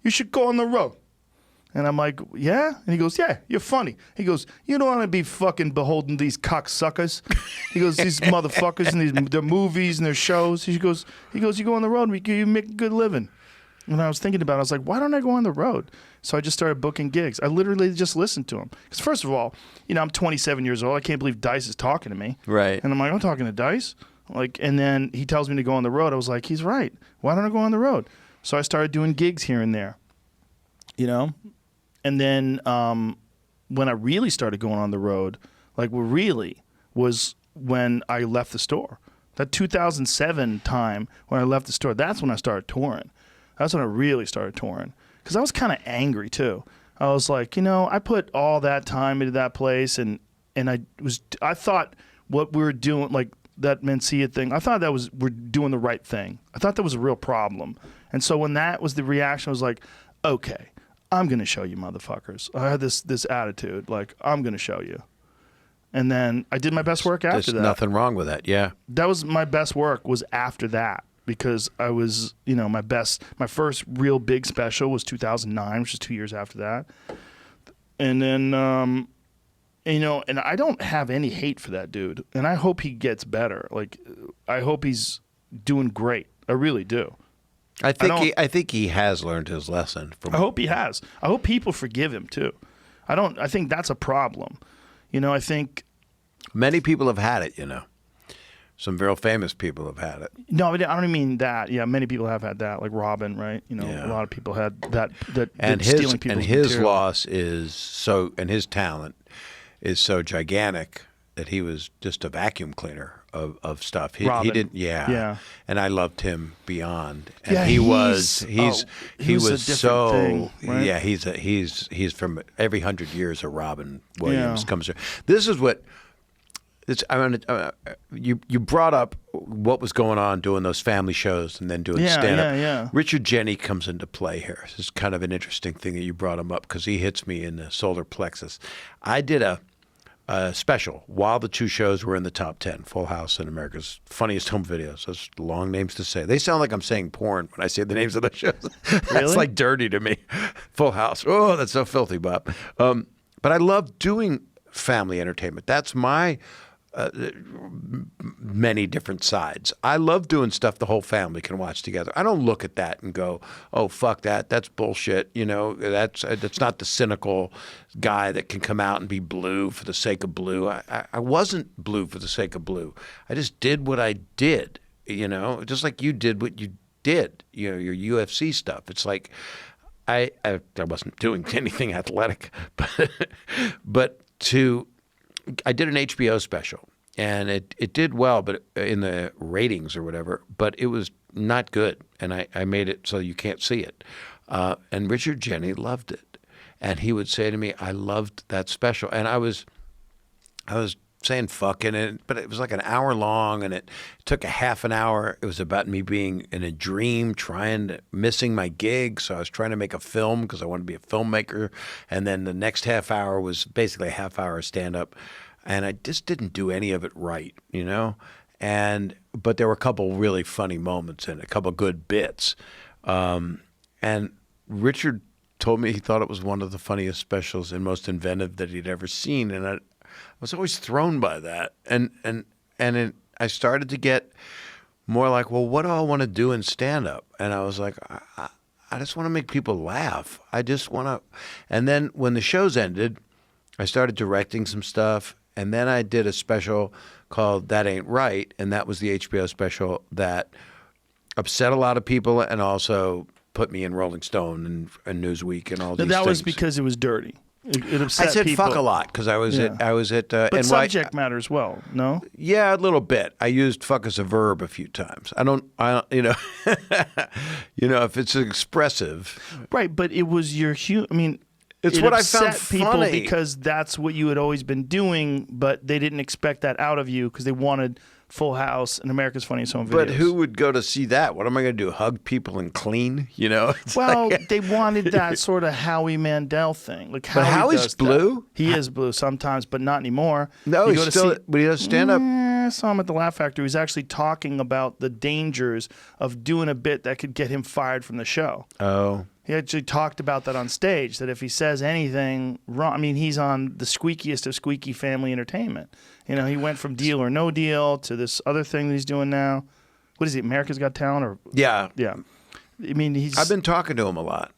[SPEAKER 1] you should go on the road. And I'm like, yeah? And he goes, yeah, you're funny. He goes, you don't want to be fucking beholden to these cocksuckers. He goes, these motherfuckers and their movies and their shows. He goes, you go on the road, you make a good living. And I was thinking about it, I was like, why don't I go on the road? So I just started booking gigs. I literally just listened to him. Because first of all, I'm 27 years old. I can't believe Dice is talking to me.
[SPEAKER 2] Right.
[SPEAKER 1] And I'm like, I'm talking to Dice. And then he tells me to go on the road. I was like, he's right. Why don't I go on the road? So I started doing gigs here and there. And then when I really started going on the road, was when I left the store. That 2007 time when I left the store, that's when I started touring. That's when I really started touring. Because I was kind of angry, too. I was like, I put all that time into that place, and I thought what we were doing, like that Mencia thing, I thought we're doing the right thing. I thought that was a real problem. And so when that was the reaction, I was like, okay, I'm going to show you motherfuckers. I had this attitude, like, I'm going to show you. And then I did my best work after that.
[SPEAKER 2] There's nothing wrong with that, yeah.
[SPEAKER 1] That was my best work was after that. Because I was, my first real big special was 2009, which is 2 years after that. And then, and I don't have any hate for that dude. And I hope he gets better. Like, I hope he's doing great. I really do.
[SPEAKER 2] I think he has learned his lesson.
[SPEAKER 1] I hope he has. I hope people forgive him, too. I think that's a problem. I think...
[SPEAKER 2] Many people have had it, Some real famous people have had it.
[SPEAKER 1] No, I don't mean that. Yeah, many people have had that, like Robin, right? A lot of people had that.
[SPEAKER 2] And
[SPEAKER 1] stealing people's
[SPEAKER 2] his
[SPEAKER 1] material.
[SPEAKER 2] loss and his talent is so gigantic that he was just a vacuum cleaner of stuff. He didn't. Yeah. And I loved him beyond. And
[SPEAKER 1] yeah,
[SPEAKER 2] he
[SPEAKER 1] was
[SPEAKER 2] a
[SPEAKER 1] different
[SPEAKER 2] so
[SPEAKER 1] thing, right?
[SPEAKER 2] yeah. He's from every 100 years a Robin Williams comes through. This is what. You brought up what was going on doing those family shows and then doing stand-up.
[SPEAKER 1] Yeah.
[SPEAKER 2] Richard Jeni comes into play here. This is kind of an interesting thing that you brought him up because he hits me in the solar plexus. I did a special while the two shows were in the top 10, Full House and America's Funniest Home Videos. Those long names to say. They sound like I'm saying porn when I say the names of the shows. That's
[SPEAKER 1] Really?
[SPEAKER 2] like dirty to me. Full House. Oh, that's so filthy, Bob. But I love doing family entertainment. That's my... many different sides. I love doing stuff the whole family can watch together. I don't look at that and go, "Oh, fuck that. That's bullshit." That's not the cynical guy that can come out and be blue for the sake of blue. I wasn't blue for the sake of blue. I just did what I did. Just like you did what you did. Your UFC stuff. It's like I wasn't doing anything athletic, but I did an HBO special, and it did well, but in the ratings or whatever, but it was not good, and I made it so you can't see it. And Richard Jeni loved it, and he would say to me, "I loved that special," and I was saying fuck in it, but it was like an hour long, and it took a half an hour. It was about me being in a dream, missing my gig, so I was trying to make a film because I wanted to be a filmmaker, and then the next half hour was basically a half hour stand-up, and I just didn't do any of it right, you know? But there were a couple really funny moments and a couple good bits. And Richard told me he thought it was one of the funniest specials and most inventive that he'd ever seen, and I was always thrown by that. I started to get more like, well, what do I want to do in stand-up? And I was like, I just want to make people laugh. I just want to. And then when the shows ended, I started directing some stuff, and then I did a special called That Ain't Right, and that was the HBO special that upset a lot of people and also put me in Rolling Stone and Newsweek and all these things.
[SPEAKER 1] That was because it was dirty. It upset
[SPEAKER 2] I said
[SPEAKER 1] people.
[SPEAKER 2] fuck a lot because I was at
[SPEAKER 1] But
[SPEAKER 2] NY.
[SPEAKER 1] subject matter as well, no?
[SPEAKER 2] Yeah, a little bit. I used fuck as a verb a few times. I don't you know, if it's expressive.
[SPEAKER 1] Right, but it was your
[SPEAKER 2] It's
[SPEAKER 1] it
[SPEAKER 2] what I
[SPEAKER 1] upset
[SPEAKER 2] found
[SPEAKER 1] people
[SPEAKER 2] funny.
[SPEAKER 1] because that's what you had always been doing, but they didn't expect that out of you because they wanted Full House and America's Funniest Home Videos.
[SPEAKER 2] But who would go to see that? What am I going to do? Hug people and clean? You know? It's
[SPEAKER 1] Well,
[SPEAKER 2] like-
[SPEAKER 1] they wanted that sort of Howie Mandel thing. Like
[SPEAKER 2] But
[SPEAKER 1] Howie
[SPEAKER 2] Howie's
[SPEAKER 1] does
[SPEAKER 2] blue?
[SPEAKER 1] that. He is blue sometimes, but not anymore.
[SPEAKER 2] No,
[SPEAKER 1] You
[SPEAKER 2] he's
[SPEAKER 1] go to
[SPEAKER 2] still.
[SPEAKER 1] see-
[SPEAKER 2] But he does stand up.
[SPEAKER 1] I saw him at the Laugh Factory. He was actually talking about the dangers of doing a bit that could get him fired from the show.
[SPEAKER 2] Oh,
[SPEAKER 1] He actually talked about that on stage, that if he says anything wrong, he's on the squeakiest of squeaky family entertainment. You know, he went from Deal or No Deal to this other thing that he's doing now. What is he, America's Got Talent? Or
[SPEAKER 2] yeah.
[SPEAKER 1] yeah.
[SPEAKER 2] I've been talking to him a lot.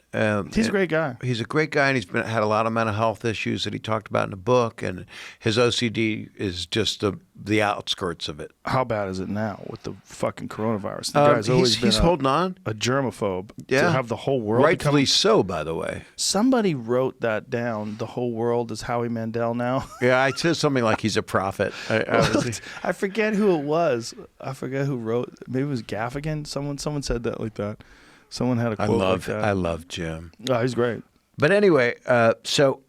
[SPEAKER 1] He's a great guy.
[SPEAKER 2] He's a great guy, and he's had a lot of mental health issues that he talked about in the book. And his OCD is just the outskirts of it.
[SPEAKER 1] How bad is it now with the fucking coronavirus? The guy's always been
[SPEAKER 2] he's holding on.
[SPEAKER 1] a germaphobe.
[SPEAKER 2] Yeah,
[SPEAKER 1] To have the whole world
[SPEAKER 2] rightfully
[SPEAKER 1] become-
[SPEAKER 2] so, by the way.
[SPEAKER 1] Somebody wrote that down. The whole world is Howie Mandel now.
[SPEAKER 2] Yeah, I said something like he's a prophet.
[SPEAKER 1] I forget who it was. I forget who wrote. Maybe it was Gaffigan. Someone said that like that. Someone had a quote like that.
[SPEAKER 2] I love Jim.
[SPEAKER 1] Oh, he's great.
[SPEAKER 2] But anyway, so,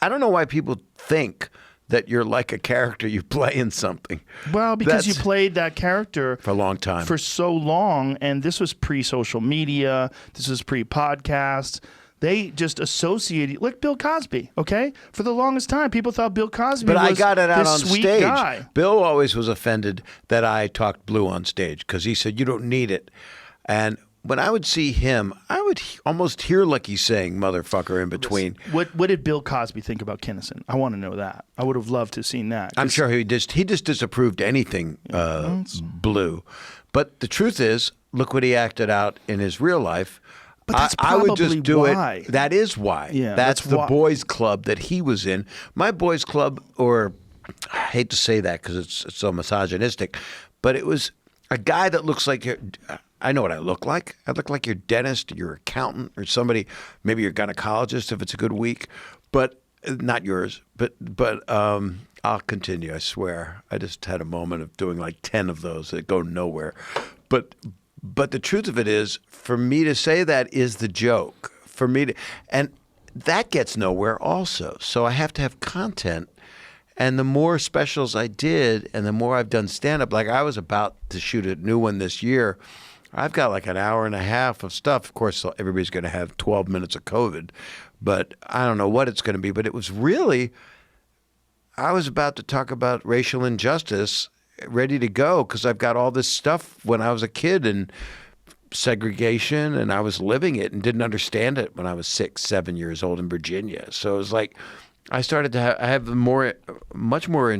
[SPEAKER 2] I don't know why people think that you're like a character you play in something.
[SPEAKER 1] Well, because you
[SPEAKER 2] That's-
[SPEAKER 1] played that character
[SPEAKER 2] For a long time.
[SPEAKER 1] for so long, and this was pre-social media. This was pre-podcast. They just associated, like Bill Cosby. Okay, for the longest time, people thought Bill Cosby
[SPEAKER 2] But
[SPEAKER 1] was
[SPEAKER 2] I got it out
[SPEAKER 1] this
[SPEAKER 2] on
[SPEAKER 1] sweet
[SPEAKER 2] stage.
[SPEAKER 1] guy.
[SPEAKER 2] Bill always was offended that I talked blue on stage because he said, you don't need it. And when I would see him, I would almost hear like he's saying motherfucker in between.
[SPEAKER 1] What did Bill Cosby think about Kinison? I want to know that. I would have loved to have seen that.
[SPEAKER 2] I'm
[SPEAKER 1] 'Cause
[SPEAKER 2] sure he just disapproved anything blue. But the truth is, look what he acted out in his real life.
[SPEAKER 1] But that's
[SPEAKER 2] I would just
[SPEAKER 1] probably
[SPEAKER 2] do
[SPEAKER 1] why.
[SPEAKER 2] it. That is why.
[SPEAKER 1] Yeah,
[SPEAKER 2] that's
[SPEAKER 1] that's
[SPEAKER 2] the
[SPEAKER 1] why.
[SPEAKER 2] boys' club that he was in. My boys' club, or I hate to say that because it's so misogynistic, but it was a guy that looks like I know what I look like. I look like your dentist, your accountant, or somebody, maybe your gynecologist if it's a good week, but not yours. But I'll continue, I swear. I just had a moment of doing like 10 of those that go nowhere. But the truth of it is, for me to say that is the joke. And that gets nowhere also. So I have to have content. And the more specials I did and the more I've done stand-up, like I was about to shoot a new one this year, I've got like an hour and a half of stuff. Of course, everybody's going to have 12 minutes of COVID, but I don't know what it's going to be. But it was really, I was about to talk about racial injustice, ready to go, because I've got all this stuff when I was a kid and segregation, and I was living it and didn't understand it when I was 6, 7 years old in Virginia. So it was like I started to have much more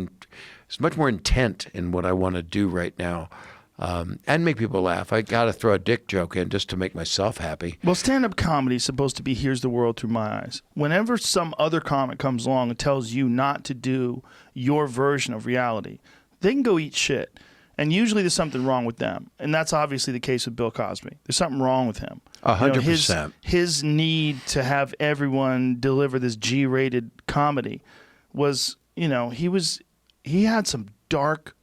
[SPEAKER 2] intent in what I want to do right now. And make people laugh. I got to throw a dick joke in just to make myself happy.
[SPEAKER 1] Well, stand-up comedy is supposed to be here's the world through my eyes. Whenever some other comic comes along and tells you not to do your version of reality, they can go eat shit. And usually there's something wrong with them. And that's obviously the case with Bill Cosby. There's something wrong with him.
[SPEAKER 2] 100%.
[SPEAKER 1] His need to have everyone deliver this G-rated comedy was, he had some dark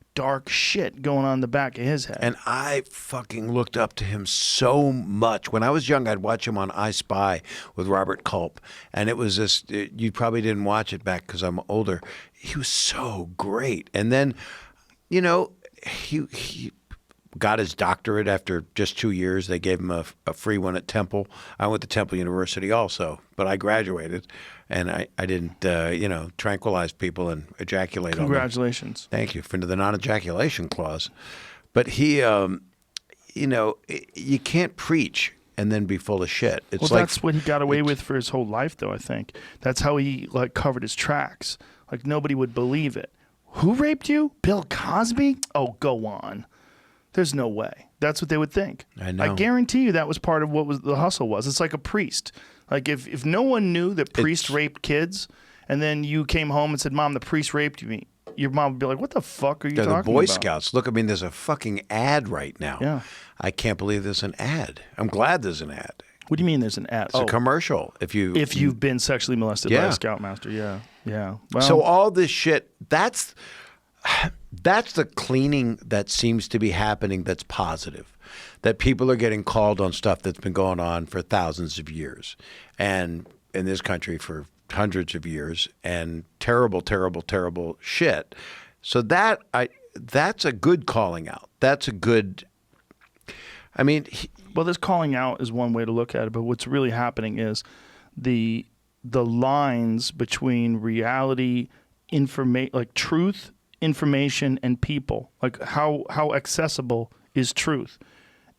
[SPEAKER 1] shit going on in the back of his head.
[SPEAKER 2] And I fucking looked up to him so much. When I was young, I'd watch him on I Spy with Robert Culp. And it was this, you probably didn't watch it back because I'm older. He was so great. And then, he got his doctorate after just 2 years. They gave him a free one at Temple. I went to Temple University also, but I graduated. And I didn't, tranquilize people and ejaculate on them.
[SPEAKER 1] Congratulations.
[SPEAKER 2] Thank you for the non-ejaculation clause. But he, you can't preach and then be full of shit. It's
[SPEAKER 1] that's what he got away with for his whole life, though, I think. That's how he covered his tracks. Like, nobody would believe it. Who raped you? Bill Cosby? Oh, go on. There's no way. That's what they would think.
[SPEAKER 2] I know.
[SPEAKER 1] I guarantee you that was part of what the hustle was. It's like a priest. Like if no one knew that priest raped kids, and then you came home and said, "Mom, the priest raped me," your mom would be like, "What the fuck are you talking about?"
[SPEAKER 2] The Boy Scouts. Look, there's a fucking ad right now.
[SPEAKER 1] Yeah.
[SPEAKER 2] I can't believe there's an ad. I'm glad there's an ad.
[SPEAKER 1] What do you mean there's an ad?
[SPEAKER 2] It's a commercial. If
[SPEAKER 1] you've been sexually molested by a Scoutmaster, yeah. Well,
[SPEAKER 2] so all this shit, that's the cleaning that seems to be happening that's positive. That people are getting called on stuff that's been going on for thousands of years, and in this country for hundreds of years, and terrible, terrible, terrible shit. So that's a good calling out. That's a good.
[SPEAKER 1] Well, this calling out is one way to look at it, but what's really happening is the lines between reality, truth, information, and people, like how accessible is truth.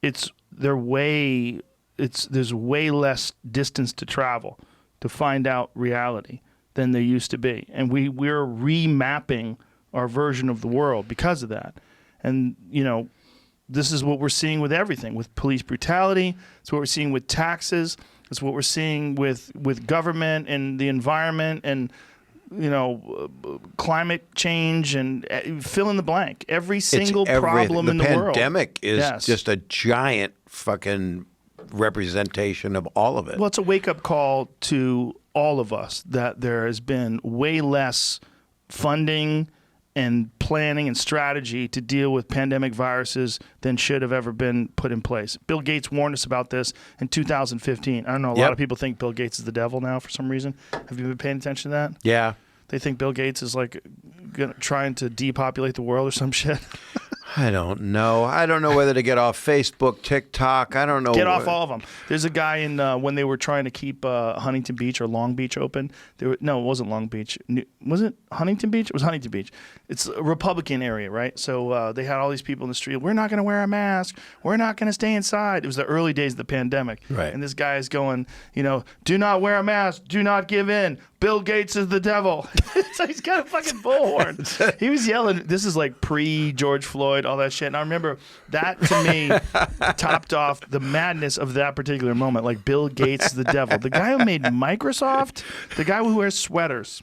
[SPEAKER 1] There's way less distance to travel to find out reality than there used to be, and we're remapping our version of the world because of that. And this is what we're seeing with everything, with police brutality. It's what we're seeing with taxes. It's what we're seeing with government and the environment and climate change and fill in the blank. Every single problem in the world.
[SPEAKER 2] The pandemic is just a giant fucking representation of all of it.
[SPEAKER 1] Well, it's a wake-up call to all of us that there has been way less funding and planning and strategy to deal with pandemic viruses than should have ever been put in place. Bill Gates warned us about this in 2015. I don't know, a lot of people think Bill Gates is the devil now for some reason. Have you been paying attention to that?
[SPEAKER 2] Yeah.
[SPEAKER 1] They think Bill Gates is trying to depopulate the world or some shit.
[SPEAKER 2] I don't know. I don't know whether to get off Facebook, TikTok. I don't know.
[SPEAKER 1] Get off all of them. There's a guy when they were trying to keep Huntington Beach or Long Beach open. No, it wasn't Long Beach. Was it Huntington Beach? It was Huntington Beach. It's a Republican area, right? So they had all these people in the street. We're not going to wear a mask. We're not going to stay inside. It was the early days of the pandemic.
[SPEAKER 2] Right.
[SPEAKER 1] And this guy is going, do not wear a mask. Do not give in. Bill Gates is the devil. So he's got a fucking bullhorn. He was yelling. This is like pre-George Floyd, all that shit. And I remember that, to me, topped off the madness of that particular moment. Like, Bill Gates is the devil. The guy who made Microsoft, the guy who wears sweaters.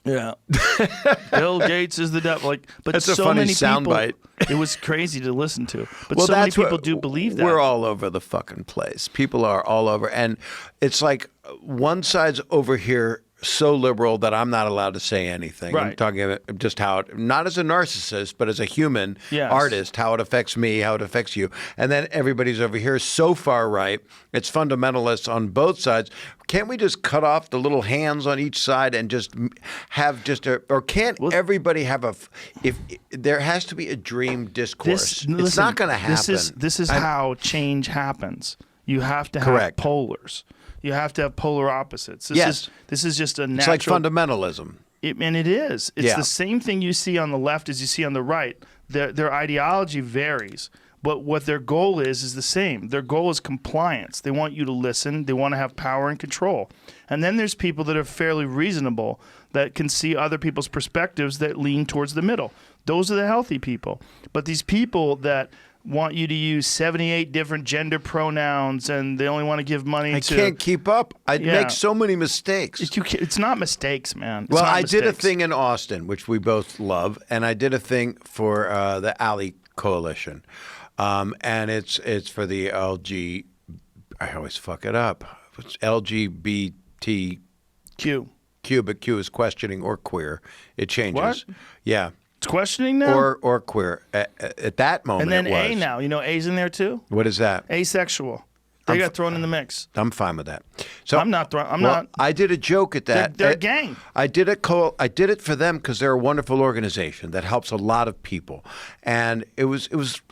[SPEAKER 1] Yeah. Bill Gates is the devil. But
[SPEAKER 2] that's
[SPEAKER 1] so
[SPEAKER 2] a funny
[SPEAKER 1] many
[SPEAKER 2] soundbite.
[SPEAKER 1] It was crazy to listen to. But
[SPEAKER 2] well,
[SPEAKER 1] so many people do believe that.
[SPEAKER 2] We're all over the fucking place. People are all over. And it's like one side's over here so liberal that I'm not allowed to say anything.
[SPEAKER 1] Right.
[SPEAKER 2] I'm talking about just how it, not as a narcissist, but as a human artist, how it affects me, how it affects you. And then everybody's over here so far right. It's fundamentalists on both sides. Can't we just cut off the little hands on each side and just have or can't everybody have if there has to be a dream discourse? It's not going to happen.
[SPEAKER 1] This is how change happens. You have to have polars. You have to have polar opposites. This is just a natural.
[SPEAKER 2] It's like fundamentalism.
[SPEAKER 1] And it is. It's the same thing you see on the left as you see on the right. Their ideology varies, but what their goal is the same. Their goal is compliance. They want you to listen. They want to have power and control. And then there's people that are fairly reasonable that can see other people's perspectives that lean towards the middle. Those are the healthy people. But these people that want you to use 78 different gender pronouns, and they only want to give money
[SPEAKER 2] I
[SPEAKER 1] to.
[SPEAKER 2] can't keep up. I
[SPEAKER 1] Yeah.
[SPEAKER 2] make so many mistakes.
[SPEAKER 1] It's not mistakes, man. It's
[SPEAKER 2] Well,
[SPEAKER 1] not
[SPEAKER 2] I did a
[SPEAKER 1] mistakes.
[SPEAKER 2] thing in Austin, which we both love, and I did a thing for the Alley Coalition, and it's for the LG. I always fuck it up. It's LGBT.
[SPEAKER 1] Q.
[SPEAKER 2] But Q is questioning or queer. It changes.
[SPEAKER 1] What?
[SPEAKER 2] Yeah.
[SPEAKER 1] It's questioning now.
[SPEAKER 2] Or queer. At that moment,
[SPEAKER 1] and then
[SPEAKER 2] it was.
[SPEAKER 1] A now. You know, A's in there too.
[SPEAKER 2] What is that?
[SPEAKER 1] Asexual. They got thrown in the mix.
[SPEAKER 2] I'm fine with that. So
[SPEAKER 1] I'm not throwing. I'm
[SPEAKER 2] well,
[SPEAKER 1] not.
[SPEAKER 2] I did a joke at that.
[SPEAKER 1] They're a gang.
[SPEAKER 2] I did it for them because they're a wonderful organization that helps a lot of people, and it was.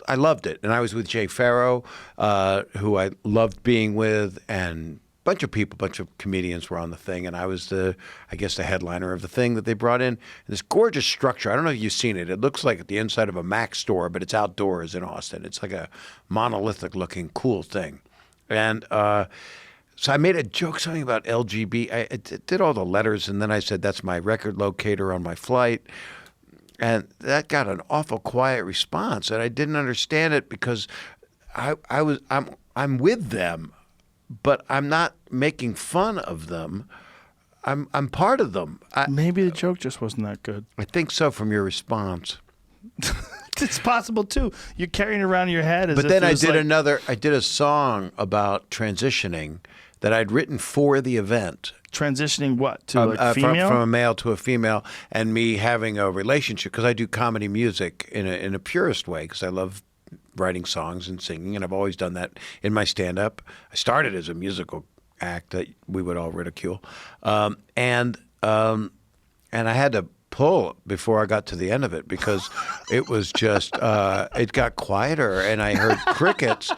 [SPEAKER 2] I loved it, and I was with Jay Farrow, who I loved being with, and a bunch of comedians were on the thing, and I was the headliner of the thing that they brought in. This gorgeous structure. I don't know if you've seen it. It looks like the inside of a Mac store, but it's outdoors in Austin. It's like a monolithic-looking, cool thing. And so I made a joke, something about LGB. I did all the letters, and then I said, that's my record locator on my flight. And that got an awful quiet response, and I didn't understand it because I'm with them, but I'm not making fun of them. I'm part of them.
[SPEAKER 1] Maybe the joke just wasn't that good.
[SPEAKER 2] I think so from your response.
[SPEAKER 1] It's possible too. You're carrying it around in your head as
[SPEAKER 2] But
[SPEAKER 1] if
[SPEAKER 2] then
[SPEAKER 1] it
[SPEAKER 2] I
[SPEAKER 1] was
[SPEAKER 2] did
[SPEAKER 1] like,
[SPEAKER 2] I did a song about transitioning that I'd written for the event.
[SPEAKER 1] transitioning what to like female.
[SPEAKER 2] From a male to a female, and me having a relationship, because I do comedy music in a purist way, because I love writing songs and singing, and I've always done that in my stand-up. I started as a musical act that we would all ridicule, and I had to pull before I got to the end of it because it was just it got quieter, and I heard crickets.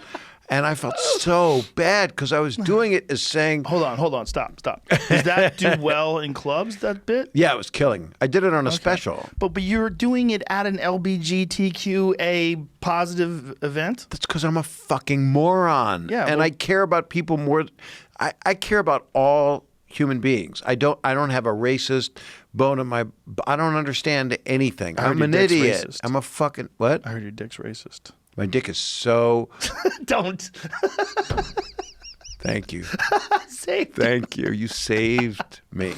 [SPEAKER 2] And I felt so bad because I was doing it as saying,
[SPEAKER 1] Hold on, stop. Does that do well in clubs, that bit?
[SPEAKER 2] yeah, it was killing. I did it on a special.
[SPEAKER 1] But you're doing it at an LGBTQA positive event?
[SPEAKER 2] That's because I'm a fucking moron.
[SPEAKER 1] Yeah,
[SPEAKER 2] and
[SPEAKER 1] well-
[SPEAKER 2] I care about people more. I care about all human beings. I don't have a racist bone in my. I don't understand anything.
[SPEAKER 1] heard
[SPEAKER 2] I'm
[SPEAKER 1] your
[SPEAKER 2] an
[SPEAKER 1] dick's
[SPEAKER 2] idiot.
[SPEAKER 1] racist.
[SPEAKER 2] I'm a fucking what?
[SPEAKER 1] I heard your dick's racist.
[SPEAKER 2] My dick is so.
[SPEAKER 1] Don't.
[SPEAKER 2] Thank you.
[SPEAKER 1] Say
[SPEAKER 2] Thank you. You saved me.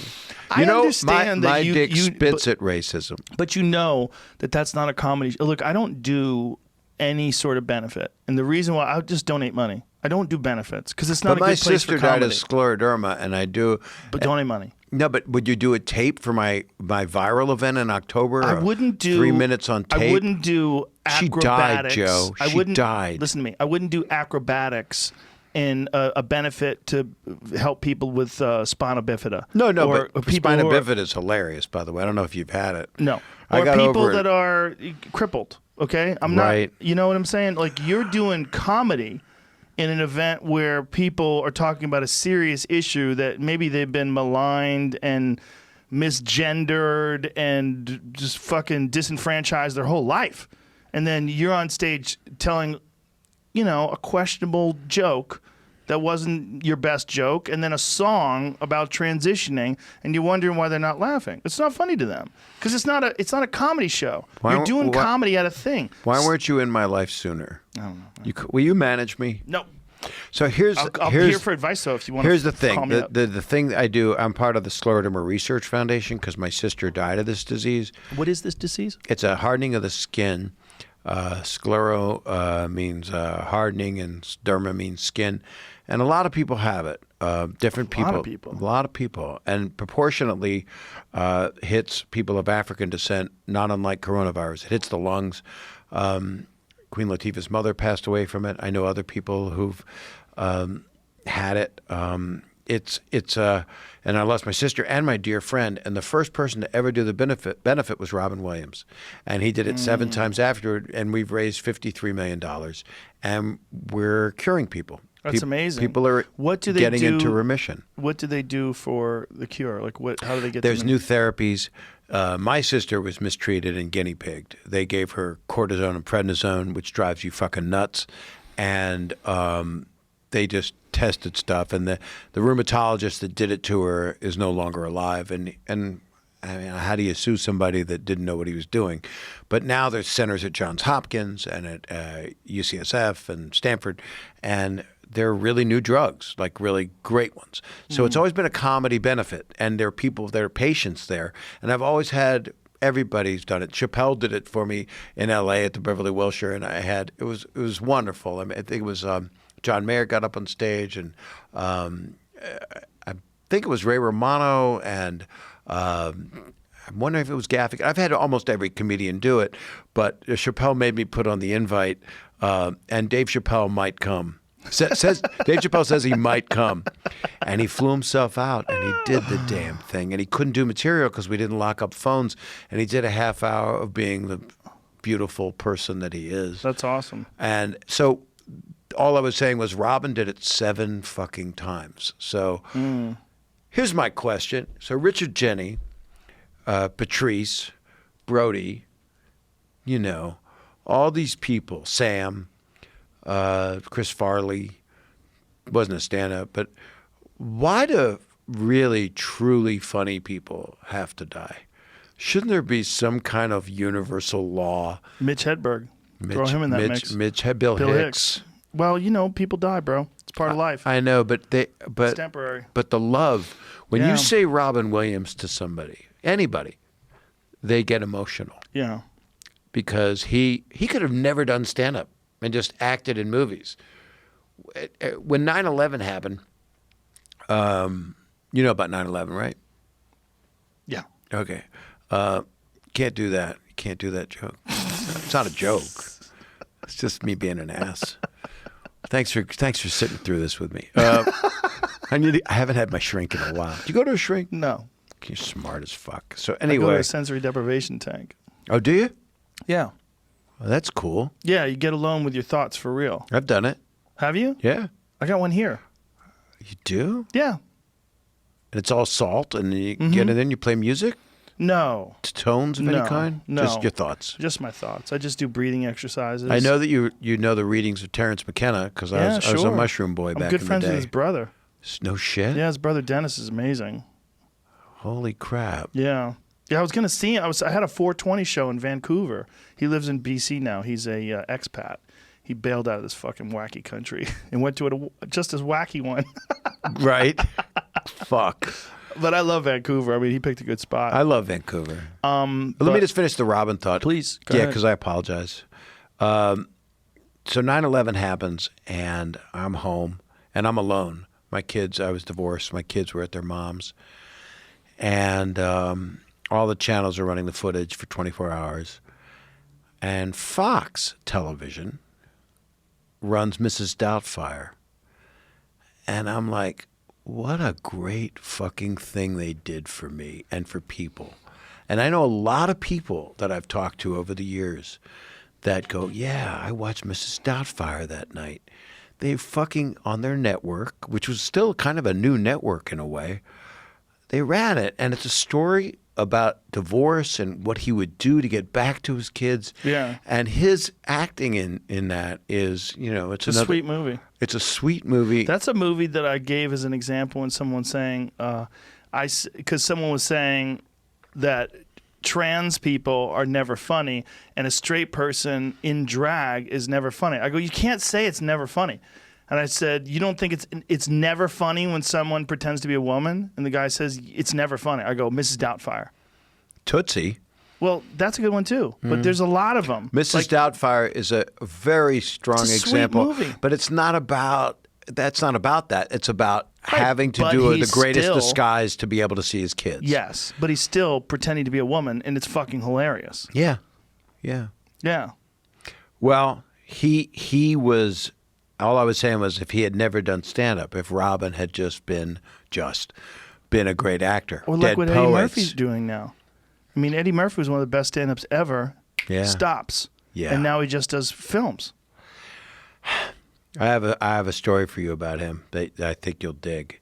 [SPEAKER 1] I
[SPEAKER 2] You know,
[SPEAKER 1] understand that
[SPEAKER 2] my
[SPEAKER 1] you-
[SPEAKER 2] dick
[SPEAKER 1] you-
[SPEAKER 2] spits at racism.
[SPEAKER 1] But you know that that's not a comedy. Look, I don't do any sort of benefit. And the reason why I just donate money. I don't do benefits because it's not
[SPEAKER 2] But
[SPEAKER 1] a
[SPEAKER 2] my
[SPEAKER 1] good place
[SPEAKER 2] sister
[SPEAKER 1] for
[SPEAKER 2] died
[SPEAKER 1] comedy.
[SPEAKER 2] of scleroderma, and I do.
[SPEAKER 1] But donate money.
[SPEAKER 2] No, but would you do a tape for my viral event in October?
[SPEAKER 1] I wouldn't do
[SPEAKER 2] 3 minutes on tape.
[SPEAKER 1] I wouldn't do
[SPEAKER 2] She
[SPEAKER 1] acrobatics.
[SPEAKER 2] died, Joe.
[SPEAKER 1] I
[SPEAKER 2] She
[SPEAKER 1] wouldn't,
[SPEAKER 2] died.
[SPEAKER 1] Listen to me. I wouldn't do acrobatics in a benefit to help people with spina bifida.
[SPEAKER 2] No,
[SPEAKER 1] or
[SPEAKER 2] but
[SPEAKER 1] people
[SPEAKER 2] spina
[SPEAKER 1] who are-
[SPEAKER 2] bifida is hilarious, by the way. I don't know if you've had it.
[SPEAKER 1] No.
[SPEAKER 2] I
[SPEAKER 1] Or
[SPEAKER 2] got
[SPEAKER 1] people
[SPEAKER 2] over it.
[SPEAKER 1] that are crippled. Okay, I'm
[SPEAKER 2] Right.
[SPEAKER 1] not. You know what I'm saying? Like you're doing comedy in an event where people are talking about a serious issue that maybe they've been maligned and misgendered and just fucking disenfranchised their whole life, and then you're on stage telling, a questionable joke that wasn't your best joke, and then a song about transitioning, and you're wondering why they're not laughing. It's not funny to them because it's not a comedy show. You're doing comedy at a thing.
[SPEAKER 2] Why weren't you in my life sooner?
[SPEAKER 1] I don't know.
[SPEAKER 2] Will you manage me?
[SPEAKER 1] No,
[SPEAKER 2] So here's
[SPEAKER 1] I'm here for advice though. If you want,
[SPEAKER 2] here's the
[SPEAKER 1] call
[SPEAKER 2] thing.
[SPEAKER 1] me up.
[SPEAKER 2] The thing that I do. I'm part of the Scleroderma Research Foundation because my sister died of this disease.
[SPEAKER 1] What is this disease?
[SPEAKER 2] It's a hardening of the skin. Sclero means hardening, and derma means skin. And a lot of people have it. Different people. A lot of people. And proportionately hits people of African descent, not unlike coronavirus. It hits the lungs. Queen Latifah's mother passed away from it. I know other people who've had it. And I lost my sister and my dear friend. And the first person to ever do the benefit was Robin Williams. And he did it 7 times afterward. And we've raised $53 million. And we're curing people.
[SPEAKER 1] That's amazing.
[SPEAKER 2] People are getting into remission.
[SPEAKER 1] What do they do for the cure? Like how do they get?
[SPEAKER 2] There's new therapies. My sister was mistreated and guinea pigged. They gave her cortisone and prednisone, which drives you fucking nuts. And they just tested stuff. And the rheumatologist that did it to her is no longer alive. And I mean, how do you sue somebody that didn't know what he was doing? But now there's centers at Johns Hopkins and at UCSF and Stanford, and they're really new drugs, like really great ones. So it's always been a comedy benefit, and there are people, there are patients there. And I've always had, everybody's done it. Chappelle did it for me in L.A. at the Beverly Wilshire, and it was wonderful. I mean, I think it was John Mayer got up on stage, and I think it was Ray Romano, and I'm wondering if it was Gaffigan. I've had almost every comedian do it, but Chappelle made me put on the invite, and Dave Chappelle might come. Dave Chappelle says he might come, and he flew himself out, and he did the damn thing, and he couldn't do material because we didn't lock up phones, and he did a half hour of being the beautiful person that he is.
[SPEAKER 1] That's awesome.
[SPEAKER 2] And so all I was saying was Robin did it 7 fucking times. So here's my question. So Richard Jenny, Patrice, Brody, you know, all these people, Sam, Chris Farley, wasn't a stand-up, but why do really, truly funny people have to die? Shouldn't there be some kind of universal law?
[SPEAKER 1] Mitch Hedberg. Throw him in that mix.
[SPEAKER 2] Bill Hicks.
[SPEAKER 1] Well, you know, people die, bro. It's part of life.
[SPEAKER 2] I know, but
[SPEAKER 1] It's temporary.
[SPEAKER 2] But the love, when
[SPEAKER 1] Yeah.
[SPEAKER 2] you say Robin Williams to somebody, anybody, they get emotional
[SPEAKER 1] Yeah.
[SPEAKER 2] because he could have never done stand-up and just acted in movies. When 9/11 happened, you know about 9/11, right?
[SPEAKER 1] Yeah.
[SPEAKER 2] Okay. Can't do that. You can't do that joke. It's not a joke. It's just me being an ass. Thanks for sitting through this with me. I haven't had my shrink in a while. Do you go to a shrink?
[SPEAKER 1] No.
[SPEAKER 2] You're smart as fuck. So
[SPEAKER 1] I go to
[SPEAKER 2] anyway.
[SPEAKER 1] a sensory deprivation tank.
[SPEAKER 2] Oh, do you?
[SPEAKER 1] Yeah.
[SPEAKER 2] Well, that's cool.
[SPEAKER 1] Yeah, you get alone with your thoughts for real.
[SPEAKER 2] I've done it.
[SPEAKER 1] Have you?
[SPEAKER 2] Yeah.
[SPEAKER 1] I got one here.
[SPEAKER 2] You do?
[SPEAKER 1] Yeah.
[SPEAKER 2] And it's all salt, and you get it in, you play music?
[SPEAKER 1] No.
[SPEAKER 2] Tones of any kind?
[SPEAKER 1] No.
[SPEAKER 2] Just your thoughts.
[SPEAKER 1] Just my thoughts. I just do breathing exercises.
[SPEAKER 2] I know that you know the readings of Terrence McKenna because I was a mushroom boy back in the day.
[SPEAKER 1] I'm good friends with his brother.
[SPEAKER 2] No shit?
[SPEAKER 1] Yeah, his brother Dennis is amazing.
[SPEAKER 2] Holy crap.
[SPEAKER 1] Yeah. Yeah, I was going to see him. I had a 420 show in Vancouver. He lives in BC now. He's a expat. He bailed out of this fucking wacky country and went to just as wacky one.
[SPEAKER 2] Right? Fuck.
[SPEAKER 1] But I love Vancouver. I mean, he picked a good spot.
[SPEAKER 2] I love Vancouver. Let me just finish the Robin thought.
[SPEAKER 1] Please. Go
[SPEAKER 2] Yeah,
[SPEAKER 1] ahead.
[SPEAKER 2] because I apologize. So 9/11 happens, and I'm home, and I'm alone. My kids, I was divorced. My kids were at their mom's. And all the channels are running the footage for 24 hours. And Fox Television runs Mrs. Doubtfire. And I'm like, what a great fucking thing they did for me and for people. And I know a lot of people that I've talked to over the years that go, yeah, I watched Mrs. Doubtfire that night. They fucking, on their network, which was still kind of a new network in a way, they ran it. And it's a story about divorce and what he would do to get back to his kids.
[SPEAKER 1] Yeah.
[SPEAKER 2] And his acting in that is, you know, it's
[SPEAKER 1] a sweet movie.
[SPEAKER 2] It's a sweet movie.
[SPEAKER 1] That's a movie that I gave as an example when someone saying, because someone was saying that trans people are never funny and a straight person in drag is never funny. I go, you can't say it's never funny. And I said, you don't think it's never funny when someone pretends to be a woman? And the guy says, it's never funny. I go, Mrs. Doubtfire.
[SPEAKER 2] Tootsie.
[SPEAKER 1] Well, that's a good one too. But there's a lot of them.
[SPEAKER 2] Mrs. Doubtfire is a very strong
[SPEAKER 1] It's a sweet
[SPEAKER 2] example.
[SPEAKER 1] movie.
[SPEAKER 2] But it's not about that's not about that. It's about
[SPEAKER 1] Right,
[SPEAKER 2] having to
[SPEAKER 1] but
[SPEAKER 2] do
[SPEAKER 1] he's
[SPEAKER 2] the greatest
[SPEAKER 1] still-
[SPEAKER 2] disguise to be able to see his kids.
[SPEAKER 1] Yes, but he's still pretending to be a woman, and it's fucking hilarious.
[SPEAKER 2] Yeah. Yeah.
[SPEAKER 1] Yeah.
[SPEAKER 2] Well, he was all I was saying was if he had never done stand up, if Robin had just been a great actor.
[SPEAKER 1] Or
[SPEAKER 2] Dead
[SPEAKER 1] like what
[SPEAKER 2] poets.
[SPEAKER 1] Eddie Murphy's doing now. I mean, Eddie Murphy was one of the best stand-ups ever.
[SPEAKER 2] Yeah.
[SPEAKER 1] Stops.
[SPEAKER 2] Yeah.
[SPEAKER 1] And now he just does films.
[SPEAKER 2] I have a story for you about him that I think you'll dig.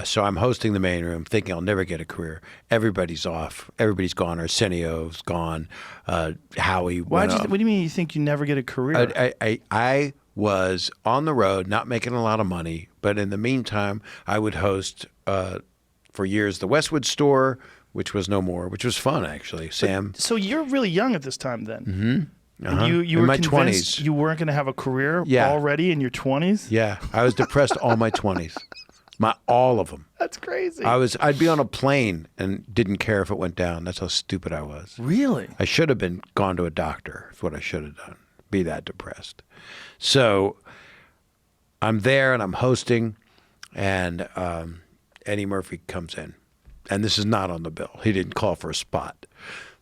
[SPEAKER 2] So I'm hosting the main room, thinking I'll never get a career. Everybody's off. Everybody's gone. Arsenio's gone. Howie.
[SPEAKER 1] What do you mean you think you never get a career?
[SPEAKER 2] I was on the road, not making a lot of money, but in the meantime, I would host for years the Westwood Store which was no more, which was fun actually. Sam.
[SPEAKER 1] So you're really young at this time then.
[SPEAKER 2] Mm-hmm.
[SPEAKER 1] And you
[SPEAKER 2] In
[SPEAKER 1] were
[SPEAKER 2] my
[SPEAKER 1] convinced
[SPEAKER 2] 20s.
[SPEAKER 1] you weren't going to have a career
[SPEAKER 2] Yeah.
[SPEAKER 1] already in your 20s?
[SPEAKER 2] Yeah, I was depressed all my 20s. All of them.
[SPEAKER 1] That's crazy.
[SPEAKER 2] I'd be on a plane and didn't care if it went down. That's how stupid I was.
[SPEAKER 1] Really?
[SPEAKER 2] I should have gone to a doctor. Is what I should have done. Be that depressed. So I'm there and I'm hosting, and Eddie Murphy comes in, and this is not on the bill. He didn't call for a spot.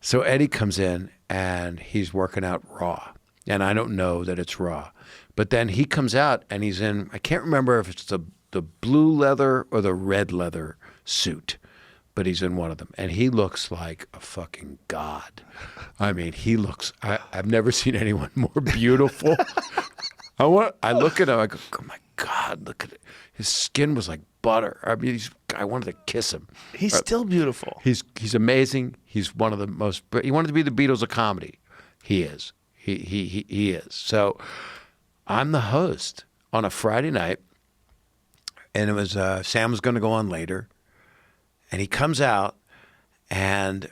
[SPEAKER 2] So Eddie comes in and he's working out Raw, and I don't know that it's Raw, but then he comes out and he's in. I can't remember if it's the blue leather or the red leather suit, but he's in one of them, and he looks like a fucking god. I mean, he looks. I've never seen anyone more beautiful. I look at him. I go, oh my god, look at it. His skin was like butter. I mean, I wanted to kiss him.
[SPEAKER 1] He's still beautiful.
[SPEAKER 2] He's amazing. He's one of the most. He wanted to be the Beatles of comedy. He is. He is. So I'm the host on a Friday night. And it was Sam was going to go on later, and he comes out, and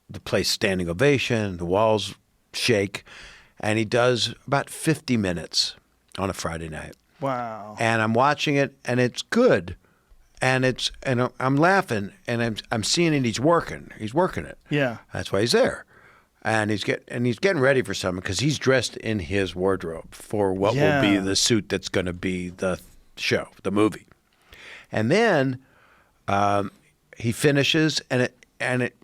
[SPEAKER 2] the place standing ovation, the walls shake, and he does about 50 minutes on a Friday night.
[SPEAKER 1] Wow.
[SPEAKER 2] And I'm watching it, and it's good, and I'm laughing, and I'm seeing it. He's working it.
[SPEAKER 1] Yeah.
[SPEAKER 2] That's why he's there, and he's getting ready for something because he's dressed in his wardrobe for what will be the suit that's going to be the show, the movie. And then he finishes, and it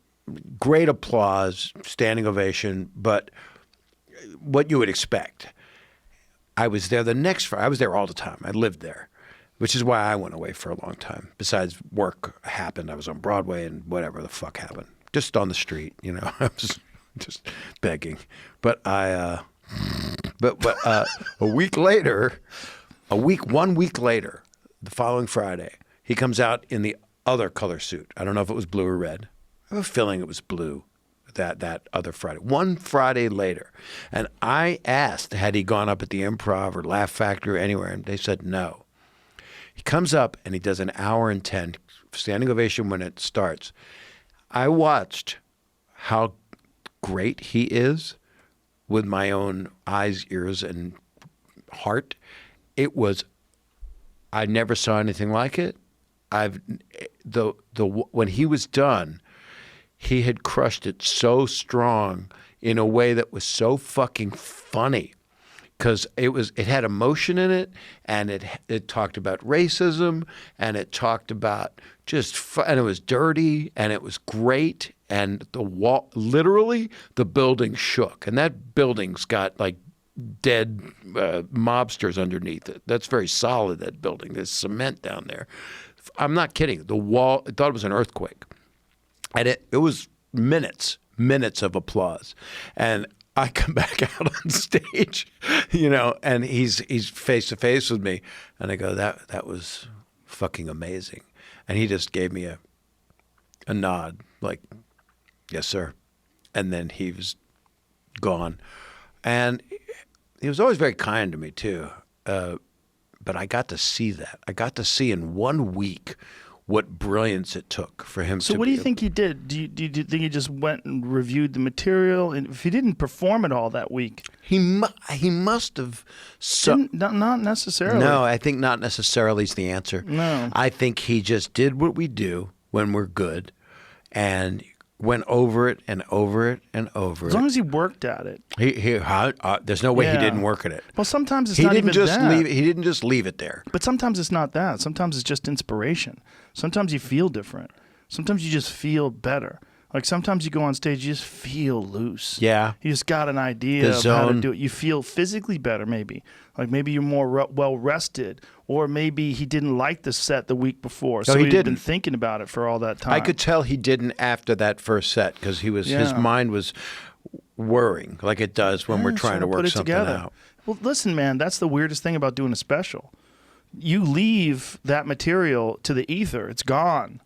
[SPEAKER 2] great applause, standing ovation, but what you would expect. I was there the next Friday. I was there all the time. I lived there, which is why I went away for a long time. Besides work happened, I was on Broadway and whatever the fuck happened, just on the street. You know, I was just begging. But a week later, 1 week later. The following Friday, he comes out in the other color suit. I don't know if it was blue or red. I have a feeling it was blue that other Friday. One Friday later. And I asked, had he gone up at the Improv or Laugh Factory or anywhere, and they said no. He comes up and he does an hour and 10, standing ovation when it starts. I watched how great he is with my own eyes, ears, and heart. It was I never saw anything like it. When he was done, he had crushed it so strong in a way that was so fucking funny, because it had emotion in it, and it talked about racism, and it talked about and it was dirty, and it was great, and literally the building shook, and that building's got like dead mobsters underneath it. That's very solid, that building. There's cement down there. I'm not kidding. The wall, I thought it was an earthquake. And it was minutes of applause. And I come back out on stage, and he's face to face with me. And I go, that was fucking amazing. And he just gave me a nod, like, yes, sir. And then he was gone. And he was always very kind to me, too. But I got to see that. I got to see in 1 week what brilliance it took for him to...
[SPEAKER 1] So what do you think he did? Do you think he just went and reviewed the material? And if he didn't perform it all that week...
[SPEAKER 2] He must have...
[SPEAKER 1] Not necessarily.
[SPEAKER 2] No, I think not necessarily is the answer.
[SPEAKER 1] No.
[SPEAKER 2] I think he just did what we do when we're good and went over it and over it and over it.
[SPEAKER 1] As long as he worked at it.
[SPEAKER 2] There's no way he didn't work at it.
[SPEAKER 1] Well, sometimes it's not even that.
[SPEAKER 2] He didn't just leave it there.
[SPEAKER 1] But sometimes it's not that. Sometimes it's just inspiration. Sometimes you feel different. Sometimes you just feel better. Like sometimes you go on stage, you just feel loose.
[SPEAKER 2] Yeah.
[SPEAKER 1] You just got an idea of how to do it. You feel physically better, maybe. Like maybe you're more well rested, or maybe he didn't like the set the week before, so he'd been thinking about it for all that time.
[SPEAKER 2] I could tell he didn't after that first set because his mind was worrying, like it does when we're trying to work something out.
[SPEAKER 1] Well, listen, man, that's the weirdest thing about doing a special. You leave that material to the ether; it's gone.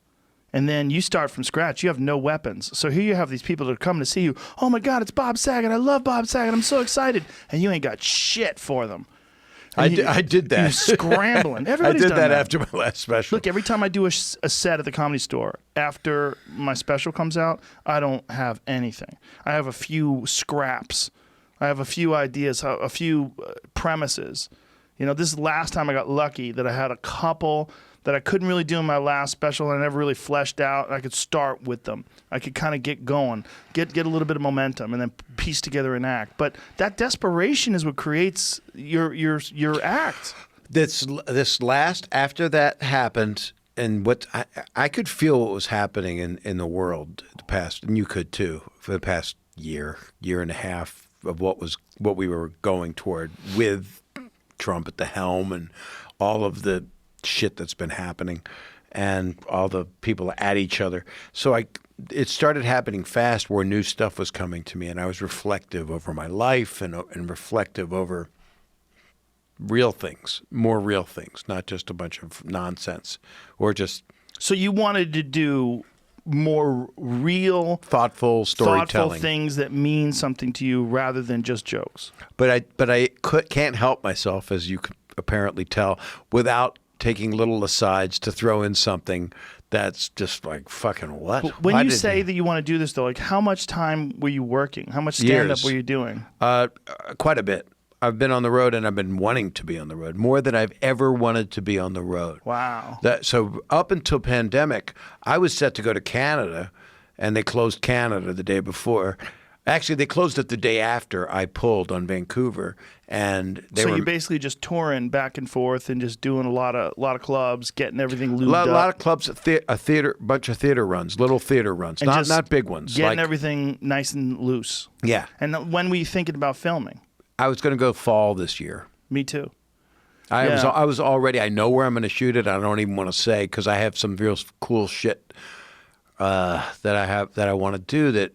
[SPEAKER 1] And then you start from scratch. You have no weapons. So here you have these people that are coming to see you. Oh, my God, it's Bob Saget. I love Bob Saget. I'm so excited. And you ain't got shit for them.
[SPEAKER 2] I did that.
[SPEAKER 1] You're scrambling.
[SPEAKER 2] I
[SPEAKER 1] Everybody's
[SPEAKER 2] did
[SPEAKER 1] done
[SPEAKER 2] that after my last special.
[SPEAKER 1] Look, every time I do a set at the Comedy Store, after my special comes out, I don't have anything. I have a few scraps. I have a few ideas, a few premises. You know, this is the last time I got lucky that I had a couple that I couldn't really do in my last special and I never really fleshed out. I could start with them. I could kind of get going, get a little bit of momentum, and then piece together an act. But that desperation is what creates your act.
[SPEAKER 2] This last, after that happened, and what I could feel what was happening in the world the past, and you could too, for the past year and a half of what we were going toward with Trump at the helm and all of the shit that's been happening and all the people at each other. So it started happening fast where new stuff was coming to me, and I was reflective over my life and reflective over real things, more real things, not just a bunch of nonsense or just. So
[SPEAKER 1] you wanted to do more real,
[SPEAKER 2] thoughtful storytelling,
[SPEAKER 1] thoughtful things that mean something to you rather than just jokes.
[SPEAKER 2] But I can't help myself, as you can apparently tell, without taking little asides to throw in something that's just like fucking what.
[SPEAKER 1] But when you say that you want to do this, though, like how much time were you working? How much stand-up were you doing?
[SPEAKER 2] Quite a bit. I've been on the road, and I've been wanting to be on the road more than I've ever wanted to be on the road.
[SPEAKER 1] Wow.
[SPEAKER 2] So up until pandemic, I was set to go to Canada, and they closed Canada the day before. Actually, they closed it the day after I pulled on Vancouver, and
[SPEAKER 1] you're basically just touring back and forth and just doing a lot of clubs, getting everything lubed up.
[SPEAKER 2] A lot of clubs, a bunch of theater runs, little theater runs, not big ones.
[SPEAKER 1] Getting everything nice and loose.
[SPEAKER 2] Yeah.
[SPEAKER 1] And when were you thinking about filming?
[SPEAKER 2] I was going to go fall this year.
[SPEAKER 1] Me too.
[SPEAKER 2] I was already. I know where I'm going to shoot it. I don't even want to say because I have some real cool shit that I want to do that.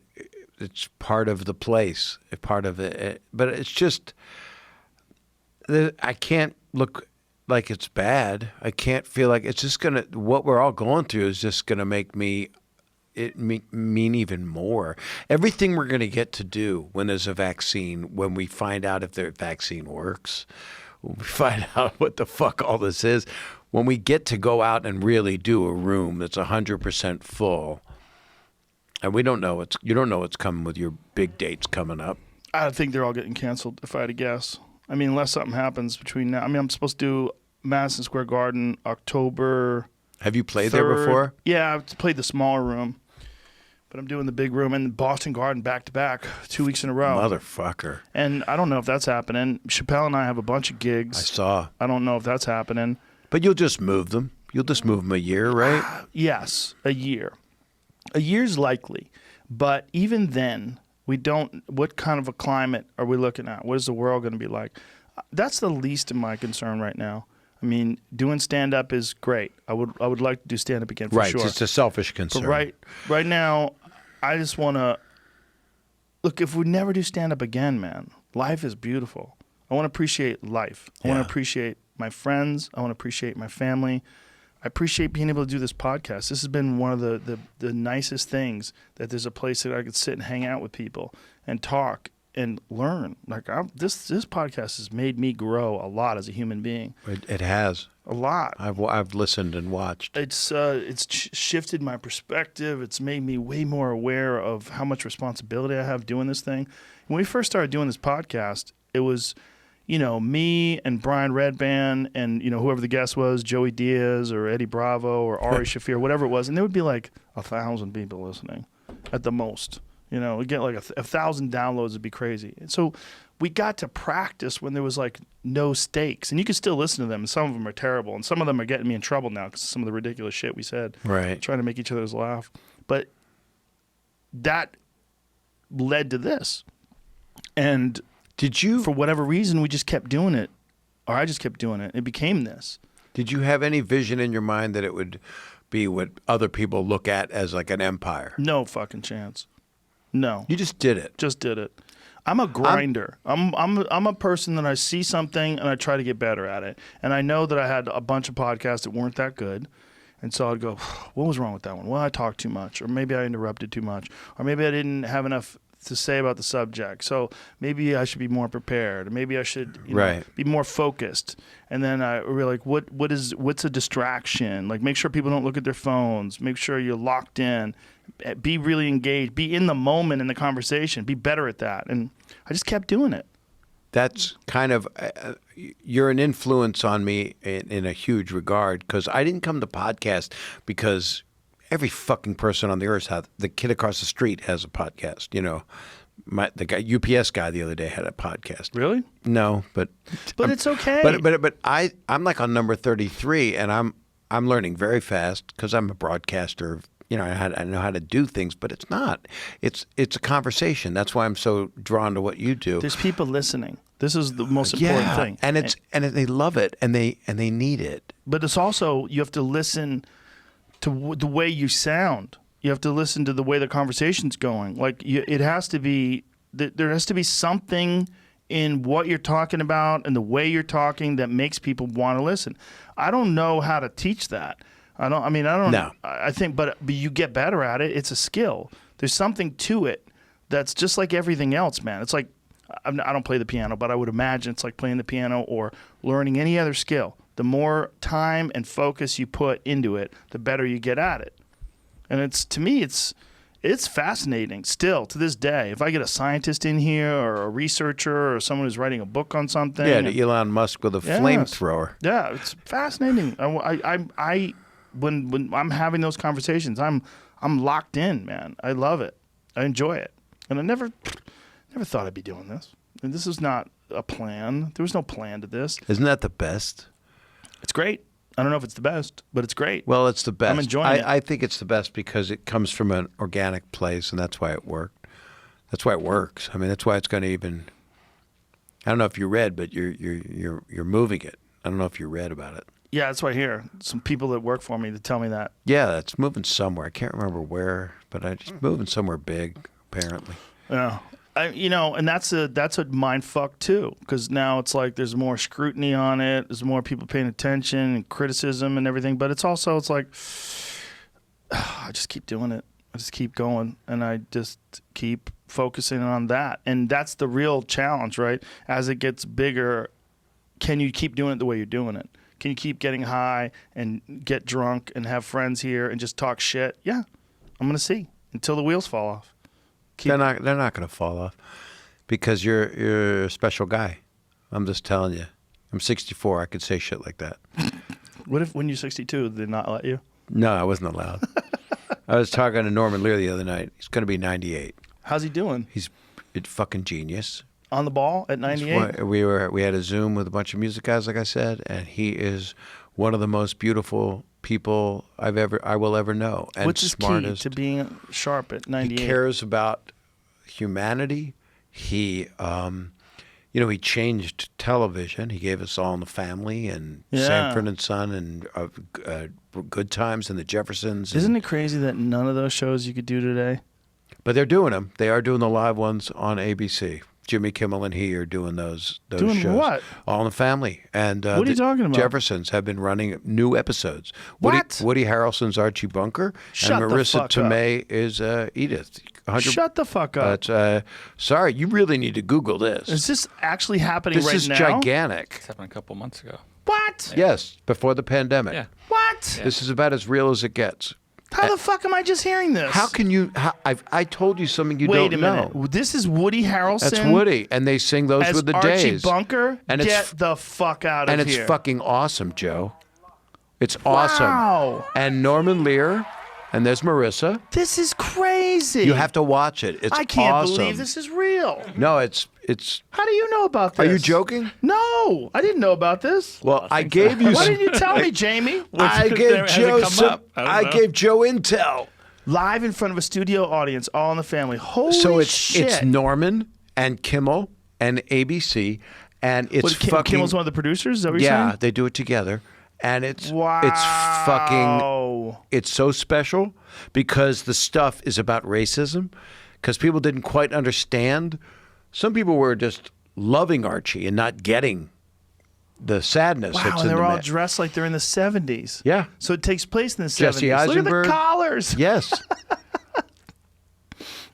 [SPEAKER 2] It's part of the place, part of it. But it's just, I can't look like it's bad. I can't feel like it's just what we're all going through is just going to make mean even more. Everything we're going to get to do when there's a vaccine, when we find out if the vaccine works, when we find out what the fuck all this is, when we get to go out and really do a room that's 100% full. And you don't know what's coming with your big dates coming up.
[SPEAKER 1] I think they're all getting canceled, if I had to guess. I mean, unless something happens between now. I mean, I'm supposed to do Madison Square Garden October.
[SPEAKER 2] Have you played
[SPEAKER 1] 3rd.
[SPEAKER 2] there before?
[SPEAKER 1] Yeah, I've played the smaller room. But I'm doing the big room and Boston Garden back-to-back 2 weeks in a row.
[SPEAKER 2] Motherfucker.
[SPEAKER 1] And I don't know if that's happening. Chappelle and I have a bunch of gigs.
[SPEAKER 2] I saw.
[SPEAKER 1] I don't know if that's happening.
[SPEAKER 2] But you'll just move them. You'll just move them a year, right?
[SPEAKER 1] Yes, a year. A year's likely, but even then, we don't. What kind of a climate are we looking at? What is the world going to be like? That's the least of my concern right now. I mean, doing stand-up is great. I would like to do stand-up again for sure.
[SPEAKER 2] Right, it's a selfish concern.
[SPEAKER 1] But right now, I just want to look. If we never do stand-up again, man, life is beautiful. I want to appreciate life. I want to appreciate my friends. I want to appreciate my family. I appreciate being able to do this podcast. This has been one of the nicest things, that there's a place that I could sit and hang out with people and talk and learn. Like this podcast has made me grow a lot as a human being.
[SPEAKER 2] It has.
[SPEAKER 1] A lot.
[SPEAKER 2] I've listened and watched.
[SPEAKER 1] It's shifted my perspective. It's made me way more aware of how much responsibility I have doing this thing. When we first started doing this podcast, it was, me and Brian Redband and, whoever the guest was, Joey Diaz or Eddie Bravo or Ari Shaffir, whatever it was. And there would be like 1,000 people listening at the most. We'd get like 1,000 downloads. It'd be crazy. And so we got to practice when there was like no stakes. And you can still listen to them. And some of them are terrible. And some of them are getting me in trouble now because of some of the ridiculous shit we said.
[SPEAKER 2] Right.
[SPEAKER 1] Trying to make each other's laugh. But that led to this. And
[SPEAKER 2] did you,
[SPEAKER 1] for whatever reason, we just kept doing it, or I just kept doing it. It became this.
[SPEAKER 2] Did you have any vision in your mind that it would be what other people look at as like an empire?
[SPEAKER 1] No fucking chance. No.
[SPEAKER 2] You just did it.
[SPEAKER 1] Just did it. I'm a grinder. I'm a person that I see something and I try to get better at it. And I know that I had a bunch of podcasts that weren't that good. And so I'd go, what was wrong with that one? Well, I talked too much, or maybe I interrupted too much, or maybe I didn't have enough to say about the subject. So maybe I should be more prepared. Or maybe I should
[SPEAKER 2] Right.
[SPEAKER 1] be more focused. And then we're like, what's a distraction? Like, make sure people don't look at their phones. Make sure you're locked in. Be really engaged. Be in the moment in the conversation. Be better at that. And I just kept doing it.
[SPEAKER 2] That's kind of you're an influence on me in a huge regard, because I didn't come to podcast because every fucking person on the earth the kid across the street has a podcast. You know, the guy UPS guy the other day had a podcast.
[SPEAKER 1] Really?
[SPEAKER 2] No, but
[SPEAKER 1] it's okay.
[SPEAKER 2] But I'm like on number 33, and I'm learning very fast because I'm a broadcaster. You know, I know how to do things, but it's not. It's a conversation. That's why I'm so drawn to what you do.
[SPEAKER 1] There's people listening. This is the most important thing.
[SPEAKER 2] And they love it, and they need it.
[SPEAKER 1] But it's also, you have to listen to the way you sound. You have to listen to the way the conversation's going. Like, it has to be, there has to be something in what you're talking about and the way you're talking that makes people want to listen. I don't know how to teach that. I don't
[SPEAKER 2] No.
[SPEAKER 1] I think, but you get better at it. It's a skill. There's something to it that's just like everything else, man. It's like, I don't play the piano, but I would imagine it's like playing the piano or learning any other skill. The more time and focus you put into it, the better you get at it. And to me, it's fascinating still to this day. If I get a scientist in here or a researcher or someone who's writing a book on something.
[SPEAKER 2] Yeah, to Elon Musk with a flamethrower.
[SPEAKER 1] Yeah, it's fascinating. When I'm having those conversations, I'm locked in, man. I love it. I enjoy it. And I never thought I'd be doing this. And this is not a plan. There was no plan to this.
[SPEAKER 2] Isn't that the best?
[SPEAKER 1] It's great. I don't know if it's the best, but it's great.
[SPEAKER 2] Well, it's the best.
[SPEAKER 1] I'm enjoying it.
[SPEAKER 2] I think it's the best because it comes from an organic place, and that's why it worked. That's why it works. I mean, that's why it's going to even. I don't know if you read, but you're moving it. I don't know if you read about it.
[SPEAKER 1] Yeah, that's why I hear some people that work for me to tell me that.
[SPEAKER 2] Yeah, it's moving somewhere. I can't remember where, but it's moving somewhere big, apparently.
[SPEAKER 1] Yeah. And that's a mind fuck too, because now it's like there's more scrutiny on it. There's more people paying attention and criticism and everything. But it's like I just keep doing it. I just keep going, and I just keep focusing on that. And that's the real challenge, right? As it gets bigger, can you keep doing it the way you're doing it? Can you keep getting high and get drunk and have friends here and just talk shit? Yeah, I'm gonna see until the wheels fall off.
[SPEAKER 2] They're not going to fall off because you're a special guy. I'm just telling you. I'm 64. I could say shit like that.
[SPEAKER 1] What if when you're 62, did they not let you?
[SPEAKER 2] No, I wasn't allowed. I was talking to Norman Lear the other night. He's going to be 98.
[SPEAKER 1] How's he doing?
[SPEAKER 2] He's a fucking genius.
[SPEAKER 1] On the ball at 98?
[SPEAKER 2] We had a Zoom with a bunch of music guys, like I said, and he is one of the most beautiful people I will ever know. And
[SPEAKER 1] what's his key to being sharp at 98?
[SPEAKER 2] He cares about humanity. He, he changed television. He gave us All in the Family and Sanford and Son and Good Times and the Jeffersons.
[SPEAKER 1] Isn't it crazy that none of those shows you could do today?
[SPEAKER 2] But they're doing them. They are doing the live ones on ABC. Jimmy Kimmel and he are doing those
[SPEAKER 1] doing
[SPEAKER 2] shows.
[SPEAKER 1] What?
[SPEAKER 2] All in the Family. And
[SPEAKER 1] what are you talking about?
[SPEAKER 2] Jeffersons have been running new episodes.
[SPEAKER 1] What?
[SPEAKER 2] Woody Harrelson's Archie Bunker.
[SPEAKER 1] Shut
[SPEAKER 2] and
[SPEAKER 1] the
[SPEAKER 2] Marissa
[SPEAKER 1] fuck
[SPEAKER 2] Tomei is Edith.
[SPEAKER 1] Shut the fuck up.
[SPEAKER 2] Sorry, you really need to Google this.
[SPEAKER 1] Is this actually happening right now?
[SPEAKER 2] This is gigantic.
[SPEAKER 3] This happened a couple months ago.
[SPEAKER 1] What?
[SPEAKER 2] Yes, before the pandemic.
[SPEAKER 3] Yeah.
[SPEAKER 1] What?
[SPEAKER 2] This is about as real as it gets.
[SPEAKER 1] How the fuck am I just hearing this?
[SPEAKER 2] How can you? I told you something you
[SPEAKER 1] Wait
[SPEAKER 2] don't
[SPEAKER 1] a minute.
[SPEAKER 2] know.
[SPEAKER 1] This is Woody Harrelson.
[SPEAKER 2] That's Woody, and they sing those
[SPEAKER 1] as
[SPEAKER 2] with the
[SPEAKER 1] Archie
[SPEAKER 2] days.
[SPEAKER 1] Bunker.
[SPEAKER 2] And
[SPEAKER 1] Get the fuck out of
[SPEAKER 2] and
[SPEAKER 1] here.
[SPEAKER 2] it's fucking awesome, Joe. It's awesome.
[SPEAKER 1] Wow.
[SPEAKER 2] And Norman Lear, and there's Marissa.
[SPEAKER 1] This is crazy.
[SPEAKER 2] You have to watch it. It's
[SPEAKER 1] I can't
[SPEAKER 2] awesome.
[SPEAKER 1] believe this is real.
[SPEAKER 2] No, it's.
[SPEAKER 1] How do you know about this?
[SPEAKER 2] Are you joking?
[SPEAKER 1] No, I didn't know about this.
[SPEAKER 2] Well, I gave you.
[SPEAKER 1] Why didn't you tell me, Jamie?
[SPEAKER 2] I gave Joe some. I gave Joe intel.
[SPEAKER 1] Live in front of a studio audience, All in the Family. Holy
[SPEAKER 2] So
[SPEAKER 1] shit.
[SPEAKER 2] it's Norman and Kimmel and ABC, and it's fucking.
[SPEAKER 1] Kimmel's one of the producers. Is that what you're saying?
[SPEAKER 2] Yeah, they do it together, and it's
[SPEAKER 1] Wow.
[SPEAKER 2] it's fucking. It's so special because the stuff is about racism, because people didn't quite understand. Some people were just loving Archie and not getting the sadness
[SPEAKER 1] Wow,
[SPEAKER 2] that's
[SPEAKER 1] and
[SPEAKER 2] in
[SPEAKER 1] they're
[SPEAKER 2] the
[SPEAKER 1] all
[SPEAKER 2] mix.
[SPEAKER 1] dressed like they're in the 70s.
[SPEAKER 2] Yeah.
[SPEAKER 1] So it takes place in the 70s.
[SPEAKER 2] Jesse
[SPEAKER 1] Look at
[SPEAKER 2] Eisenberg.
[SPEAKER 1] the collars.
[SPEAKER 2] Yes.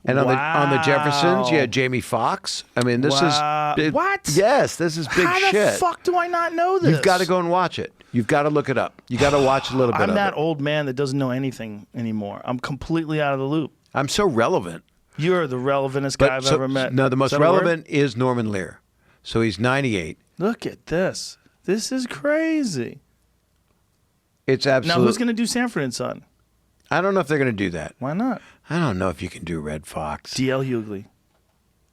[SPEAKER 2] And on the Jeffersons, you
[SPEAKER 1] Wow.
[SPEAKER 2] had Jamie Foxx. I mean, this
[SPEAKER 1] Wow.
[SPEAKER 2] is
[SPEAKER 1] What?
[SPEAKER 2] Yes, this is big
[SPEAKER 1] How
[SPEAKER 2] shit.
[SPEAKER 1] the fuck do I not know this?
[SPEAKER 2] You've got to go and watch it. You've got to look it up. You got to watch a little bit
[SPEAKER 1] I'm
[SPEAKER 2] of
[SPEAKER 1] that
[SPEAKER 2] it.
[SPEAKER 1] old man that doesn't know anything anymore. I'm completely out of the loop.
[SPEAKER 2] I'm so relevant.
[SPEAKER 1] You're the relevantest guy I've ever met.
[SPEAKER 2] No, the
[SPEAKER 1] Is
[SPEAKER 2] most
[SPEAKER 1] that a word?
[SPEAKER 2] relevant is Norman Lear. So he's 98.
[SPEAKER 1] Look at this. This is crazy.
[SPEAKER 2] It's
[SPEAKER 1] Now,
[SPEAKER 2] absolutely.
[SPEAKER 1] who's going to do Sanford and Son?
[SPEAKER 2] I don't know if they're going to do that.
[SPEAKER 1] Why not?
[SPEAKER 2] I don't know if you can do Red Fox.
[SPEAKER 1] D.L. Hughley.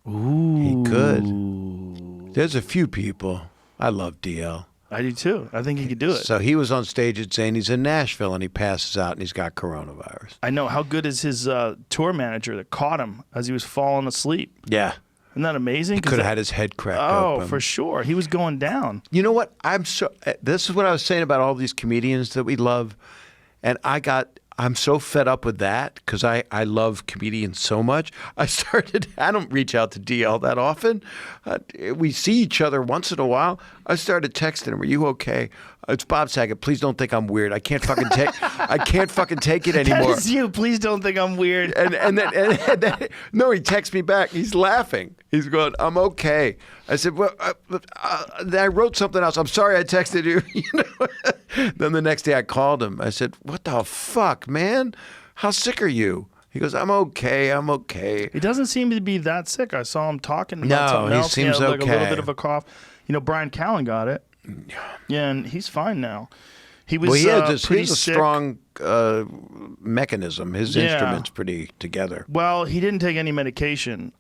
[SPEAKER 2] He could. There's a few people. I love DL.
[SPEAKER 1] I do too. I think he could do it.
[SPEAKER 2] So he was on stage at saying he's in Nashville and he passes out and he's got coronavirus.
[SPEAKER 1] I know. How good is his tour manager that caught him as he was falling asleep?
[SPEAKER 2] Yeah.
[SPEAKER 1] Isn't that amazing?
[SPEAKER 2] He could have had his head cracked
[SPEAKER 1] Oh,
[SPEAKER 2] open.
[SPEAKER 1] for sure. He was going down.
[SPEAKER 2] You know what? This is what I was saying about all these comedians that we love. And I'm so fed up with that because I love comedians so much. I don't reach out to DL that often. We see each other once in a while. I started texting him, "Are you okay? It's Bob Saget. Please don't think I'm weird. I can't fucking take it anymore."
[SPEAKER 1] That is you. Please don't think I'm weird.
[SPEAKER 2] And then no, he texts me back. He's laughing. He's going, "I'm okay." I said, "Well, I wrote something else. I'm sorry I texted you." You know. Then the next day I called him. I said, "What the fuck, man? How sick are you?" He goes, "I'm okay. I'm okay."
[SPEAKER 1] He doesn't seem to be that sick. I saw him talking about
[SPEAKER 2] No,
[SPEAKER 1] something
[SPEAKER 2] he
[SPEAKER 1] else.
[SPEAKER 2] seems
[SPEAKER 1] Like a little
[SPEAKER 2] okay.
[SPEAKER 1] bit of a cough. You know, Brian Callen got it. Yeah, and he's fine now. He was
[SPEAKER 2] Well, he
[SPEAKER 1] pretty
[SPEAKER 2] has a
[SPEAKER 1] sick.
[SPEAKER 2] strong mechanism. His
[SPEAKER 1] Yeah.
[SPEAKER 2] instrument's pretty together.
[SPEAKER 1] Well, he didn't take any medication.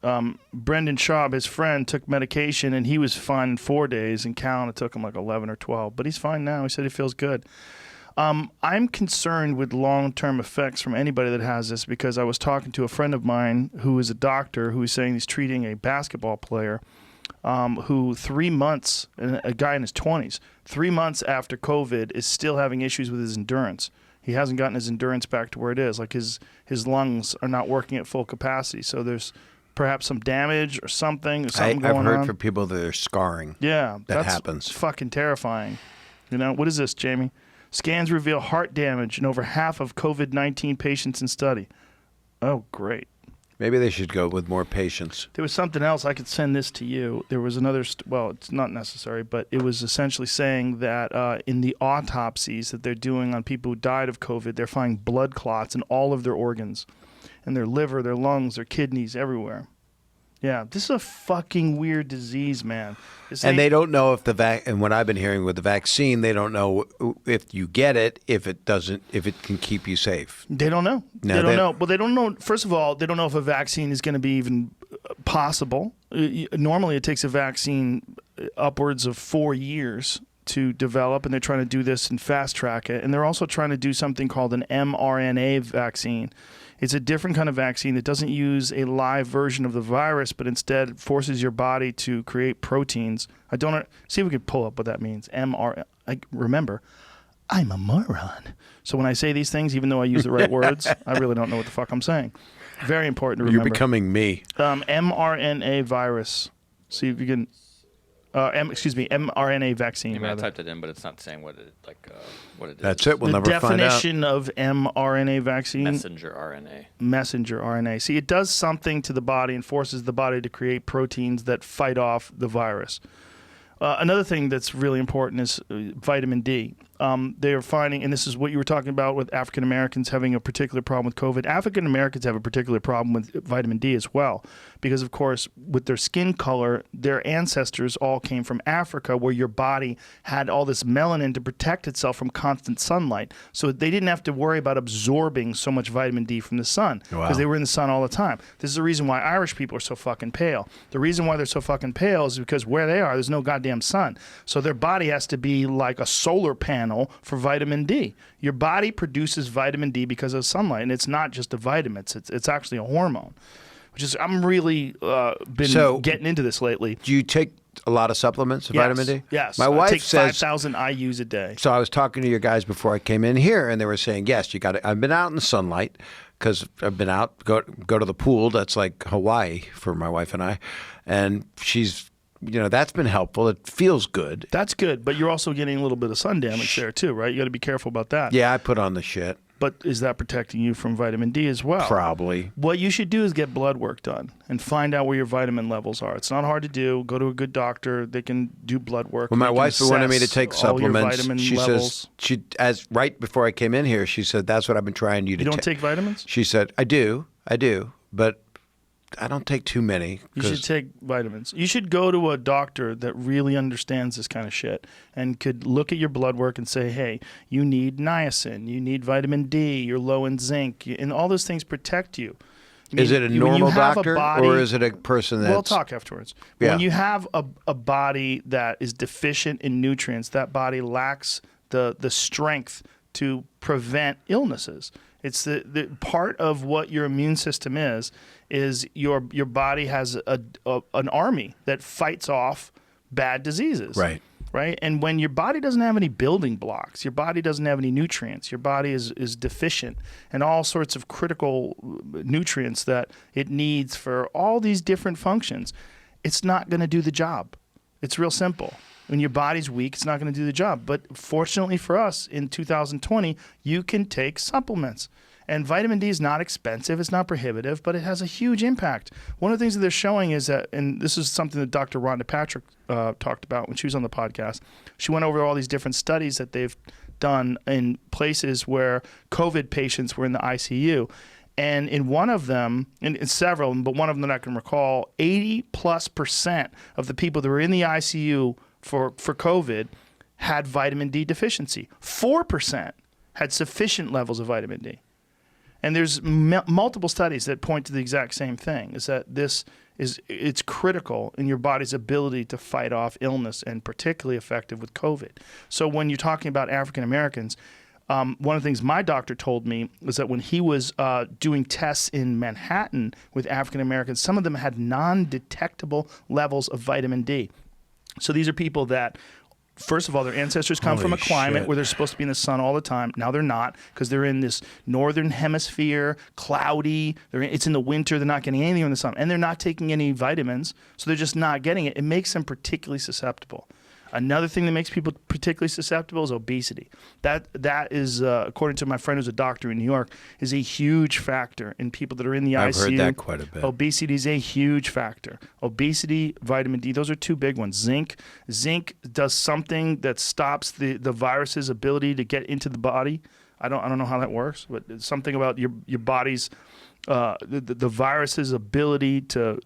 [SPEAKER 1] Brendan Schaub, his friend, took medication, and he was fine in 4 days, and Callen, it took him like 11 or 12. But he's fine now. He said he feels good. I'm concerned with long-term effects from anybody that has this because I was talking to a friend of mine who is a doctor who was saying he's treating a basketball player who 3 months, a guy in his 20s, 3 months after COVID is still having issues with his endurance. He hasn't gotten his endurance back to where it is. Like his lungs are not working at full capacity. So there's perhaps some damage or something.
[SPEAKER 2] I've
[SPEAKER 1] going on.
[SPEAKER 2] heard from people that are scarring.
[SPEAKER 1] Yeah,
[SPEAKER 2] that
[SPEAKER 1] that's
[SPEAKER 2] happens.
[SPEAKER 1] fucking terrifying. You know, what is this, Jamie? Scans reveal heart damage in over half of COVID-19 patients in study. Oh, great.
[SPEAKER 2] Maybe they should go with more patience.
[SPEAKER 1] There was something else. I could send this to you. There was another, well, it's not necessary, but it was essentially saying that in the autopsies that they're doing on people who died of COVID, they're finding blood clots in all of their organs, in their liver, their lungs, their kidneys, everywhere. Yeah, this is a fucking weird disease, man.
[SPEAKER 2] And they don't know if and what I've been hearing with the vaccine, they don't know if you get it, if it can keep you safe.
[SPEAKER 1] They don't know.
[SPEAKER 2] No,
[SPEAKER 1] they don't know. Well, they don't know. First of all, they don't know if a vaccine is going to be even possible. Normally, it takes a vaccine upwards of 4 years to develop, and they're trying to do this and fast track it. And they're also trying to do something called an mRNA vaccine. It's a different kind of vaccine that doesn't use a live version of the virus, but instead forces your body to create proteins. I don't see if we could pull up what that means. Remember, I'm a moron. So when I say these things, even though I use the right words, I really don't know what the fuck I'm saying. Very important to remember.
[SPEAKER 2] You're becoming me.
[SPEAKER 1] mRNA virus. See if you can. mRNA vaccine.
[SPEAKER 3] I mean, I
[SPEAKER 1] rather.
[SPEAKER 3] typed it in, but it's not saying what it is.
[SPEAKER 2] That's it. We'll
[SPEAKER 1] The
[SPEAKER 2] never find out.
[SPEAKER 1] definition of mRNA vaccine.
[SPEAKER 3] Messenger RNA.
[SPEAKER 1] Messenger RNA. See, it does something to the body and forces the body to create proteins that fight off the virus. Another thing that's really important is vitamin D. They are finding, and this is what you were talking about with African Americans having a particular problem with COVID. African Americans have a particular problem with vitamin D as well, because of course, with their skin color, their ancestors all came from Africa, where your body had all this melanin to protect itself from constant sunlight. So they didn't have to worry about absorbing so much vitamin D from the sun because they were in the sun all the time. This is the reason why Irish people are so fucking pale. The reason why they're so fucking pale is because where they are, there's no goddamn sun. So their body has to be like a solar panel for vitamin D. Your body produces vitamin D because of sunlight, and it's not just a vitamin. It's actually a hormone. Which is, I'm really been getting into this lately.
[SPEAKER 2] Do you take a lot of supplements of vitamin D?
[SPEAKER 1] Yes.
[SPEAKER 2] My
[SPEAKER 1] I
[SPEAKER 2] wife
[SPEAKER 1] take
[SPEAKER 2] says
[SPEAKER 1] 5,000 IUs a day.
[SPEAKER 2] So I was talking to your guys before I came in here, and they were saying, yes, you got to. I've been out in the sunlight because I've been out, go to the pool. That's like Hawaii for my wife and I. And she's, that's been helpful. It feels good.
[SPEAKER 1] That's good, but you're also getting a little bit of sun damage there too, right? You got to be careful about that.
[SPEAKER 2] Yeah, I put on the shit.
[SPEAKER 1] but is that protecting you from vitamin D as well?
[SPEAKER 2] Probably.
[SPEAKER 1] What you should do is get blood work done and find out where your vitamin levels are. It's not hard to do. Go to a good doctor. They can do blood work.
[SPEAKER 2] Well, my
[SPEAKER 1] They can
[SPEAKER 2] wife wanted me to
[SPEAKER 1] assess
[SPEAKER 2] take
[SPEAKER 1] all your
[SPEAKER 2] supplements.
[SPEAKER 1] vitamin
[SPEAKER 2] She
[SPEAKER 1] levels.
[SPEAKER 2] says right before I came in here, she said that's what I've been trying you to
[SPEAKER 1] You don't take vitamins?
[SPEAKER 2] She said I do, but I don't take too many.
[SPEAKER 1] You should take vitamins. You should go to a doctor that really understands this kind of shit and could look at your blood work and say, hey, you need niacin, you need vitamin D, you're low in zinc, and all those things protect you.
[SPEAKER 2] Is it a
[SPEAKER 1] when you
[SPEAKER 2] normal
[SPEAKER 1] have a
[SPEAKER 2] doctor
[SPEAKER 1] body-
[SPEAKER 2] or is it a person that's...
[SPEAKER 1] We'll talk afterwards.
[SPEAKER 2] Yeah.
[SPEAKER 1] When you have a body that is deficient in nutrients, that body lacks the strength to prevent illnesses. It's the part of what your immune system is your body has an army that fights off bad diseases. Right? And when your body doesn't have any building blocks, your body doesn't have any nutrients, your body is deficient in all sorts of critical nutrients that it needs for all these different functions, it's not going to do the job. It's real simple. When your body's weak, it's not going to do the job. But fortunately for us, in 2020, you can take supplements. And vitamin D is not expensive, it's not prohibitive, but it has a huge impact. One of the things that they're showing is that, and this is something that Dr. Rodney Patrick talked about when she was on the podcast, she went over all these different studies that they've done in places where COVID patients were in the ICU. And in one of them, in several, but one of them that I can recall, 80+% of the people that were in the ICU for COVID had vitamin D deficiency. 4% had sufficient levels of vitamin D. And there's multiple studies that point to the exact same thing, is that it's critical in your body's ability to fight off illness, and particularly effective with COVID. So when you're talking about African Americans, one of the things my doctor told me was that when he was doing tests in Manhattan with African Americans, some of them had non-detectable levels of vitamin D. So these are people that, first of all, their ancestors come from a climate where they're supposed to be in the sun all the time. Now they're not, because they're in this northern hemisphere, cloudy. It's in the winter. They're not getting anything in the sun. And they're not taking any vitamins, so they're just not getting it. It makes them particularly susceptible. Another thing that makes people particularly susceptible is obesity. That is, according to my friend who's a doctor in New York, is a huge factor in people that are in the ICU.
[SPEAKER 2] I've heard that quite a bit.
[SPEAKER 1] Obesity is a huge factor. Obesity, vitamin D, those are two big ones. Zinc does something that stops the virus's ability to get into the body. I don't know how that works, but it's something about your body's the virus's ability to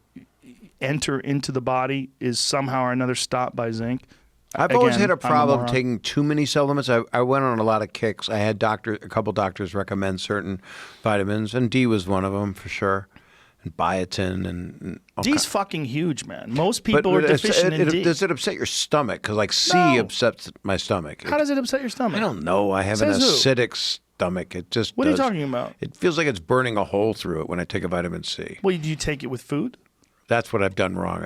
[SPEAKER 1] enter into the body is somehow or another stopped by zinc.
[SPEAKER 2] I've always
[SPEAKER 1] Again,
[SPEAKER 2] had a
[SPEAKER 1] I'm
[SPEAKER 2] problem
[SPEAKER 1] moron.
[SPEAKER 2] taking too many supplements. I went on a lot of kicks. I had a couple doctors recommend certain vitamins, and D was one of them for sure, and biotin and all
[SPEAKER 1] D's
[SPEAKER 2] kinds.
[SPEAKER 1] fucking huge, man. Most people are deficient in D.
[SPEAKER 2] Does it upset your stomach? Because like C
[SPEAKER 1] No.
[SPEAKER 2] upsets my stomach.
[SPEAKER 1] How does it upset your stomach?
[SPEAKER 2] I don't know. I have an
[SPEAKER 1] Says who?
[SPEAKER 2] acidic stomach. It just
[SPEAKER 1] What are you
[SPEAKER 2] does.
[SPEAKER 1] talking about?
[SPEAKER 2] It feels like it's burning a hole through it when I take a vitamin C.
[SPEAKER 1] Well, do you take it with food?
[SPEAKER 2] That's what I've done wrong.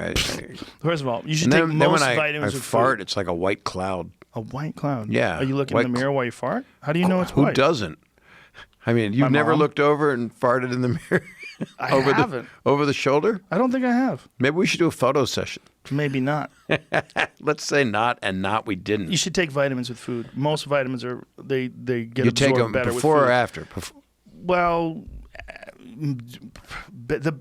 [SPEAKER 1] First of all, you should
[SPEAKER 2] and
[SPEAKER 1] take
[SPEAKER 2] then
[SPEAKER 1] most
[SPEAKER 2] when I
[SPEAKER 1] vitamins with
[SPEAKER 2] fart,
[SPEAKER 1] food.
[SPEAKER 2] it's like a white cloud.
[SPEAKER 1] A white cloud.
[SPEAKER 2] Yeah,
[SPEAKER 1] Are you looking
[SPEAKER 2] white
[SPEAKER 1] in the mirror while you fart? How do you know it's
[SPEAKER 2] Who
[SPEAKER 1] white?
[SPEAKER 2] doesn't? I mean, you've
[SPEAKER 1] My
[SPEAKER 2] never
[SPEAKER 1] mom.
[SPEAKER 2] looked over and farted in the mirror
[SPEAKER 1] I
[SPEAKER 2] over
[SPEAKER 1] haven't.
[SPEAKER 2] over the shoulder?
[SPEAKER 1] I don't think I have.
[SPEAKER 2] Maybe we should do a photo session.
[SPEAKER 1] Maybe not.
[SPEAKER 2] Let's say not, and not we didn't.
[SPEAKER 1] You should take vitamins with food. Most vitamins are they get
[SPEAKER 2] You take
[SPEAKER 1] absorbed
[SPEAKER 2] them
[SPEAKER 1] better
[SPEAKER 2] before
[SPEAKER 1] with
[SPEAKER 2] or
[SPEAKER 1] food.
[SPEAKER 2] after?
[SPEAKER 1] Well,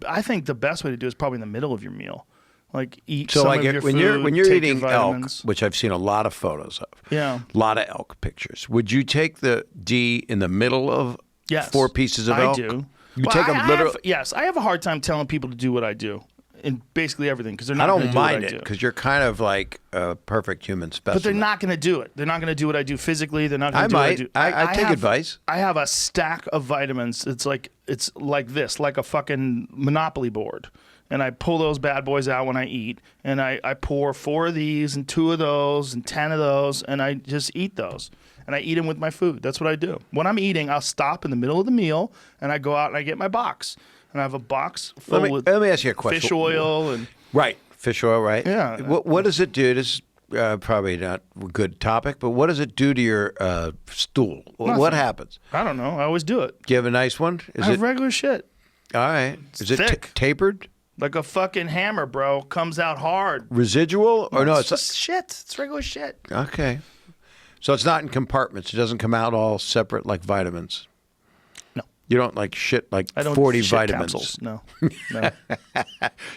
[SPEAKER 1] I think the best way to do it is probably in the middle of your meal. Like eat
[SPEAKER 2] So
[SPEAKER 1] some
[SPEAKER 2] like
[SPEAKER 1] of your
[SPEAKER 2] when
[SPEAKER 1] food,
[SPEAKER 2] you're
[SPEAKER 1] take your
[SPEAKER 2] eating elk,
[SPEAKER 1] vitamins.
[SPEAKER 2] which I've seen a lot of photos of,
[SPEAKER 1] Yeah.
[SPEAKER 2] a lot of elk pictures. Would you take the D in the middle of
[SPEAKER 1] Yes.
[SPEAKER 2] 4 pieces of
[SPEAKER 1] I
[SPEAKER 2] elk?
[SPEAKER 1] do.
[SPEAKER 2] You
[SPEAKER 1] Well,
[SPEAKER 2] take them literally.
[SPEAKER 1] Yes, I have a hard time telling people to do what I do in basically everything because they're
[SPEAKER 2] I
[SPEAKER 1] not going to
[SPEAKER 2] don't
[SPEAKER 1] do what
[SPEAKER 2] mind
[SPEAKER 1] I
[SPEAKER 2] it
[SPEAKER 1] do.
[SPEAKER 2] because you're kind of like a perfect human specimen.
[SPEAKER 1] But they're not going to do it. They're not going to do what I do physically. They're not going
[SPEAKER 2] I
[SPEAKER 1] to do what I
[SPEAKER 2] might.
[SPEAKER 1] do.
[SPEAKER 2] I take advice.
[SPEAKER 1] I have a stack of vitamins. It's like this, like a fucking Monopoly board. And I pull those bad boys out when I eat. And I pour 4 of these and 2 of those and 10 of those. And I just eat those. And I eat them with my food. That's what I do. When I'm eating, I'll stop in the middle of the meal. And I go out and I get my box. And I have a box full with
[SPEAKER 2] Let me ask you a question.
[SPEAKER 1] fish oil. And
[SPEAKER 2] Right. Fish oil, right?
[SPEAKER 1] Yeah.
[SPEAKER 2] What does it do? This is probably not a good topic, but what does it do to your stool? What
[SPEAKER 1] Nothing.
[SPEAKER 2] happens?
[SPEAKER 1] I don't know. I always do it.
[SPEAKER 2] Do you have a nice one? Is
[SPEAKER 1] I have
[SPEAKER 2] it
[SPEAKER 1] regular shit.
[SPEAKER 2] all right? Is it
[SPEAKER 1] thick.
[SPEAKER 2] tapered?
[SPEAKER 1] Like a fucking hammer, bro. Comes out hard.
[SPEAKER 2] Residual? Or no, it's
[SPEAKER 1] just shit. It's regular shit.
[SPEAKER 2] okay. So it's not in compartments. It doesn't come out all separate like vitamins. You don't like shit like
[SPEAKER 1] I don't
[SPEAKER 2] 40
[SPEAKER 1] shit
[SPEAKER 2] vitamins.
[SPEAKER 1] capsules. No. No.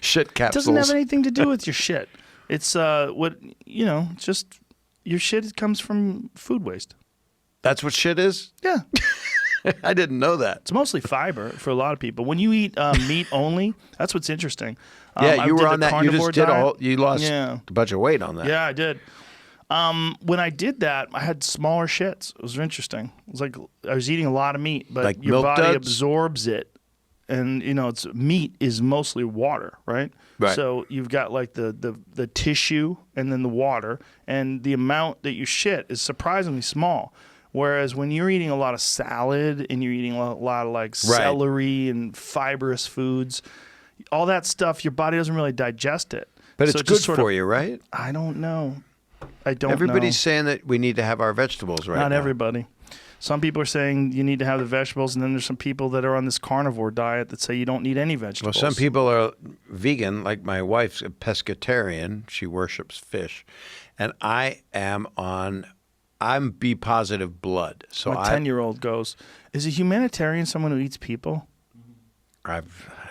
[SPEAKER 2] Shit
[SPEAKER 1] It
[SPEAKER 2] capsules.
[SPEAKER 1] doesn't have anything to do with your shit. It's just your shit comes from food waste.
[SPEAKER 2] That's what shit is?
[SPEAKER 1] Yeah.
[SPEAKER 2] I didn't know that.
[SPEAKER 1] It's mostly fiber for a lot of people. When you eat meat only, that's what's interesting.
[SPEAKER 2] Yeah,
[SPEAKER 1] I
[SPEAKER 2] you were
[SPEAKER 1] did
[SPEAKER 2] on
[SPEAKER 1] the
[SPEAKER 2] that. You
[SPEAKER 1] carnivore
[SPEAKER 2] just did
[SPEAKER 1] diet.
[SPEAKER 2] you lost
[SPEAKER 1] Yeah.
[SPEAKER 2] a bunch of weight on that.
[SPEAKER 1] Yeah, I did. When I did that, I had smaller shits. It was interesting. It was like I was eating a lot of meat, but
[SPEAKER 2] Like
[SPEAKER 1] your
[SPEAKER 2] milk
[SPEAKER 1] body
[SPEAKER 2] duds?
[SPEAKER 1] absorbs it. And it's meat is mostly water, right?
[SPEAKER 2] Right.
[SPEAKER 1] So you've got like the tissue and then the water, and the amount that you shit is surprisingly small. Whereas when you're eating a lot of salad and you're eating a lot of like celery and fibrous foods, all that stuff, your body doesn't really digest it.
[SPEAKER 2] But
[SPEAKER 1] So
[SPEAKER 2] it's
[SPEAKER 1] it
[SPEAKER 2] good
[SPEAKER 1] just sort
[SPEAKER 2] for
[SPEAKER 1] of-
[SPEAKER 2] you, right?
[SPEAKER 1] I don't know. I don't know.
[SPEAKER 2] Everybody's saying that we need to have our vegetables right
[SPEAKER 1] Not
[SPEAKER 2] now.
[SPEAKER 1] everybody. Some people are saying you need to have the vegetables, and then there's some people that are on this carnivore diet that say you don't need any
[SPEAKER 2] Well,
[SPEAKER 1] vegetables.
[SPEAKER 2] some people are vegan, like my wife's a pescatarian. She worships fish. And I'm B positive blood. So
[SPEAKER 1] My 10-year-old goes, is a humanitarian someone who eats people?
[SPEAKER 2] I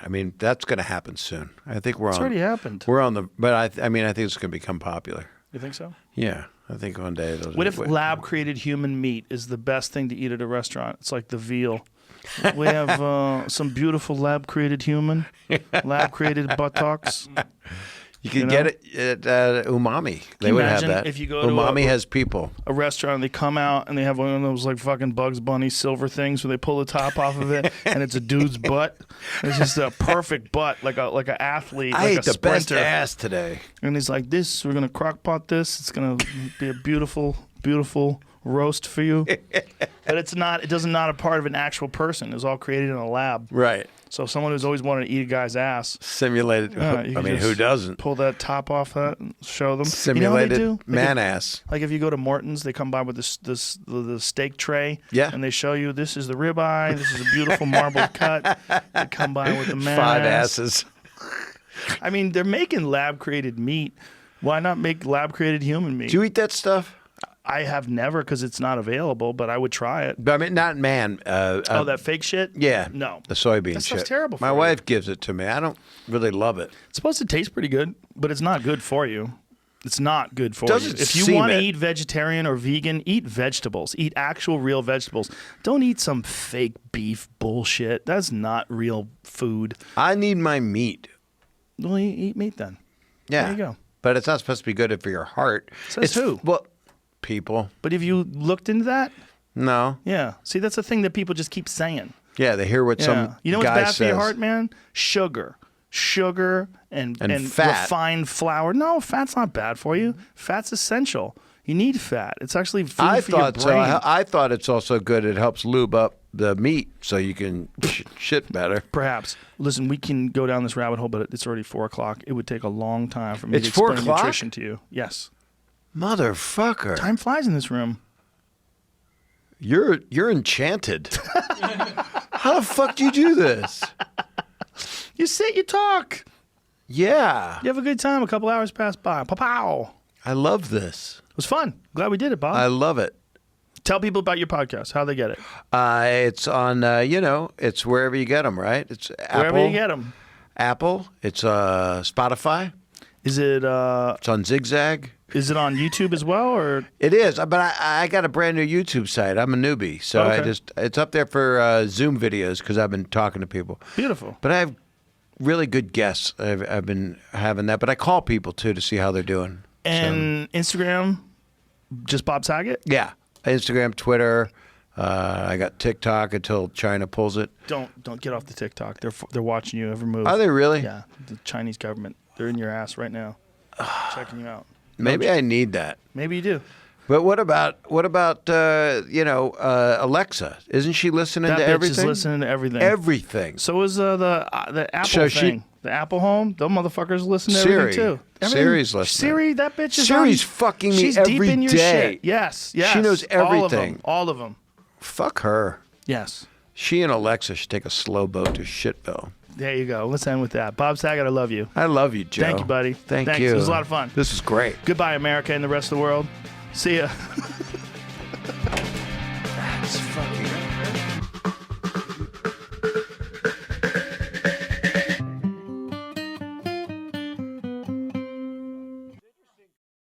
[SPEAKER 2] mean, that's going to happen soon. I think
[SPEAKER 1] It's already happened.
[SPEAKER 2] We're on the, but I think it's going to become popular.
[SPEAKER 1] You think so?
[SPEAKER 2] Yeah, I think one day it'll.
[SPEAKER 1] What if lab-created human meat is the best thing to eat at a restaurant? It's like the veal. We have some beautiful lab-created human, lab-created buttocks.
[SPEAKER 2] You can
[SPEAKER 1] you
[SPEAKER 2] get it at Umami? They
[SPEAKER 1] you
[SPEAKER 2] would have
[SPEAKER 1] imagine
[SPEAKER 2] that.
[SPEAKER 1] if you go to
[SPEAKER 2] Umami
[SPEAKER 1] a-
[SPEAKER 2] has people.
[SPEAKER 1] A restaurant, and they come out and they have one of those like fucking Bugs Bunny silver things where they pull the top off of it and it's a dude's butt. It's just a perfect butt, like an athlete,
[SPEAKER 2] I
[SPEAKER 1] like
[SPEAKER 2] ate
[SPEAKER 1] a
[SPEAKER 2] the best
[SPEAKER 1] sprinter.
[SPEAKER 2] ass today.
[SPEAKER 1] And he's like, "This, we're gonna crock pot this. It's gonna be a beautiful, beautiful roast for you." But it's not. It doesn't not a part of an actual person. It's all created in a lab.
[SPEAKER 2] Right.
[SPEAKER 1] So someone who's always wanted to eat a guy's ass,
[SPEAKER 2] Simulated.
[SPEAKER 1] yeah, you
[SPEAKER 2] I
[SPEAKER 1] can
[SPEAKER 2] mean,
[SPEAKER 1] just
[SPEAKER 2] who doesn't?
[SPEAKER 1] pull that top off that and show them?
[SPEAKER 2] Simulated
[SPEAKER 1] you know what they do?
[SPEAKER 2] man ass.
[SPEAKER 1] Like if you go to Morton's, they come by with the steak tray,
[SPEAKER 2] Yeah.
[SPEAKER 1] and they show you this is the ribeye, this is a beautiful marble cut. They come by with the man
[SPEAKER 2] 5
[SPEAKER 1] ass.
[SPEAKER 2] asses.
[SPEAKER 1] I mean, they're making lab created meat. Why not make lab created human meat?
[SPEAKER 2] Do you eat that stuff?
[SPEAKER 1] I have never because it's not available, but I would try it.
[SPEAKER 2] But I mean, not man.
[SPEAKER 1] Oh, that fake shit?
[SPEAKER 2] Yeah.
[SPEAKER 1] No.
[SPEAKER 2] The soybean
[SPEAKER 1] That stuff's
[SPEAKER 2] shit.
[SPEAKER 1] terrible
[SPEAKER 2] My
[SPEAKER 1] for you.
[SPEAKER 2] wife gives it to me. I don't really love it.
[SPEAKER 1] It's supposed to taste pretty good, but it's not good for you. It's not good for
[SPEAKER 2] Doesn't
[SPEAKER 1] you. If you
[SPEAKER 2] seem
[SPEAKER 1] want to
[SPEAKER 2] it.
[SPEAKER 1] eat vegetarian or vegan, eat vegetables. Eat actual real vegetables. Don't eat some fake beef bullshit. That's not real food.
[SPEAKER 2] I need my meat.
[SPEAKER 1] Well, eat meat then.
[SPEAKER 2] Yeah.
[SPEAKER 1] There you go.
[SPEAKER 2] But it's not supposed to be good for your heart.
[SPEAKER 1] Says
[SPEAKER 2] it's,
[SPEAKER 1] who?
[SPEAKER 2] Well, people.
[SPEAKER 1] But have you looked into that?
[SPEAKER 2] No.
[SPEAKER 1] Yeah. See, that's the thing that people just keep saying.
[SPEAKER 2] Yeah, they hear what
[SPEAKER 1] Yeah.
[SPEAKER 2] some
[SPEAKER 1] You know what's
[SPEAKER 2] guy
[SPEAKER 1] bad
[SPEAKER 2] says.
[SPEAKER 1] for your heart, man? Sugar and
[SPEAKER 2] fat.
[SPEAKER 1] refined flour. No, fat's not bad for you. Fat's essential. You need fat. It's actually food
[SPEAKER 2] I
[SPEAKER 1] for your
[SPEAKER 2] thought so.
[SPEAKER 1] brain.
[SPEAKER 2] I thought it's also good. It helps lube up the meat so you can shit better.
[SPEAKER 1] Perhaps. Listen, we can go down this rabbit hole, but it's already 4:00. It would take a long time for me
[SPEAKER 2] It's
[SPEAKER 1] to explain
[SPEAKER 2] 4:00?
[SPEAKER 1] nutrition to you. Yes.
[SPEAKER 2] Motherfucker.
[SPEAKER 1] Time flies in this room.
[SPEAKER 2] You're enchanted. How the fuck do you do this?
[SPEAKER 1] You sit, you talk.
[SPEAKER 2] Yeah.
[SPEAKER 1] You have a good time. A couple hours pass by. Pow.
[SPEAKER 2] I love this.
[SPEAKER 1] It was fun. Glad we did it, Bob.
[SPEAKER 2] I love it.
[SPEAKER 1] Tell people about your podcast, how they get it.
[SPEAKER 2] It's on, it's wherever you get them, right? It's Apple.
[SPEAKER 1] Wherever you get them.
[SPEAKER 2] Apple. It's Spotify.
[SPEAKER 1] Is it
[SPEAKER 2] It's on Zigzag.
[SPEAKER 1] is it on YouTube as well, or
[SPEAKER 2] It is, but I got a brand new YouTube site. I'm a newbie, so
[SPEAKER 1] Okay.
[SPEAKER 2] it's up there for Zoom videos because I've been talking to people.
[SPEAKER 1] beautiful?
[SPEAKER 2] But I have really good guests. I've been having that, but I call people too to see how they're doing.
[SPEAKER 1] And Instagram, just Bob Saget.
[SPEAKER 2] Yeah, Instagram, Twitter. I got TikTok until China pulls it.
[SPEAKER 1] Don't get off the TikTok. They're watching you every move.
[SPEAKER 2] Are they really?
[SPEAKER 1] Yeah, the Chinese government. They're in your ass right now, checking you out.
[SPEAKER 2] Maybe I need that.
[SPEAKER 1] Maybe you do.
[SPEAKER 2] But what about Alexa? Isn't she listening
[SPEAKER 1] That
[SPEAKER 2] to
[SPEAKER 1] bitch
[SPEAKER 2] everything?
[SPEAKER 1] is listening to everything.
[SPEAKER 2] Everything.
[SPEAKER 1] So is the Apple
[SPEAKER 2] So
[SPEAKER 1] thing. The Apple Home. Those motherfuckers listen to
[SPEAKER 2] Siri.
[SPEAKER 1] everything too. Everything.
[SPEAKER 2] Siri's listening.
[SPEAKER 1] Siri, that bitch is
[SPEAKER 2] Siri's
[SPEAKER 1] on,
[SPEAKER 2] fucking me
[SPEAKER 1] she's
[SPEAKER 2] every
[SPEAKER 1] deep in your
[SPEAKER 2] day.
[SPEAKER 1] shit. Yes, yes.
[SPEAKER 2] She knows everything.
[SPEAKER 1] All of them.
[SPEAKER 2] Fuck her.
[SPEAKER 1] Yes.
[SPEAKER 2] She and Alexa should take a slow boat to Shitville.
[SPEAKER 1] There you go. Let's end with that. Bob Saget, I love you.
[SPEAKER 2] I love you, Joe.
[SPEAKER 1] Thank you, buddy.
[SPEAKER 2] Thanks.
[SPEAKER 1] It was a lot of fun.
[SPEAKER 2] This is great.
[SPEAKER 1] Goodbye, America and the rest of the world. See ya.
[SPEAKER 2] That's fucking.